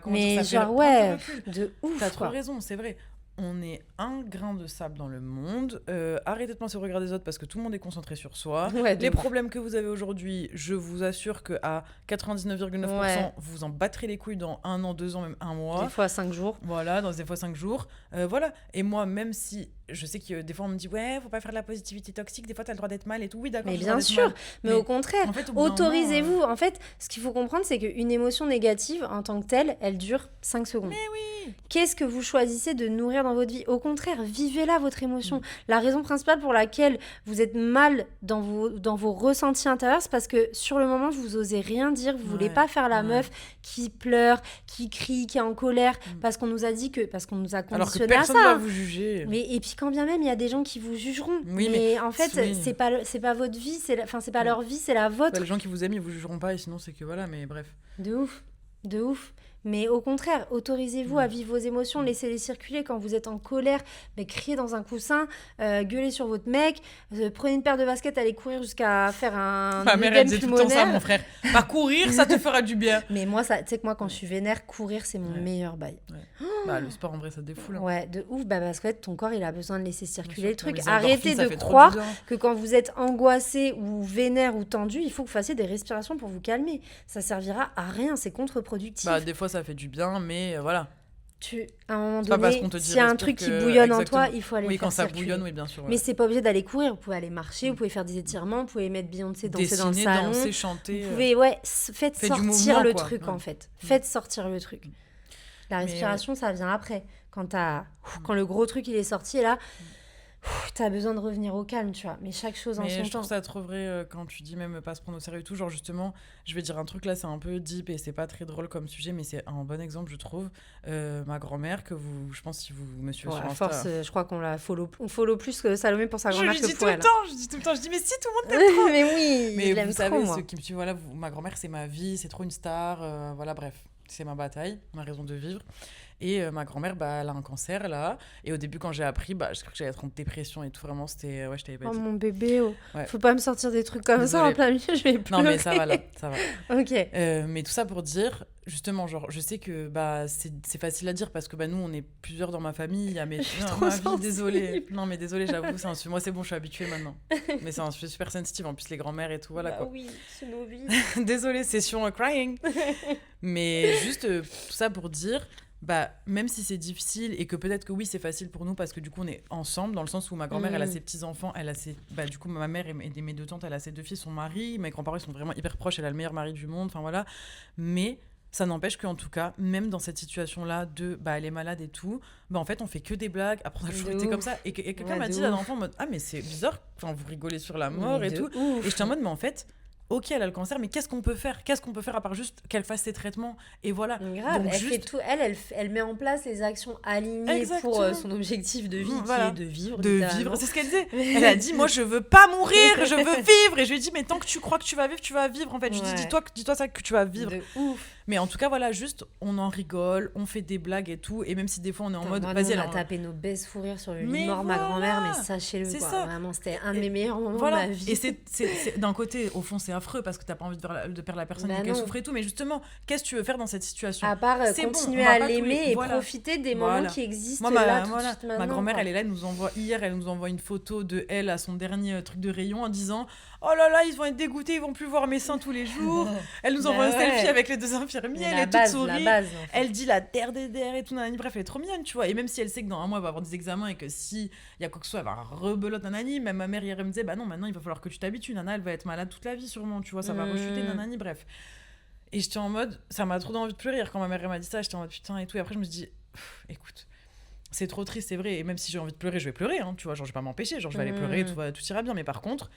[SPEAKER 2] mais genre ouais, de ouf.
[SPEAKER 1] T'as trop raison, c'est vrai. On est un grain de sable dans le monde. Arrêtez de penser au regard des autres parce que tout le monde est concentré sur soi. Les problèmes que vous avez aujourd'hui, je vous assure qu'à 99,9%, vous en battrez les couilles dans 1 an, 2 ans, même 1 mois.
[SPEAKER 2] Des fois 5 jours.
[SPEAKER 1] Voilà, dans des fois 5 jours. Voilà. Et moi, même si je sais que des fois on me dit ouais, faut pas faire de la positivité toxique, des fois t'as le droit d'être mal et tout. Oui, d'accord.
[SPEAKER 2] Mais bien sûr, mais au contraire, en fait, autorisez-vous. En fait, ce qu'il faut comprendre, c'est qu'une émotion négative, en tant que telle, elle dure 5 secondes.
[SPEAKER 1] Mais oui.
[SPEAKER 2] Qu'est-ce que vous choisissez de nourrir dans votre vie ? Au contraire, vivez-la, votre émotion. La raison principale pour laquelle vous êtes mal dans vos ressentis intérieurs, c'est parce que sur le moment, vous osez rien dire, vous voulez pas faire la meuf qui pleure, qui crie, qui est en colère, parce qu'on nous a dit parce qu'on nous a conditionné à ça.
[SPEAKER 1] Alors que personne ne va vous juger.
[SPEAKER 2] Et puis quand bien même, il y a des gens qui vous jugeront. Mais en fait, c'est pas votre vie, c'est pas leur vie, c'est la vôtre.
[SPEAKER 1] Les gens qui vous aiment, ils vous jugeront pas, et sinon c'est que voilà, mais bref.
[SPEAKER 2] De ouf. Mais au contraire, autorisez-vous à vivre vos émotions, laissez-les circuler. Quand vous êtes en colère, mais criez dans un coussin, gueulez sur votre mec, prenez une paire de baskets, allez courir jusqu'à faire un
[SPEAKER 1] ma mère, elle disait tout le temps ça, mon frère. Pas courir, ça te fera du bien.
[SPEAKER 2] Mais moi, tu sais que moi, quand je suis vénère, courir, c'est mon meilleur bail.
[SPEAKER 1] Le sport, en vrai, ça défoule. Hein.
[SPEAKER 2] Ouais, de ouf, parce que ton corps, il a besoin de laisser circuler le truc. Arrêtez de croire que quand vous êtes angoissé ou vénère ou tendu, il faut que vous fassiez des respirations pour vous calmer. Ça servira à rien, c'est contre-productif.
[SPEAKER 1] Des fois, ça fait du bien, mais voilà.
[SPEAKER 2] À un moment donné, s'il y a un truc qui bouillonne en toi, il faut aller le faire circuler.
[SPEAKER 1] Oui, quand ça bouillonne, oui, bien sûr.
[SPEAKER 2] Mais c'est pas obligé d'aller courir. Vous pouvez aller marcher, vous pouvez faire des étirements, vous pouvez mettre Beyoncé danser dans le salon.
[SPEAKER 1] Danser, chanter.
[SPEAKER 2] Vous pouvez, faites sortir le truc, en fait. Faites sortir le truc. La respiration, ça vient après. Quand le gros truc, il est sorti, et là... t'as besoin de revenir au calme, tu vois. Mais chaque chose en
[SPEAKER 1] Mais
[SPEAKER 2] son
[SPEAKER 1] je trouve
[SPEAKER 2] temps.
[SPEAKER 1] ça trop vrai quand tu dis même pas se prendre au sérieux et tout. Genre, justement, je vais dire un truc là, c'est un peu deep et c'est pas très drôle comme sujet, mais c'est un bon exemple, je trouve. Ma grand-mère, que vous, je pense, si vous me suivez
[SPEAKER 2] Bon,
[SPEAKER 1] sur
[SPEAKER 2] à
[SPEAKER 1] Insta.
[SPEAKER 2] force, je crois qu'on la follow, on follow plus que Salomé pour sa
[SPEAKER 1] Je
[SPEAKER 2] grand-mère
[SPEAKER 1] lui
[SPEAKER 2] que
[SPEAKER 1] dis
[SPEAKER 2] pour
[SPEAKER 1] tout le
[SPEAKER 2] elle.
[SPEAKER 1] temps, je dis tout le temps, je dis, mais si tout le monde t'aime trop.
[SPEAKER 2] Mais oui,
[SPEAKER 1] Mais
[SPEAKER 2] je
[SPEAKER 1] vous
[SPEAKER 2] l'aime
[SPEAKER 1] savez,
[SPEAKER 2] trop, moi.
[SPEAKER 1] ceux qui me suivent, voilà, ma grand-mère, c'est ma vie, c'est trop une star. Voilà, bref, c'est ma bataille, ma raison de vivre. Et ma grand-mère, bah, elle a un cancer là. Et au début, quand j'ai appris, bah, je crois que j'allais être en dépression et tout. Vraiment, c'était. Ouais, je t'avais pas
[SPEAKER 2] Oh
[SPEAKER 1] dit.
[SPEAKER 2] mon bébé, oh.
[SPEAKER 1] Ouais.
[SPEAKER 2] Faut pas me sortir des trucs comme ça en
[SPEAKER 1] Désolée.
[SPEAKER 2] plein milieu, je vais pleurer.
[SPEAKER 1] Non, mais ça va là, ça va.
[SPEAKER 2] Ok.
[SPEAKER 1] Mais tout ça pour dire, justement, genre, je sais que bah, c'est facile à dire parce que bah, nous, on est plusieurs dans ma famille. Il y a mes...
[SPEAKER 2] Je suis
[SPEAKER 1] Non,
[SPEAKER 2] trop
[SPEAKER 1] ma vie,
[SPEAKER 2] sensible.
[SPEAKER 1] désolée. Non, mais désolée, j'avoue, c'est un sujet. Moi, c'est bon, je suis habituée maintenant. Mais c'est un sujet super sensitif. En plus, les grands-mères et tout, voilà
[SPEAKER 2] Bah
[SPEAKER 1] quoi.
[SPEAKER 2] oui, c'est nos vies.
[SPEAKER 1] Désolée, session crying. Mais juste tout ça pour dire, bah, même si c'est difficile et que peut-être que oui, c'est facile pour nous parce que du coup, on est ensemble dans le sens où ma grand-mère, elle a ses petits-enfants, elle a ses. Bah, du coup, ma mère et mes deux tantes, elle a ses deux filles, son mari. Mes grands-parents, ils sont vraiment hyper proches, elle a le meilleur mari du monde, enfin voilà. Mais. Ça n'empêche qu'en tout cas, même dans cette situation-là de bah, elle est malade et tout, bah en fait on fait que des blagues. Après on a toujours
[SPEAKER 2] De
[SPEAKER 1] été
[SPEAKER 2] ouf.
[SPEAKER 1] comme ça. Et quelqu'un
[SPEAKER 2] Ouais,
[SPEAKER 1] m'a
[SPEAKER 2] de
[SPEAKER 1] dit
[SPEAKER 2] ouf.
[SPEAKER 1] là d'enfant en mode ah mais c'est bizarre, enfin vous rigolez sur la mort
[SPEAKER 2] Mais
[SPEAKER 1] et
[SPEAKER 2] de
[SPEAKER 1] tout.
[SPEAKER 2] ouf.
[SPEAKER 1] Et j'étais en mode mais en fait, ok elle a le cancer, mais qu'est-ce qu'on peut faire? Qu'est-ce qu'on peut faire à part juste qu'elle fasse ses traitements? Et voilà.
[SPEAKER 2] Grave,
[SPEAKER 1] Donc
[SPEAKER 2] elle
[SPEAKER 1] juste
[SPEAKER 2] fait tout, elle met en place les actions alignées pour
[SPEAKER 1] exactement.
[SPEAKER 2] son objectif de vie
[SPEAKER 1] Voilà.
[SPEAKER 2] qui est de vivre.
[SPEAKER 1] De
[SPEAKER 2] littéralement.
[SPEAKER 1] vivre, c'est ce qu'elle disait. Elle a dit moi je veux pas mourir, je veux vivre. Et je lui ai dit mais tant que tu crois que tu vas vivre en fait. Je lui ai dit
[SPEAKER 2] Ouais.
[SPEAKER 1] dis-toi ça que tu vas vivre.
[SPEAKER 2] De ouf.
[SPEAKER 1] Mais en tout cas, voilà, juste, on en rigole, on fait des blagues et tout. Et même si des fois, on est en mode,
[SPEAKER 2] Moi,
[SPEAKER 1] vas-y,
[SPEAKER 2] nous, on a
[SPEAKER 1] alors,
[SPEAKER 2] tapé nos baisses fou rire sur le lit
[SPEAKER 1] Mais
[SPEAKER 2] mort, ma
[SPEAKER 1] voilà.
[SPEAKER 2] grand-mère, mais sachez-le,
[SPEAKER 1] C'est
[SPEAKER 2] quoi.
[SPEAKER 1] ça.
[SPEAKER 2] Vraiment, c'était un de
[SPEAKER 1] Et
[SPEAKER 2] mes meilleurs moments
[SPEAKER 1] voilà.
[SPEAKER 2] de ma vie.
[SPEAKER 1] Et c'est d'un côté, au fond, c'est affreux parce que t'as pas envie de perdre la personne
[SPEAKER 2] Bah
[SPEAKER 1] et qu'elle
[SPEAKER 2] non.
[SPEAKER 1] souffre et tout. Mais justement, qu'est-ce que tu veux faire dans cette situation?
[SPEAKER 2] À part
[SPEAKER 1] C'est bon,
[SPEAKER 2] continuer
[SPEAKER 1] on va
[SPEAKER 2] à
[SPEAKER 1] pas tous les-
[SPEAKER 2] l'aimer et
[SPEAKER 1] voilà.
[SPEAKER 2] profiter des
[SPEAKER 1] Voilà.
[SPEAKER 2] moments qui existent
[SPEAKER 1] Moi,
[SPEAKER 2] là tout de suite
[SPEAKER 1] ma
[SPEAKER 2] maintenant.
[SPEAKER 1] grand-mère,
[SPEAKER 2] quoi.
[SPEAKER 1] elle est là, elle nous envoie une photo de elle à son dernier truc de rayon en disant oh là là, ils vont être dégoûtés, ils vont plus voir mes seins tous les jours. Elle nous envoie
[SPEAKER 2] Bah
[SPEAKER 1] un
[SPEAKER 2] ouais.
[SPEAKER 1] selfie avec les deux infirmiers,
[SPEAKER 2] Mais
[SPEAKER 1] elle
[SPEAKER 2] la
[SPEAKER 1] est toute
[SPEAKER 2] base,
[SPEAKER 1] souris.
[SPEAKER 2] la base. en fait.
[SPEAKER 1] Elle dit la terre des terres et tout, nanani. Bref, elle est trop mignonne, tu vois. Et même si elle sait que dans un mois, elle va avoir des examens et que si il y a quoi que ce soit, elle va rebelote, nanani. Même ma mère hier, elle me disait, bah non, maintenant il va falloir que tu t'habitues, nana, elle va être malade toute la vie, sûrement, tu vois, ça va rechuter, nanani, bref. Et j'étais en mode, ça m'a trop envie de pleurer quand ma mère elle m'a dit ça, j'étais en mode putain et tout. Et après, je me suis dit, écoute, c'est trop triste, c'est vrai. Et même si j'ai envie de pleurer, je vais pleurer, hein, tu vois, genre, je vais pas m'empêcher, genre, je vais aller pleurer, tout ira bien. Mais par contre,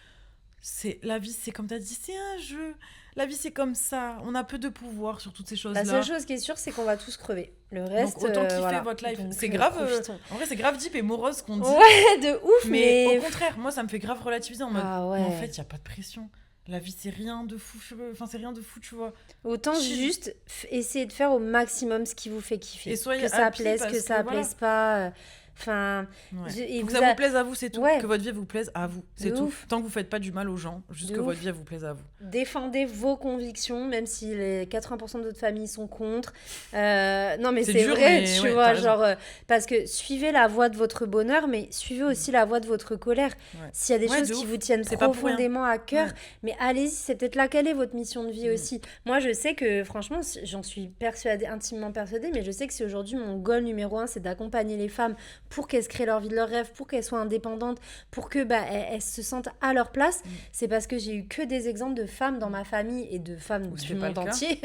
[SPEAKER 1] c'est la vie, c'est comme t'as dit, c'est un jeu. La vie, c'est comme ça. On a peu de pouvoir sur toutes ces choses-là.
[SPEAKER 2] La seule chose qui est sûre, c'est qu'on va tous crever. Le reste,
[SPEAKER 1] Donc autant kiffer
[SPEAKER 2] voilà.
[SPEAKER 1] votre life.
[SPEAKER 2] Donc,
[SPEAKER 1] C'est grave.
[SPEAKER 2] profitons.
[SPEAKER 1] En vrai, c'est grave deep et morose qu'on dit.
[SPEAKER 2] Ouais, de ouf,
[SPEAKER 1] mais
[SPEAKER 2] mais.
[SPEAKER 1] au contraire, moi, ça me fait grave relativiser en mode.
[SPEAKER 2] Ah ouais.
[SPEAKER 1] Mais en fait, il y a pas de pression. La vie, c'est rien de fou. Enfin, c'est rien de fou, tu vois.
[SPEAKER 2] Autant
[SPEAKER 1] Chill.
[SPEAKER 2] juste essayer de faire au maximum ce qui vous fait kiffer.
[SPEAKER 1] Et soyez
[SPEAKER 2] que ça
[SPEAKER 1] happy
[SPEAKER 2] plaise,
[SPEAKER 1] parce
[SPEAKER 2] que ça
[SPEAKER 1] que voilà.
[SPEAKER 2] plaise pas. Enfin,
[SPEAKER 1] Ouais.
[SPEAKER 2] et
[SPEAKER 1] Faut que
[SPEAKER 2] vous
[SPEAKER 1] ça
[SPEAKER 2] a-
[SPEAKER 1] vous plaise à vous, c'est tout.
[SPEAKER 2] Ouais.
[SPEAKER 1] Que votre vie vous plaise à vous, c'est
[SPEAKER 2] De
[SPEAKER 1] tout.
[SPEAKER 2] ouf.
[SPEAKER 1] Tant que vous faites pas du mal aux gens, juste
[SPEAKER 2] De
[SPEAKER 1] que
[SPEAKER 2] ouf.
[SPEAKER 1] votre vie elle vous plaise à vous.
[SPEAKER 2] défendez vos convictions, même si les 80% de votre famille sont contre. Non, mais
[SPEAKER 1] C'est
[SPEAKER 2] c'est
[SPEAKER 1] dur,
[SPEAKER 2] vrai,
[SPEAKER 1] mais
[SPEAKER 2] tu
[SPEAKER 1] ouais,
[SPEAKER 2] vois,
[SPEAKER 1] t'as raison.
[SPEAKER 2] genre, parce que suivez la voie de votre bonheur, mais suivez aussi la voie de votre colère.
[SPEAKER 1] Ouais.
[SPEAKER 2] S'il y a des
[SPEAKER 1] Ouais,
[SPEAKER 2] choses
[SPEAKER 1] de
[SPEAKER 2] qui
[SPEAKER 1] ouf.
[SPEAKER 2] vous tiennent
[SPEAKER 1] C'est pas pour rien.
[SPEAKER 2] profondément à cœur,
[SPEAKER 1] Ouais.
[SPEAKER 2] mais allez-y, c'est peut-être laquelle est votre mission de vie
[SPEAKER 1] Mm.
[SPEAKER 2] aussi. Moi, je sais que, franchement, j'en suis persuadée, intimement persuadée, mais je sais que si aujourd'hui mon goal numéro 1, c'est d'accompagner les femmes pour qu'elles se créent leur vie de leur rêve, pour qu'elles soient indépendantes, pour que elles se sentent à leur place, c'est parce que j'ai eu que des exemples de femmes dans ma famille et de femmes
[SPEAKER 1] Où
[SPEAKER 2] du
[SPEAKER 1] c'était pas
[SPEAKER 2] monde
[SPEAKER 1] le cas.
[SPEAKER 2] entier,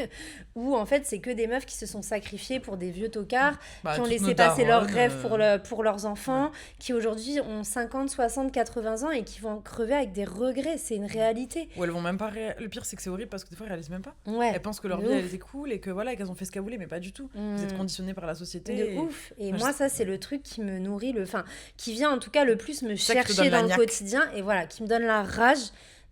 [SPEAKER 2] où en fait c'est que des meufs qui se sont sacrifiées pour des vieux tocards,
[SPEAKER 1] Bah,
[SPEAKER 2] qui ont
[SPEAKER 1] toutes
[SPEAKER 2] laissé
[SPEAKER 1] nos
[SPEAKER 2] passer leurs
[SPEAKER 1] daronnes,
[SPEAKER 2] rêves pour leurs enfants, qui aujourd'hui ont 50, 60, 80 ans et qui vont crever avec des regrets. C'est une réalité.
[SPEAKER 1] Ou elles vont même pas. Le pire, c'est que c'est horrible parce que des fois, elles réalisent même pas.
[SPEAKER 2] Ouais.
[SPEAKER 1] Elles pensent que leur
[SPEAKER 2] de
[SPEAKER 1] vie,
[SPEAKER 2] ouf.
[SPEAKER 1] elle était cool et que voilà, et qu'elles ont fait ce qu'elles voulaient, mais pas du tout. Vous êtes
[SPEAKER 2] Mm.
[SPEAKER 1] conditionnés par la société.
[SPEAKER 2] De
[SPEAKER 1] et-
[SPEAKER 2] ouf. Et
[SPEAKER 1] Moi,
[SPEAKER 2] moi,
[SPEAKER 1] je-
[SPEAKER 2] ça, c'est le truc qui me nourrit, enfin, qui vient en tout cas le plus me
[SPEAKER 1] ça qui te
[SPEAKER 2] chercher
[SPEAKER 1] donne la
[SPEAKER 2] dans le
[SPEAKER 1] niaque.
[SPEAKER 2] quotidien et voilà, qui me donne la rage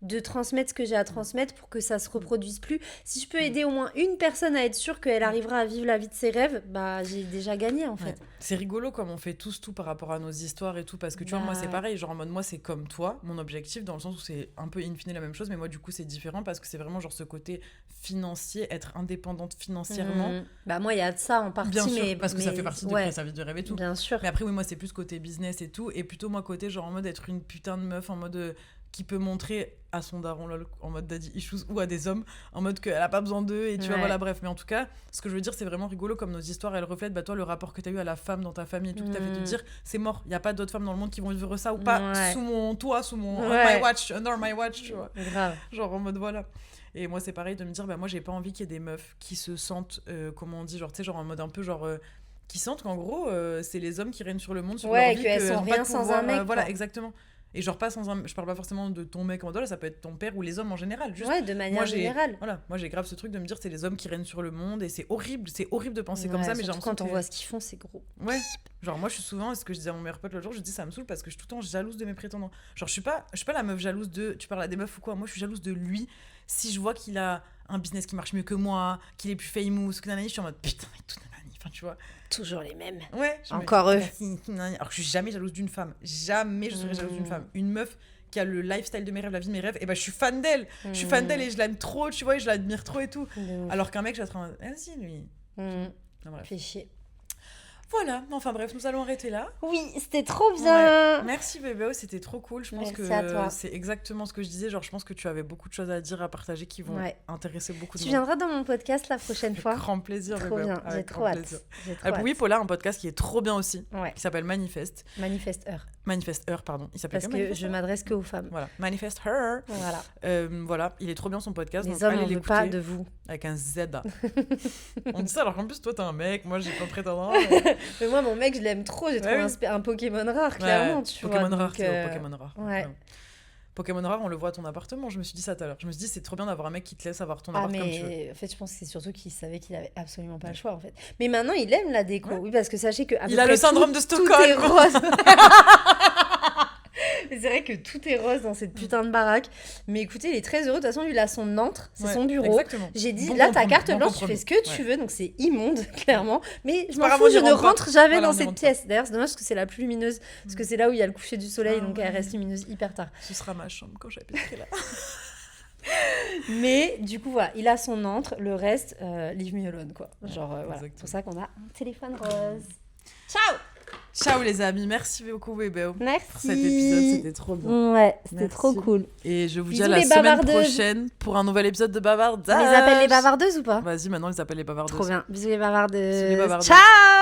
[SPEAKER 2] de transmettre ce que j'ai à transmettre pour que ça se reproduise plus. Si je peux aider au moins une personne à être sûre qu'elle arrivera à vivre la vie de ses rêves, bah j'ai déjà gagné en fait.
[SPEAKER 1] Ouais. C'est rigolo comme on fait tous tout par rapport à nos histoires et tout parce que tu vois moi c'est
[SPEAKER 2] Bah,
[SPEAKER 1] pareil genre en mode moi c'est comme toi mon objectif dans le sens où c'est un peu in fine la même chose mais moi du coup c'est différent parce que c'est vraiment genre ce côté financier être indépendante financièrement
[SPEAKER 2] Bah moi il y a de ça en partie,
[SPEAKER 1] bien sûr
[SPEAKER 2] mais
[SPEAKER 1] parce que ça fait partie de
[SPEAKER 2] ouais,
[SPEAKER 1] créer sa vie de rêve et tout
[SPEAKER 2] bien sûr.
[SPEAKER 1] mais après oui moi c'est plus côté business et tout et plutôt moi côté genre en mode être une putain de meuf en mode qui peut montrer à son daron lol, en mode daddy issues ou à des hommes en mode qu'elle a pas besoin d'eux et tu vois
[SPEAKER 2] Ouais.
[SPEAKER 1] voilà bref mais en tout cas ce que je veux dire c'est vraiment rigolo comme nos histoires elles reflètent bah toi le rapport que t'as eu à la femme dans ta famille et tout que t'as fait te dire c'est mort il y a pas d'autres femmes dans le monde qui vont vivre ça ou pas
[SPEAKER 2] Ouais.
[SPEAKER 1] sous mon toit sous mon on
[SPEAKER 2] Ouais.
[SPEAKER 1] my watch under my watch tu vois
[SPEAKER 2] Grave.
[SPEAKER 1] genre en mode voilà et moi c'est pareil de me dire bah moi j'ai pas envie qu'il y ait des meufs qui se sentent comment on dit genre tu sais genre en mode un peu genre qui sentent qu'en gros, c'est les hommes qui règnent sur le monde, sur
[SPEAKER 2] Ouais,
[SPEAKER 1] leur vie,
[SPEAKER 2] qu'elles
[SPEAKER 1] qu'elles
[SPEAKER 2] sont
[SPEAKER 1] ont
[SPEAKER 2] rien
[SPEAKER 1] pas de
[SPEAKER 2] sans
[SPEAKER 1] pouvoir,
[SPEAKER 2] un mec,
[SPEAKER 1] voilà,
[SPEAKER 2] quoi.
[SPEAKER 1] exactement. Et genre pas sans un... Je parle pas forcément de ton mec en mode, ça peut être ton père ou les hommes en général. Juste,
[SPEAKER 2] Ouais, de manière
[SPEAKER 1] moi,
[SPEAKER 2] générale.
[SPEAKER 1] moi j'ai grave ce truc de me dire c'est les hommes qui règnent sur le monde et c'est horrible de penser comme ça, mais j'ai
[SPEAKER 2] surtout
[SPEAKER 1] l'impression
[SPEAKER 2] quand on
[SPEAKER 1] que-
[SPEAKER 2] voit ce qu'ils font, c'est gros.
[SPEAKER 1] Ouais, genre moi je suis souvent, ce que je disais à mon meilleur pote l'autre jour, je dis ça me saoule parce que je suis tout le temps jalouse de mes prétendants. Genre je suis pas la meuf jalouse de, tu parles à des meufs ou quoi, moi je suis jalouse de lui. Si je vois qu'il a un business qui marche mieux que moi, qu'il est plus famous, que nanani, je suis en mode putain, mais tout nanani, enfin tu vois.
[SPEAKER 2] Toujours les mêmes.
[SPEAKER 1] Ouais,
[SPEAKER 2] Encore eux.
[SPEAKER 1] Alors que je suis jamais jalouse d'une femme, jamais je serai jalouse d'une femme. Une meuf qui a le lifestyle de mes rêves, la vie de mes rêves, et ben je suis fan d'elle. Je suis fan d'elle et je l'aime trop, tu vois, et je l'admire trop et tout. Alors qu'un mec, je vais être en mode, vas-y lui. Non, bref.
[SPEAKER 2] Fais chier.
[SPEAKER 1] Voilà, enfin bref, nous allons arrêter là.
[SPEAKER 2] Oui, c'était trop bien.
[SPEAKER 1] Ouais. Merci bébé, c'était trop cool. Je pense
[SPEAKER 2] Merci à toi.
[SPEAKER 1] que c'est exactement ce que je disais. Genre, je pense que tu avais beaucoup de choses à dire, à partager qui vont intéresser beaucoup de
[SPEAKER 2] Tu
[SPEAKER 1] monde.
[SPEAKER 2] viendras dans mon podcast la prochaine fois.
[SPEAKER 1] Avec grand plaisir,
[SPEAKER 2] Trop
[SPEAKER 1] bébé.
[SPEAKER 2] bien, j'ai
[SPEAKER 1] Avec
[SPEAKER 2] trop
[SPEAKER 1] grand
[SPEAKER 2] hâte.
[SPEAKER 1] plaisir.
[SPEAKER 2] J'ai trop hâte.
[SPEAKER 1] Oui, Paula, un podcast qui est trop bien aussi,
[SPEAKER 2] Ouais.
[SPEAKER 1] qui s'appelle Manifeste.
[SPEAKER 2] Manifeste Heure.
[SPEAKER 1] Manifeste Heure, pardon. Il s'appelle
[SPEAKER 2] Parce
[SPEAKER 1] comme
[SPEAKER 2] que
[SPEAKER 1] Manifeste
[SPEAKER 2] je
[SPEAKER 1] Heure
[SPEAKER 2] m'adresse que aux femmes.
[SPEAKER 1] Voilà, Manifeste Her.
[SPEAKER 2] Voilà.
[SPEAKER 1] Voilà, il est trop bien son podcast.
[SPEAKER 2] Les
[SPEAKER 1] donc
[SPEAKER 2] hommes,
[SPEAKER 1] allez
[SPEAKER 2] on veut
[SPEAKER 1] l'écouter
[SPEAKER 2] pas de vous.
[SPEAKER 1] avec un Z. On dit ça alors qu'en plus, toi, t'es un mec, moi, j'ai pas de prétendant.
[SPEAKER 2] Mais moi, mon mec, je l'aime trop. J'ai trouvé un Pokémon rare, clairement. Tu
[SPEAKER 1] Pokémon
[SPEAKER 2] vois,
[SPEAKER 1] rare,
[SPEAKER 2] donc,
[SPEAKER 1] c'est Pokémon rare.
[SPEAKER 2] Ouais.
[SPEAKER 1] Pokémon rare, on le voit à ton appartement. Je me suis dit ça tout à l'heure. Je me suis dit, c'est trop bien d'avoir un mec qui te laisse avoir ton appart comme tu veux.
[SPEAKER 2] En fait, je pense que c'est surtout qu'il savait qu'il avait absolument pas le choix, en fait. Mais maintenant, il aime la déco. Oui, parce que sachez que
[SPEAKER 1] il a le syndrome de Stockholm.
[SPEAKER 2] Tout est rose. Mais c'est vrai que tout est rose dans cette putain de baraque. Mais écoutez, il est très heureux. De toute façon, lui, il a son antre, c'est son bureau.
[SPEAKER 1] Exactement.
[SPEAKER 2] J'ai dit,
[SPEAKER 1] bon
[SPEAKER 2] là, ta
[SPEAKER 1] compromis,
[SPEAKER 2] carte
[SPEAKER 1] bon
[SPEAKER 2] blanche, tu
[SPEAKER 1] compromis.
[SPEAKER 2] fais ce que tu veux. Donc, c'est immonde, clairement. Mais je m'en
[SPEAKER 1] pas
[SPEAKER 2] fous,
[SPEAKER 1] grave,
[SPEAKER 2] je
[SPEAKER 1] on y
[SPEAKER 2] ne
[SPEAKER 1] rentre pas.
[SPEAKER 2] rentre jamais
[SPEAKER 1] Voilà,
[SPEAKER 2] dans
[SPEAKER 1] on y
[SPEAKER 2] cette
[SPEAKER 1] rentre
[SPEAKER 2] pièce. D'ailleurs, c'est dommage parce que c'est la plus lumineuse. Parce que c'est là où il y a le coucher du soleil. Donc, elle reste lumineuse hyper tard.
[SPEAKER 1] Ce sera ma chambre quand j'habiterai là.
[SPEAKER 2] Mais du coup, voilà, il a son antre. Le reste, leave me alone, quoi. Genre, voilà.
[SPEAKER 1] Exactement.
[SPEAKER 2] C'est pour ça qu'on a un téléphone rose. Ciao!
[SPEAKER 1] Ciao les amis, merci beaucoup bébé.
[SPEAKER 2] Merci.
[SPEAKER 1] Pour cet épisode, c'était trop bien.
[SPEAKER 2] Ouais, c'était
[SPEAKER 1] Merci.
[SPEAKER 2] trop cool.
[SPEAKER 1] Et je vous dis
[SPEAKER 2] Bisous
[SPEAKER 1] à la
[SPEAKER 2] les
[SPEAKER 1] semaine
[SPEAKER 2] bavardeuses.
[SPEAKER 1] prochaine pour un nouvel épisode de
[SPEAKER 2] On
[SPEAKER 1] Bavardage.
[SPEAKER 2] les appelle les bavardeuses ou pas?
[SPEAKER 1] Vas-y, maintenant ils appellent les bavardeuses.
[SPEAKER 2] Trop bien. Bisous les bavardeuses.
[SPEAKER 1] Bisous les bavardeuses.
[SPEAKER 2] Ciao!